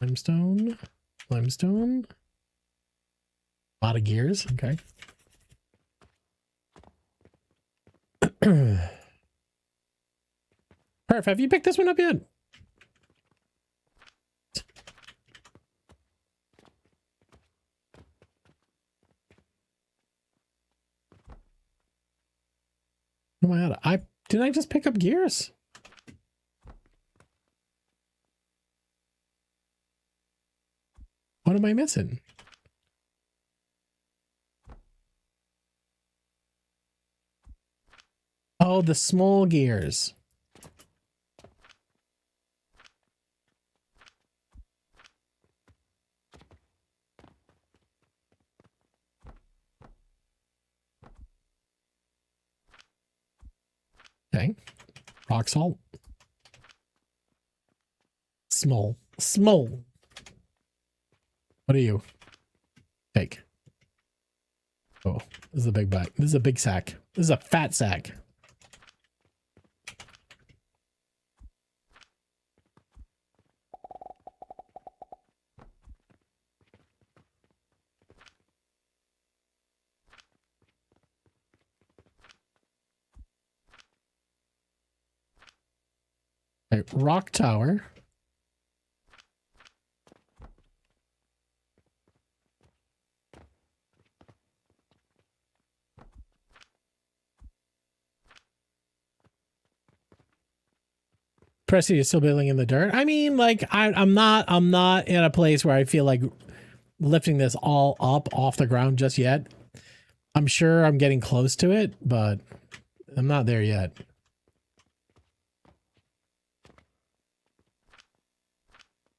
Limestone. Limestone. A lot of gears. Okay. Perf, have you picked this one up yet? Oh my god, did I just pick up gears? What am I missing? Oh, the small gears. Okay. Rock salt. Small. Small. What are you? Take. Oh, this is a big bag. This is a big sack. This is a fat sack. Okay, rock tower. Pressy is still building in the dirt. I mean, like, I'm not in a place where I feel like lifting this all up off the ground just yet. I'm sure I'm getting close to it, but I'm not there yet.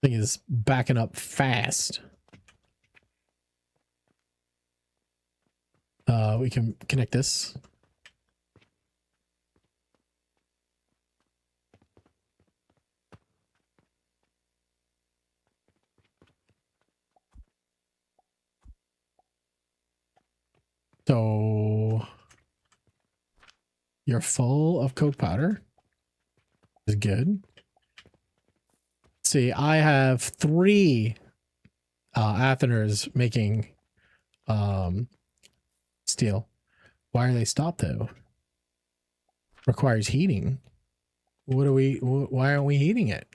Thing is backing up fast. We can connect this. So you're full of coke powder. Is good. See, I have 3 Atheners making steel. Why are they stopped though? Requires heating. What are we? Why aren't we heating it?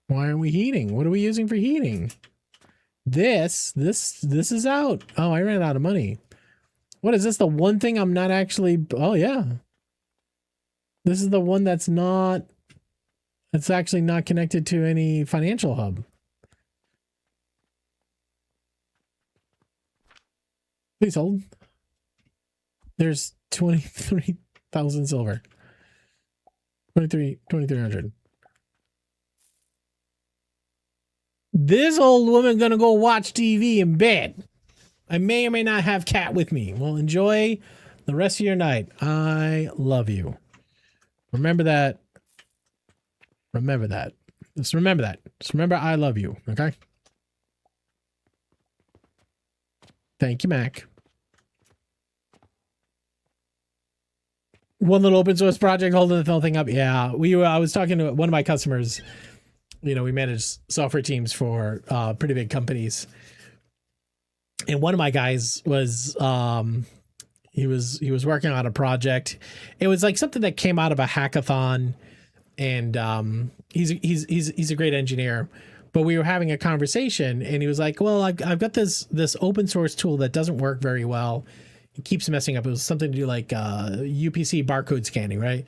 Why aren't we heating? What are we using for heating? This is out. Oh, I ran out of money. What is this? The one thing I'm not actually. Oh yeah. This is the one that's not. It's actually not connected to any financial hub. Please hold. There's 23,000 silver. 2,300. This old woman gonna go watch TV in bed. I may or may not have cat with me. Well, enjoy the rest of your night. I love you. Remember that. Remember that. Just remember that. Just remember I love you. Okay? Thank you, Mac. One little open source project holding the whole thing up. Yeah, I was talking to one of my customers. You know, we manage software teams for pretty big companies. And one of my guys was he was working on a project. It was like something that came out of a hackathon, and he's a great engineer. But we were having a conversation, and he was like, "Well, I've got this open source tool that doesn't work very well. It keeps messing up. It was something to do like UPC barcode scanning, right?"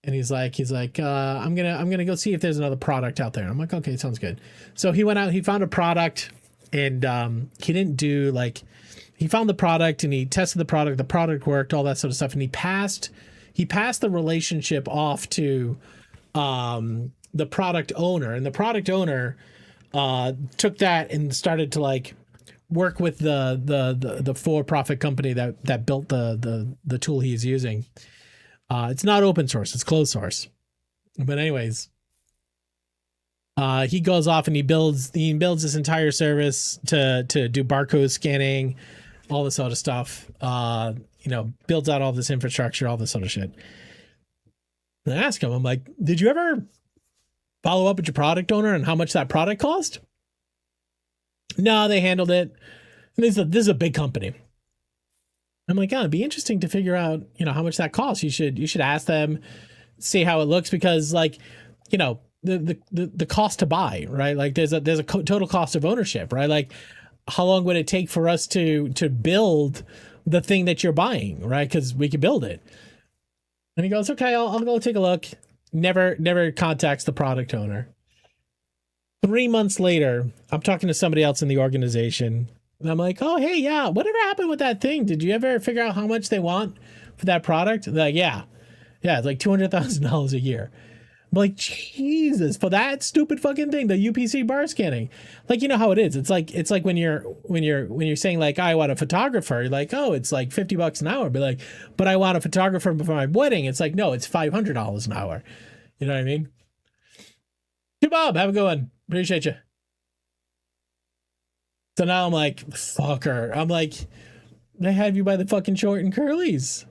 And he's like, I'm gonna go see if there's another product out there. I'm like, okay, sounds good. So he went out, he found a product, and he didn't do like, he found the product and he tested the product worked, all that sort of stuff, and he passed the relationship off to the product owner, and the product owner took that and started to like work with the for-profit company that built the tool he's using. It's not open source, it's closed source. But anyways, he goes off and he builds this entire service to do barcode scanning, all this sort of stuff. Builds out all this infrastructure, all this sort of shit. And I asked him, I'm like, did you ever follow up with your product owner and how much that product cost? No, they handled it. And this is a big company. I'm like, it'd be interesting to figure out, how much that costs. You should ask them, see how it looks, because like, the cost to buy, right? Like there's a total cost of ownership, right? Like how long would it take for us to build the thing that you're buying, right? Because we could build it. And he goes, okay, I'll go take a look. Never contacts the product owner. 3 months later, I'm talking to somebody else in the organization. And I'm like, oh, hey, yeah, whatever happened with that thing? Did you ever figure out how much they want for that product? They're like, yeah, it's like $200,000 a year. I'm like, Jesus, for that stupid fucking thing, the UPC bar scanning. Like, you know how it is. It's like when you're saying like, I want a photographer, you're like, oh, it's like $50 an hour. Be like, but I want a photographer for my wedding. It's like, no, it's $500 an hour. You know what I mean? Hey, Bob, have a good one. Appreciate you. So now I'm like, fucker. I'm like, they have you by the fucking short and curlies.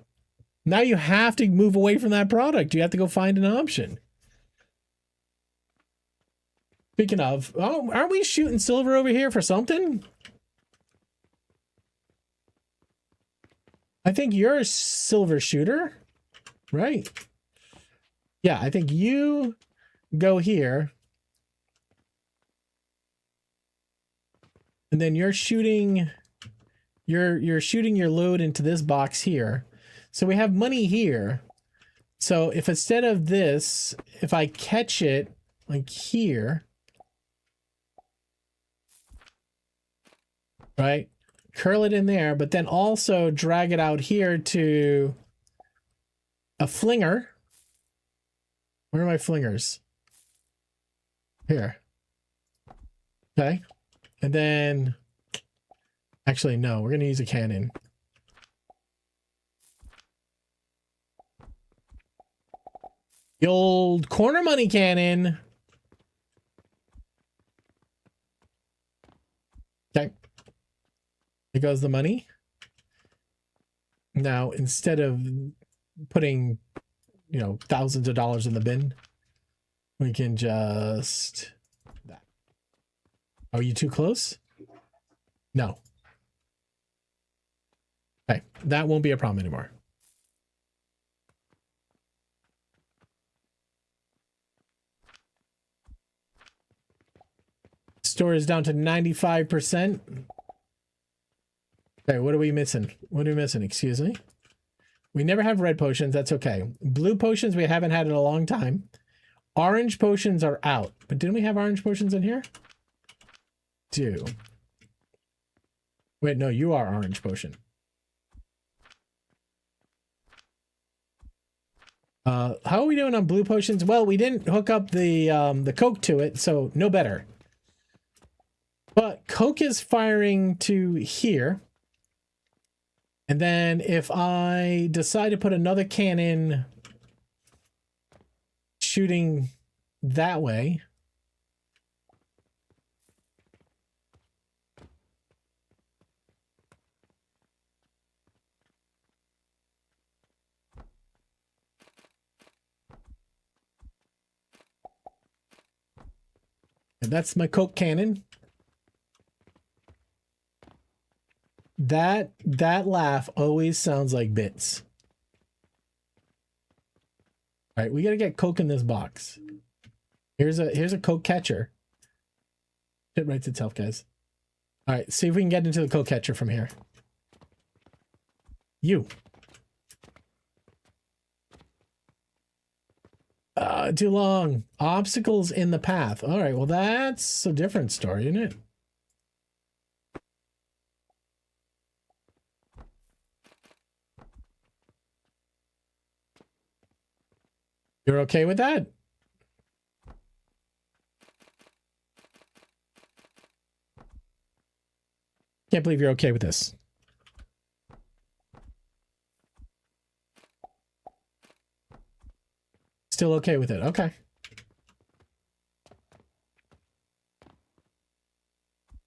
Now you have to move away from that product. You have to go find an option. Speaking of, aren't we shooting silver over here for something? I think you're a silver shooter, right? Yeah, I think you go here. And then you're shooting you're shooting your load into this box here. So we have money here. So if instead of this, if I catch it like here, right? Curl it in there, but then also drag it out here to a flinger. Where are my flingers? Here. Okay. And then, actually, no, we're going to use a cannon. The old corner money cannon. Okay. There goes the money. Now, instead of putting, you know, thousands of dollars in the bin, we can just... that. Are you too close? No. Okay, that won't be a problem anymore. Store is down to 95%. Okay, what are we missing? What are we missing? Excuse me. We never have red potions. That's okay. Blue potions we haven't had in a long time. Orange potions are out. But didn't we have orange potions in here? Do. Wait, no, you are orange potion. How are we doing on blue potions? Well, we didn't hook up the Coke to it, so no better. But Coke is firing to here. And then if I decide to put another cannon shooting that way. And that's my Coke cannon. That laugh always sounds like bits. All right, we got to get Coke in this box. Here's a Coke catcher. It writes itself, guys. All right, see if we can get into the Coke catcher from here. You. Too long. Obstacles in the path. All right, well, that's a different story, isn't it? You're okay with that? Can't believe you're okay with this. Still okay with it. Okay.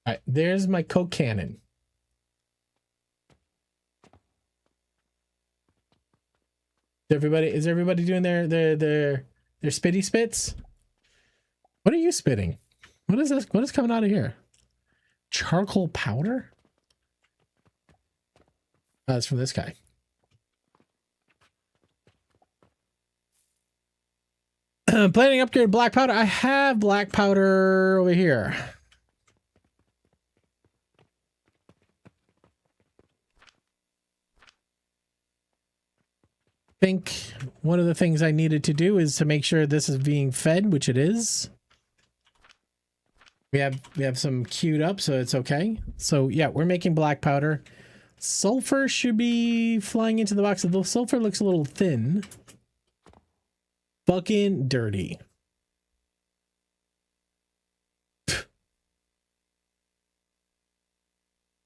All right, there's my Coke cannon. Is everybody doing their spitty spits? What are you spitting? What is this? What is coming out of here? Charcoal powder? That's from this guy. Planning upgrade black powder. I have black powder over here. I think one of the things I needed to do is to make sure this is being fed, which it is. We have some queued up, so it's okay. So yeah, we're making black powder. Sulfur should be flying into the box. The sulfur looks a little thin. Fucking dirty.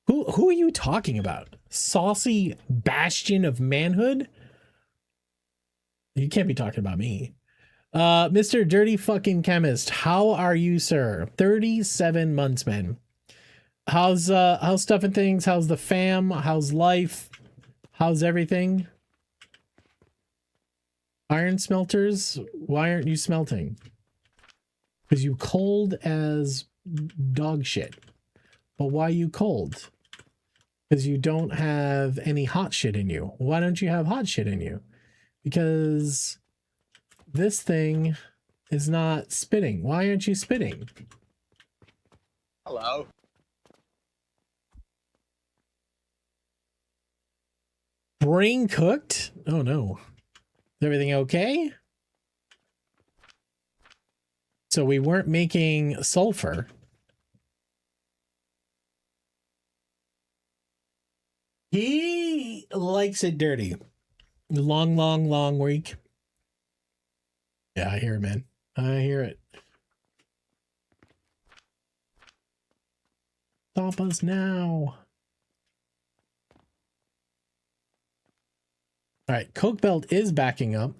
Who are you talking about? Saucy bastion of manhood? You can't be talking about me. Mr. Dirty fucking Chemist, how are you, sir? 37 months, man. How's stuff and things? How's the fam? How's life? How's everything? Iron smelters, why aren't you smelting? Because you cold as dog shit. But why you cold? Because you don't have any hot shit in you. Why don't you have hot shit in you? Because This thing is not spitting. Why aren't you spitting? Hello. Brain cooked? Oh no. Is everything okay? So we weren't making sulfur. He likes it dirty. Long week. Yeah, I hear it, man. I hear it. Stop us now. All right, Coke Belt is backing up.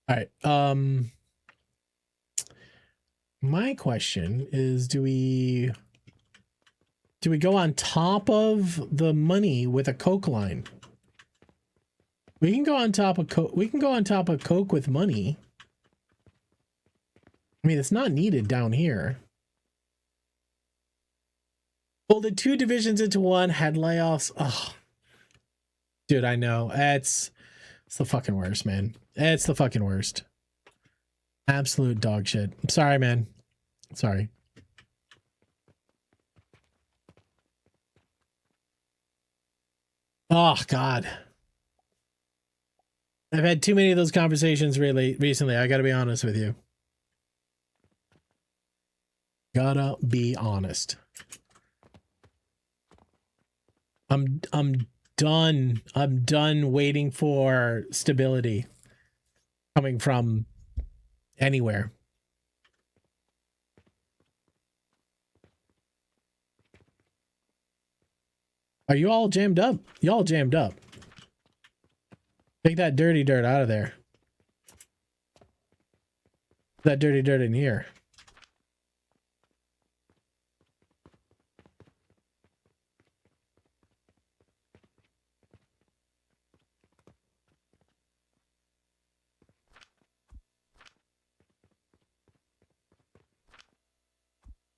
All right. My question is, do we go on top of the money with a Coke line? We can go on top of Coke. We can go on top of Coke with money. I mean, it's not needed down here. Folded 2 divisions into one, had layoffs. Oh, dude, I know. It's the fucking worst, man. It's the fucking worst. Absolute dog shit. I'm sorry, man. Sorry. Oh, God. I've had too many of those conversations really recently. I gotta be honest with you. Gotta be honest. I'm done. I'm done waiting for stability coming from anywhere. Are you all jammed up? Y'all jammed up. Take that dirty dirt out of there. That dirty dirt in here.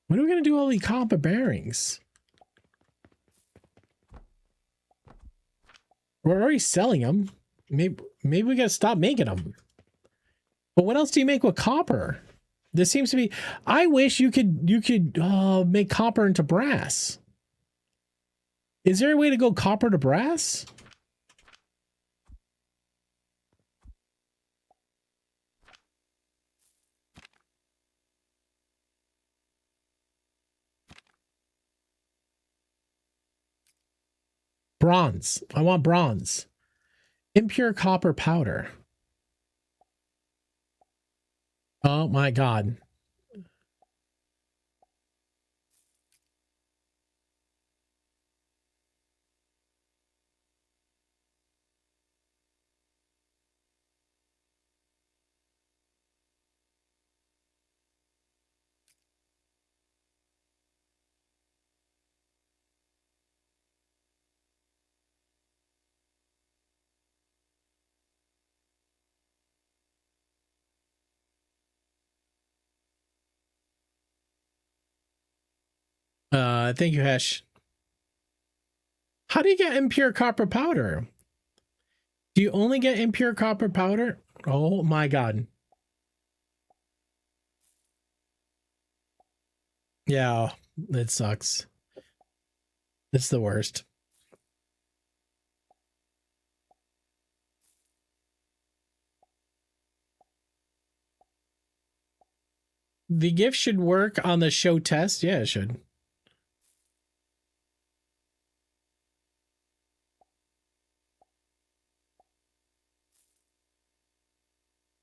When are we going to do all the copper bearings? We're already selling them. Maybe we got to stop making them. But what else do you make with copper? This seems to be... I wish you could make copper into brass. Is there a way to go copper to brass? Bronze. I want bronze. Impure copper powder. Oh my God. Thank you, Hesh. How do you get impure copper powder? Do you only get impure copper powder? Oh my God. Yeah, it sucks. It's the worst. The gift should work on the show test. Yeah, it should.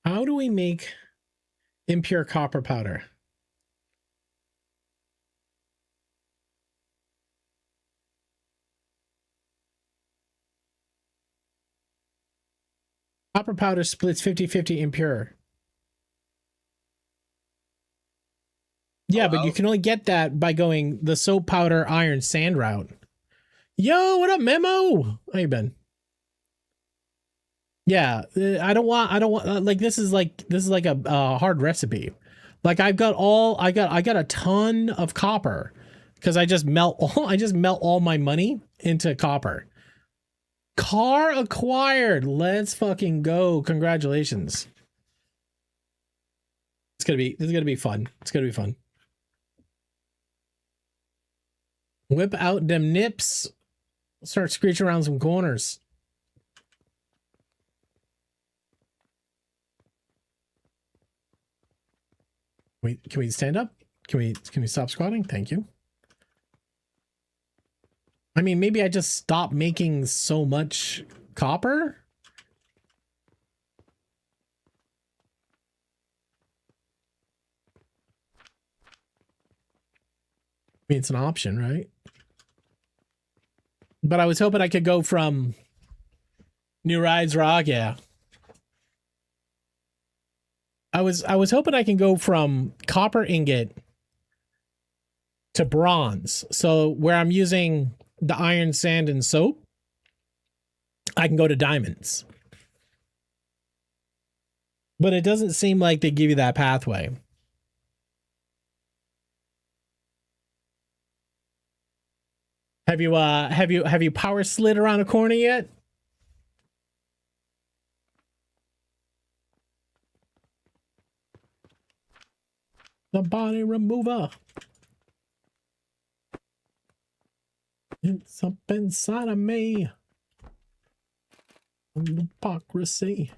How do we make impure copper powder? Copper powder splits 50-50 impure. Yeah, but you can only get that by going the soap powder iron sand route. Yo, what up, Memo? How you been? Yeah, I don't want like this is like a hard recipe. Like I got a ton of copper because I just melt all my money into copper. Car acquired. Let's fucking go. Congratulations. This is gonna be fun. It's gonna be fun. Whip out them nips. Start screeching around some corners. Can we stand up? Can we stop squatting? Thank you. I mean, maybe I just stop making so much copper. I mean, it's an option, right? But I was hoping I could go from New Rides Rock, yeah. I was hoping I can go from copper ingot to bronze. So where I'm using the iron, sand, and soap, I can go to diamonds. But it doesn't seem like they give you that pathway. Have you power slid around a corner yet? The body remover. It's up inside of me. Hypocrisy.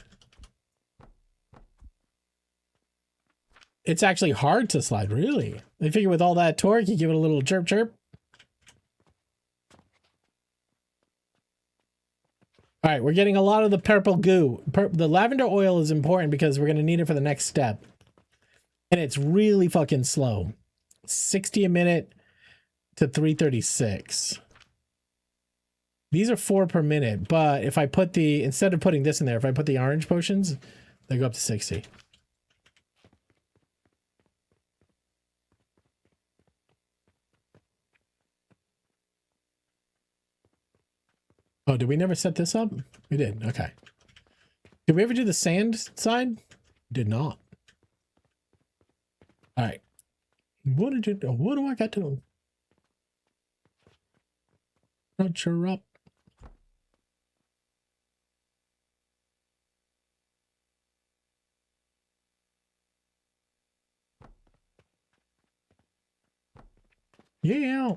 It's actually hard to slide, really. I figure with all that torque, you give it a little chirp chirp. All right, we're getting a lot of the purple goo. The lavender oil is important because we're going to need it for the next step. And it's really fucking slow. 60 a minute to 336. These are 4 per minute, but if I put instead of putting this in there, if I put the orange potions, they go up to 60. Oh, did we never set this up? We did. Okay. Did we ever do the sand side? Did not. All right. What do I got to do? Not sure up. Yeah.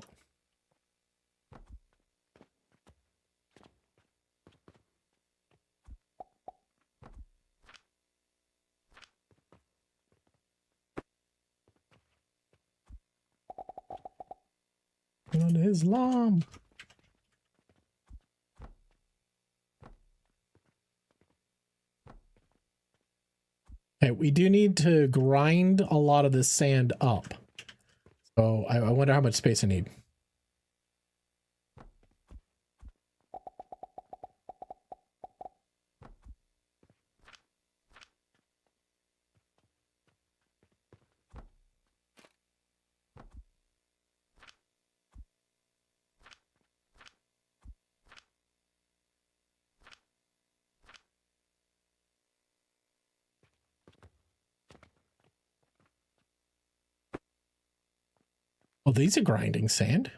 On Islam. Okay, we do need to grind a lot of this sand up. So I wonder how much space I need. Oh, these are grinding sand.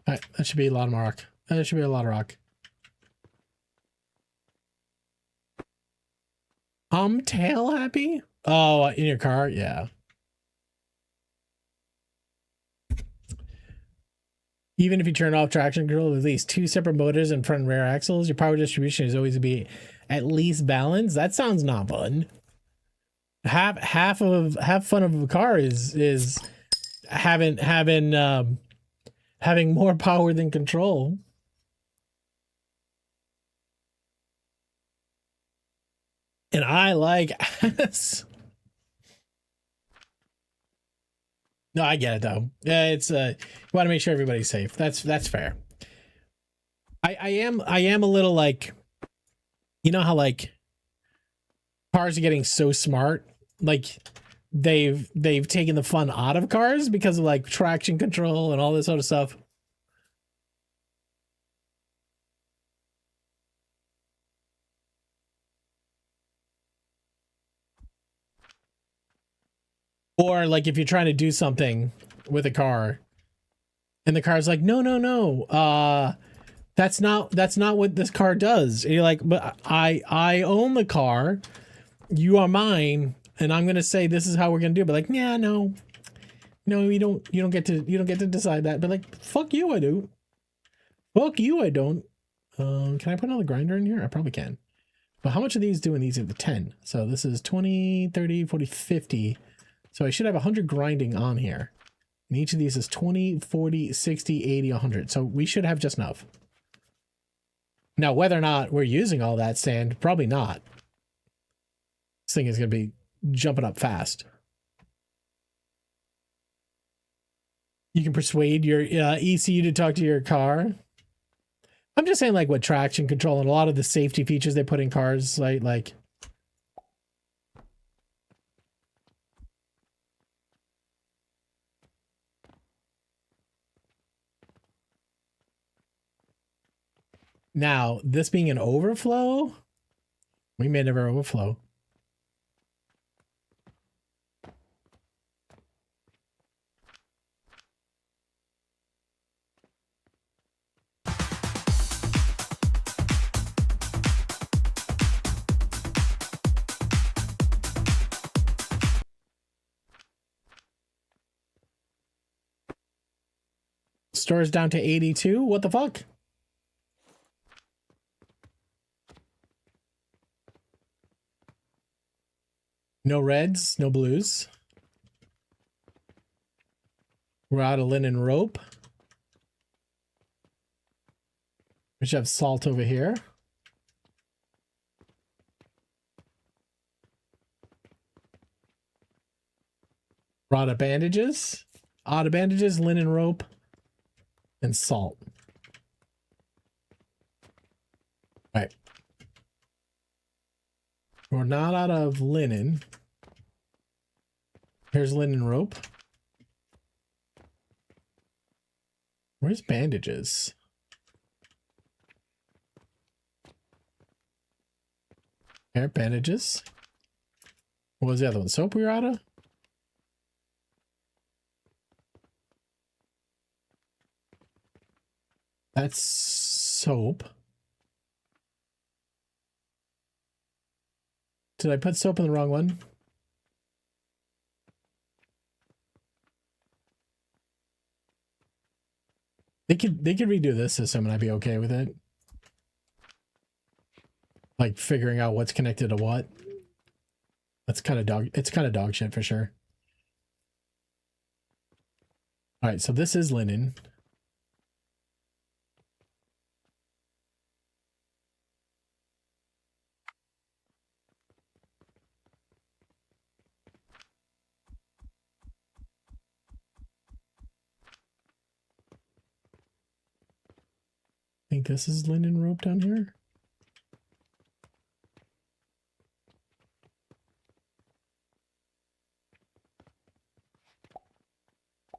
All right, that should be a lot of rock. That should be a lot of rock. Tail happy? Oh, in your car? Yeah. Even if you turn off traction control with at least 2 separate motors and front and rear axles, your power distribution is always to be at least balanced. That sounds not fun. Half fun of a car is having more power than control. And I like ass. No, I get it though. Yeah, it's you want to make sure everybody's safe. That's fair. I am a little like, you know how like cars are getting so smart, like they've taken the fun out of cars because of like traction control and all this sort of stuff. Or like if you're trying to do something with a car and the car's like, no, that's not what this car does. And you're like, but I own the car, you are mine, and I'm gonna say this is how we're gonna do it. But like, yeah, no, you don't get to decide that. But like, fuck you, I do. Fuck you, I don't. Can I put another grinder in here? I probably can. But how much are these doing? These are the 10. So this is 20, 30, 40, 50. So I should have 100 grinding on here. And each of these is 20, 40, 60, 80, 100. So we should have just enough. Now, whether or not we're using all that sand, probably not. This thing is going to be jumping up fast. You can persuade your ECU to talk to your car. I'm just saying like what traction control and a lot of the safety features they put in cars, like now, this being an overflow, we may never overflow. Stores down to 82. What the fuck? No reds, no blues. We're out of linen rope. We should have salt over here. Rod of bandages. Odd of bandages, linen rope, and salt. Right. We're not out of linen. Here's linen rope. Where's bandages? Here, bandages. What was the other one? Soap we were out of? That's soap. Did I put soap in the wrong one? They could redo this system and I'd be okay with it. Like figuring out what's connected to what. That's kind of dog shit for sure. All right, so this is linen. I think this is linen rope down here.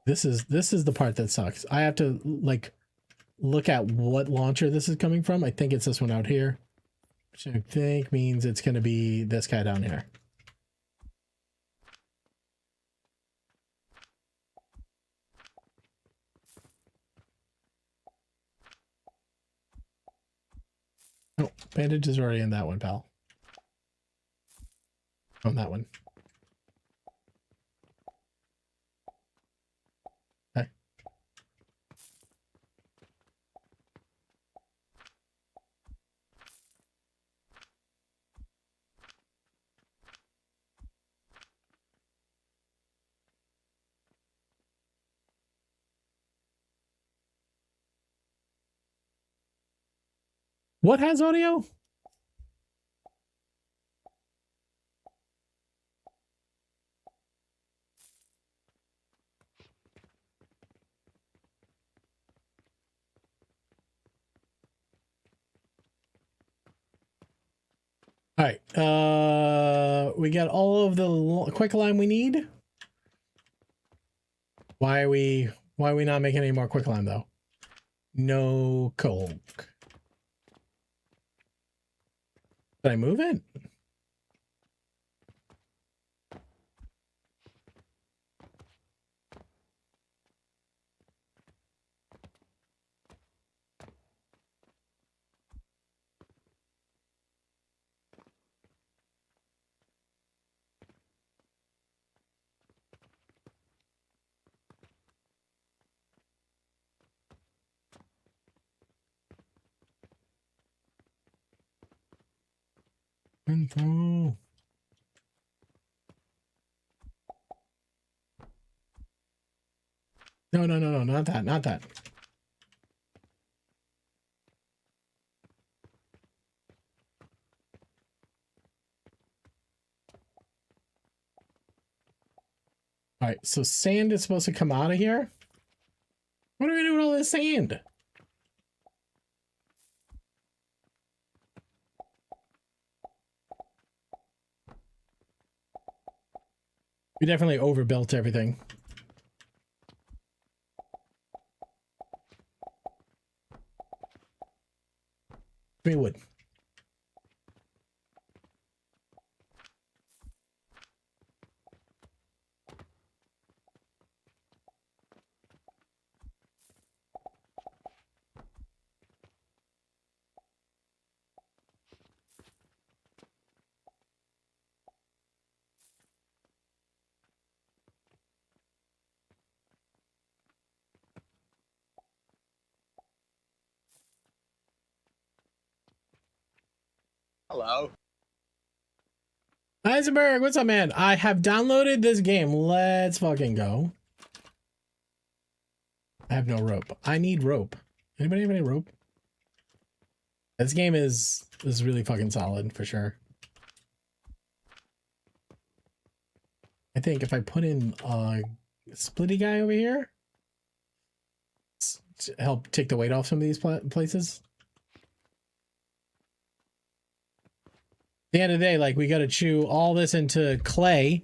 This is the part that sucks. I have to like look at what launcher this is coming from. I think it's this one out here, which I think means it's going to be this guy down here. Oh, bandage is already in that one, pal. On that one. Okay. What has audio? All right. We got all of the quick lime we need. Why are we not making any more quick lime though? No coke. Did I move it? Info. No, not that, not that. All right, so sand is supposed to come out of here. What are we gonna do with all this sand? We definitely overbuilt everything. Give me wood. Hello. Eisenberg, what's up, man? I have downloaded this game. Let's fucking go. I have no rope. I need rope. Anybody have any rope? This game is really fucking solid for sure. I think if I put in a splitty guy over here to help take the weight off some of these places. At the end of the day, like, we got to chew all this into clay.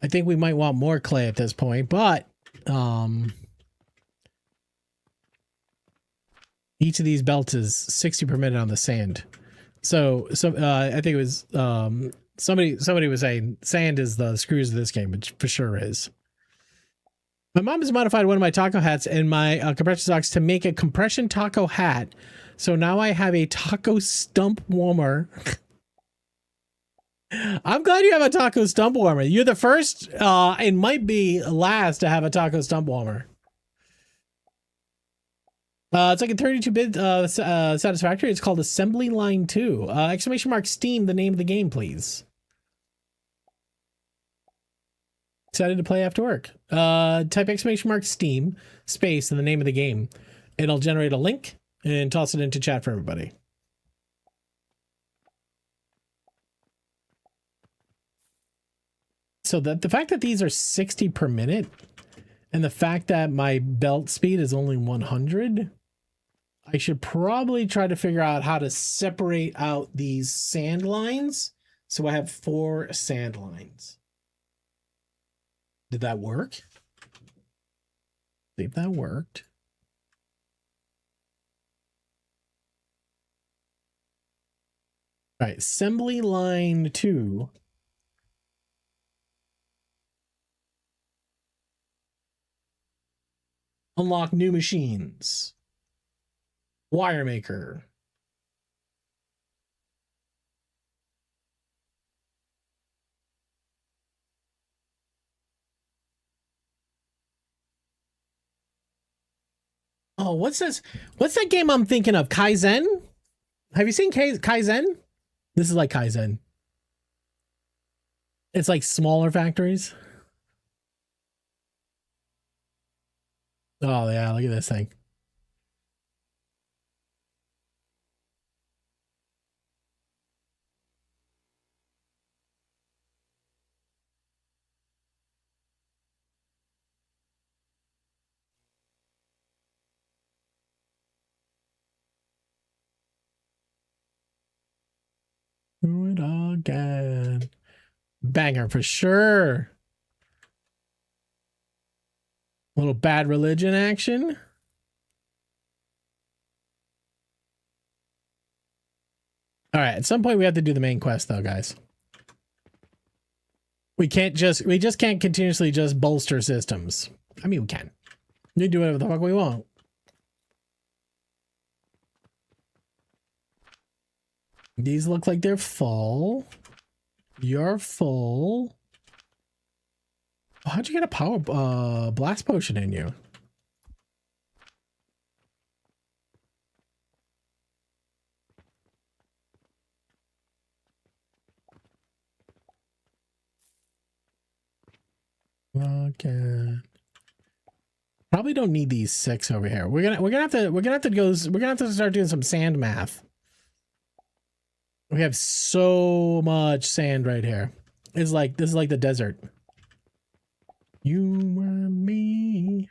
I think we might want more clay at this point, but each of these belts is 60 per minute on the sand. So I think it was somebody was saying sand is the screws of this game, which for sure is. My mom has modified one of my taco hats and my compression socks to make a compression taco hat. So now I have a taco stump warmer. I'm glad you have a taco stump warmer. You're the first and might be last to have a taco stump warmer. It's like a 32-bit Satisfactory. It's called Assembly Line 2. Exclamation mark Steam, the name of the game, please. Excited to play after work. Type exclamation mark Steam space in the name of the game. It'll generate a link and toss it into chat for everybody. So that the fact that these are 60 per minute and the fact that my belt speed is only 100, I should probably try to figure out how to separate out these sand lines. So I have 4 sand lines. Did that work? See if that worked. All right, assembly line 2. Unlock new machines. Wire maker. Oh, what's this? What's that game I'm thinking of? Kaizen? Have you seen Kaizen? This is like Kaizen. It's like smaller factories. Oh yeah, look at this thing. Do it again. Banger for sure. Little Bad Religion action. All right, at some point we have to do the main quest though, guys. We just can't continuously just bolster systems. I mean, we can. We do whatever the fuck we want. These look like they're full. You're full. How'd you get a power blast potion in you? Okay. Probably don't need these 6 over here. We're gonna have to start doing some sand math. We have so much sand right here. This is like the desert. You and me.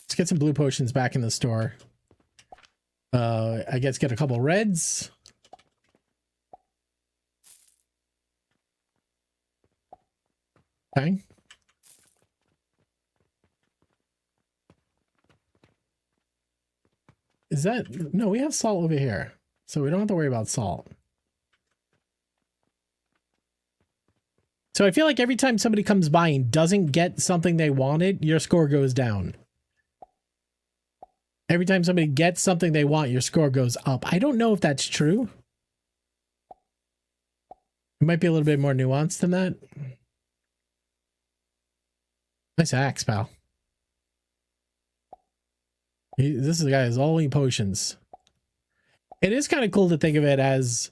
Let's get some blue potions back in the store. I guess get a couple reds. Okay. Is that... No, we have salt over here. So we don't have to worry about salt. So I feel like every time somebody comes by and doesn't get something they wanted, your score goes down. Every time somebody gets something they want, your score goes up. I don't know if that's true. It might be a little bit more nuanced than that. Nice axe, pal. This is the guy who's only potions. It is kind of cool to think of it as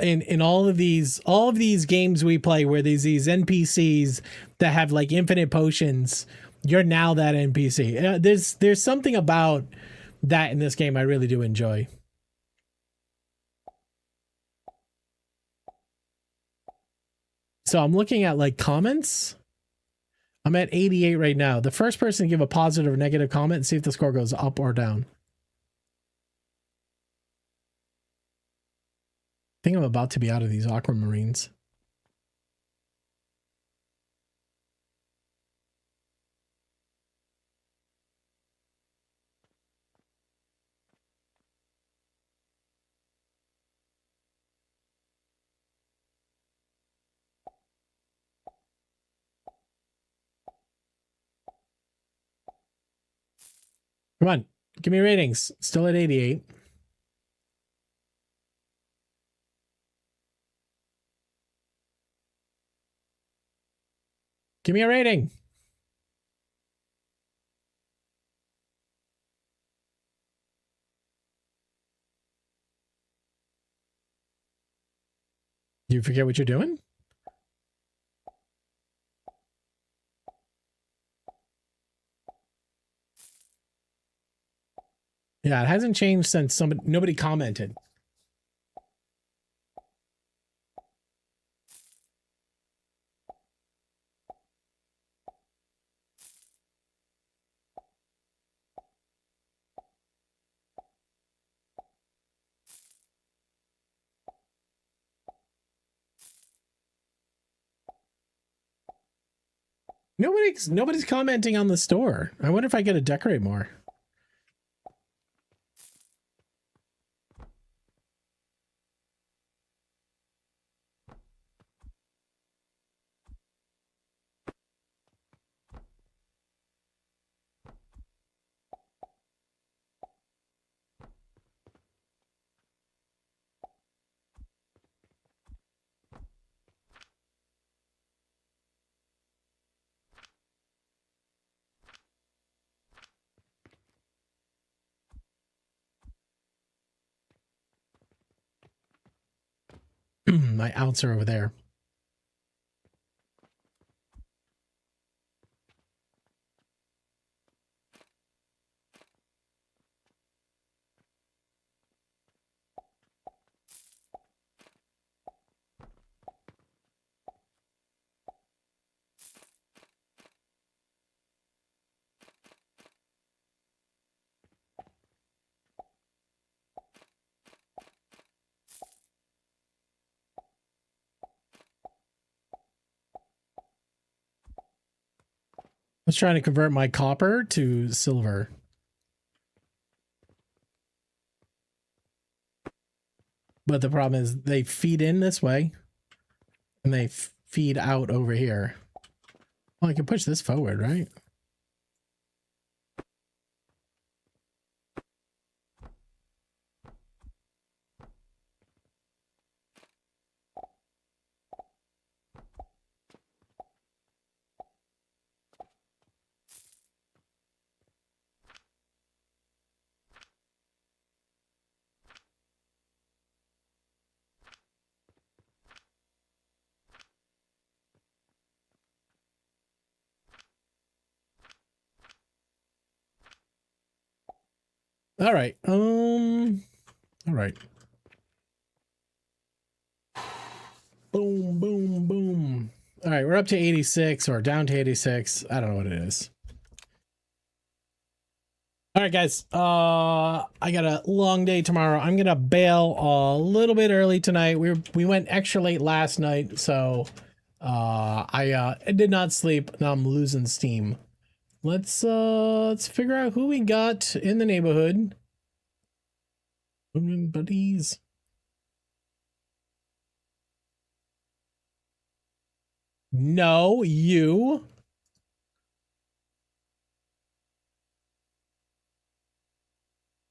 in all of these games we play where there's these NPCs that have like infinite potions. You're now that NPC. There's something about that in this game I really do enjoy. So I'm looking at like comments. I'm at 88 right now. The first person to give a positive or negative comment and see if the score goes up or down. I think I'm about to be out of these aquamarines. Come on, give me ratings. Still at 88. Give me a rating. You forget what you're doing? Yeah, it hasn't changed since nobody commented. Nobody's commenting on the store. I wonder if I get to decorate more. My outs are over there. was trying to convert my copper to silver. But the problem is they feed in this way and they feed out over here. Well, I can push this forward, right? All right. All right. Boom, boom, boom. All right, we're up to 86 or down to 86. I don't know what it is. All right, guys. I got a long day tomorrow. I'm gonna bail a little bit early tonight. We went extra late last night, so I did not sleep. Now I'm losing steam. Let's figure out who we got in the neighborhood. Buddies. No, you.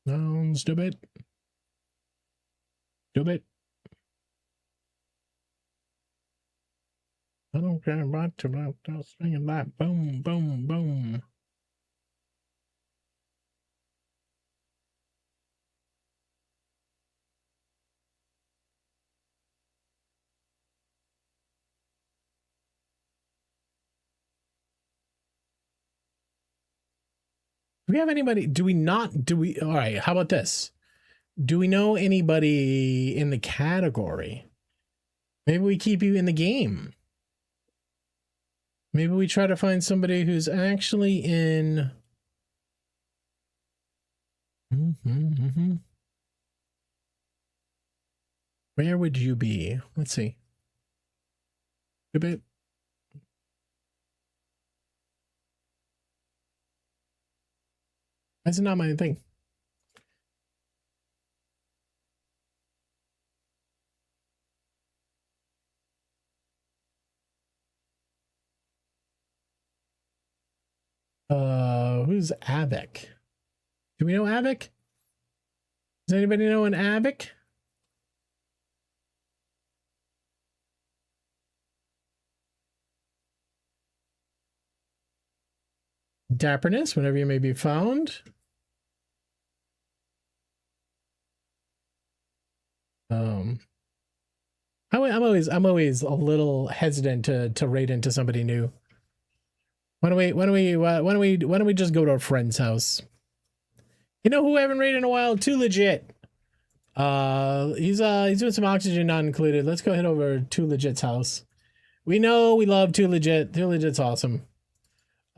No, stupid. Stupid. I don't care about swinging that. Boom, boom, boom. Do we have anybody? Do we not? Do we? All right. How about this? Do we know anybody in the category? Maybe we keep you in the game. Maybe we try to find somebody who's actually in. Where would you be? Let's see. A bit. That's not my thing. Who's Avic? Do we know Avic? Does anybody know an Avic? Dapperness, whenever you may be found. I'm always a little hesitant to raid into somebody new. Why don't we just go to a friend's house? You know who I haven't raided in a while? Too Legit. He's doing some oxygen not included. Let's go head over to Too Legit's house. We know we love Too Legit. Too Legit's awesome.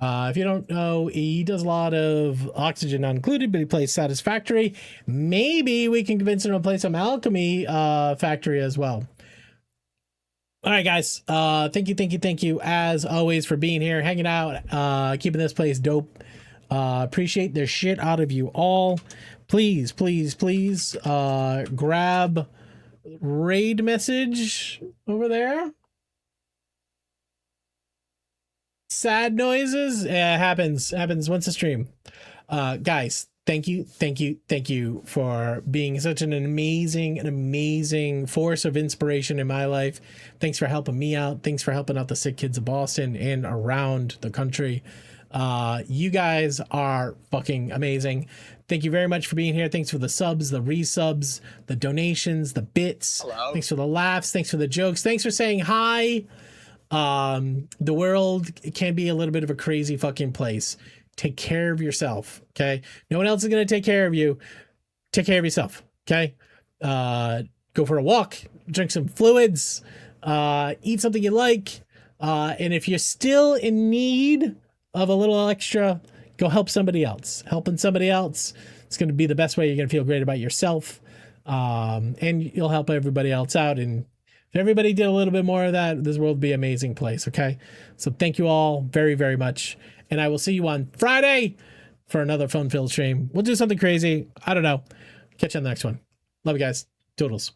If you don't know, he does a lot of oxygen not included, but he plays Satisfactory. Maybe we can convince him to play some Alchemy Factory as well. All right, guys. Thank you, as always, for being here, hanging out, keeping this place dope. Appreciate the shit out of you all. Please, grab raid message over there. Sad noises. Yeah, happens once a stream. Guys, thank you for being such an amazing force of inspiration in my life. Thanks for helping me out. Thanks for helping out the sick kids of Boston and around the country. You guys are fucking amazing. Thank you very much for being here. Thanks for the subs, the resubs, the donations, the bits. Hello. Thanks for the laughs. Thanks for the jokes. Thanks for saying hi. The world can be a little bit of a crazy fucking place. Take care of yourself, okay? No one else is going to take care of you. Take care of yourself, okay? Go for a walk, drink some fluids, eat something you like, and if you're still in need of a little extra, go help somebody else. Helping somebody else, it's going to be the best way you're going to feel great about yourself, and you'll help everybody else out, and If everybody did a little bit more of that, this world would be an amazing place. Okay. So thank you all very, very much. And I will see you on Friday for another fun-filled stream. We'll do something crazy. I don't know. Catch you on the next one. Love you guys. Toodles.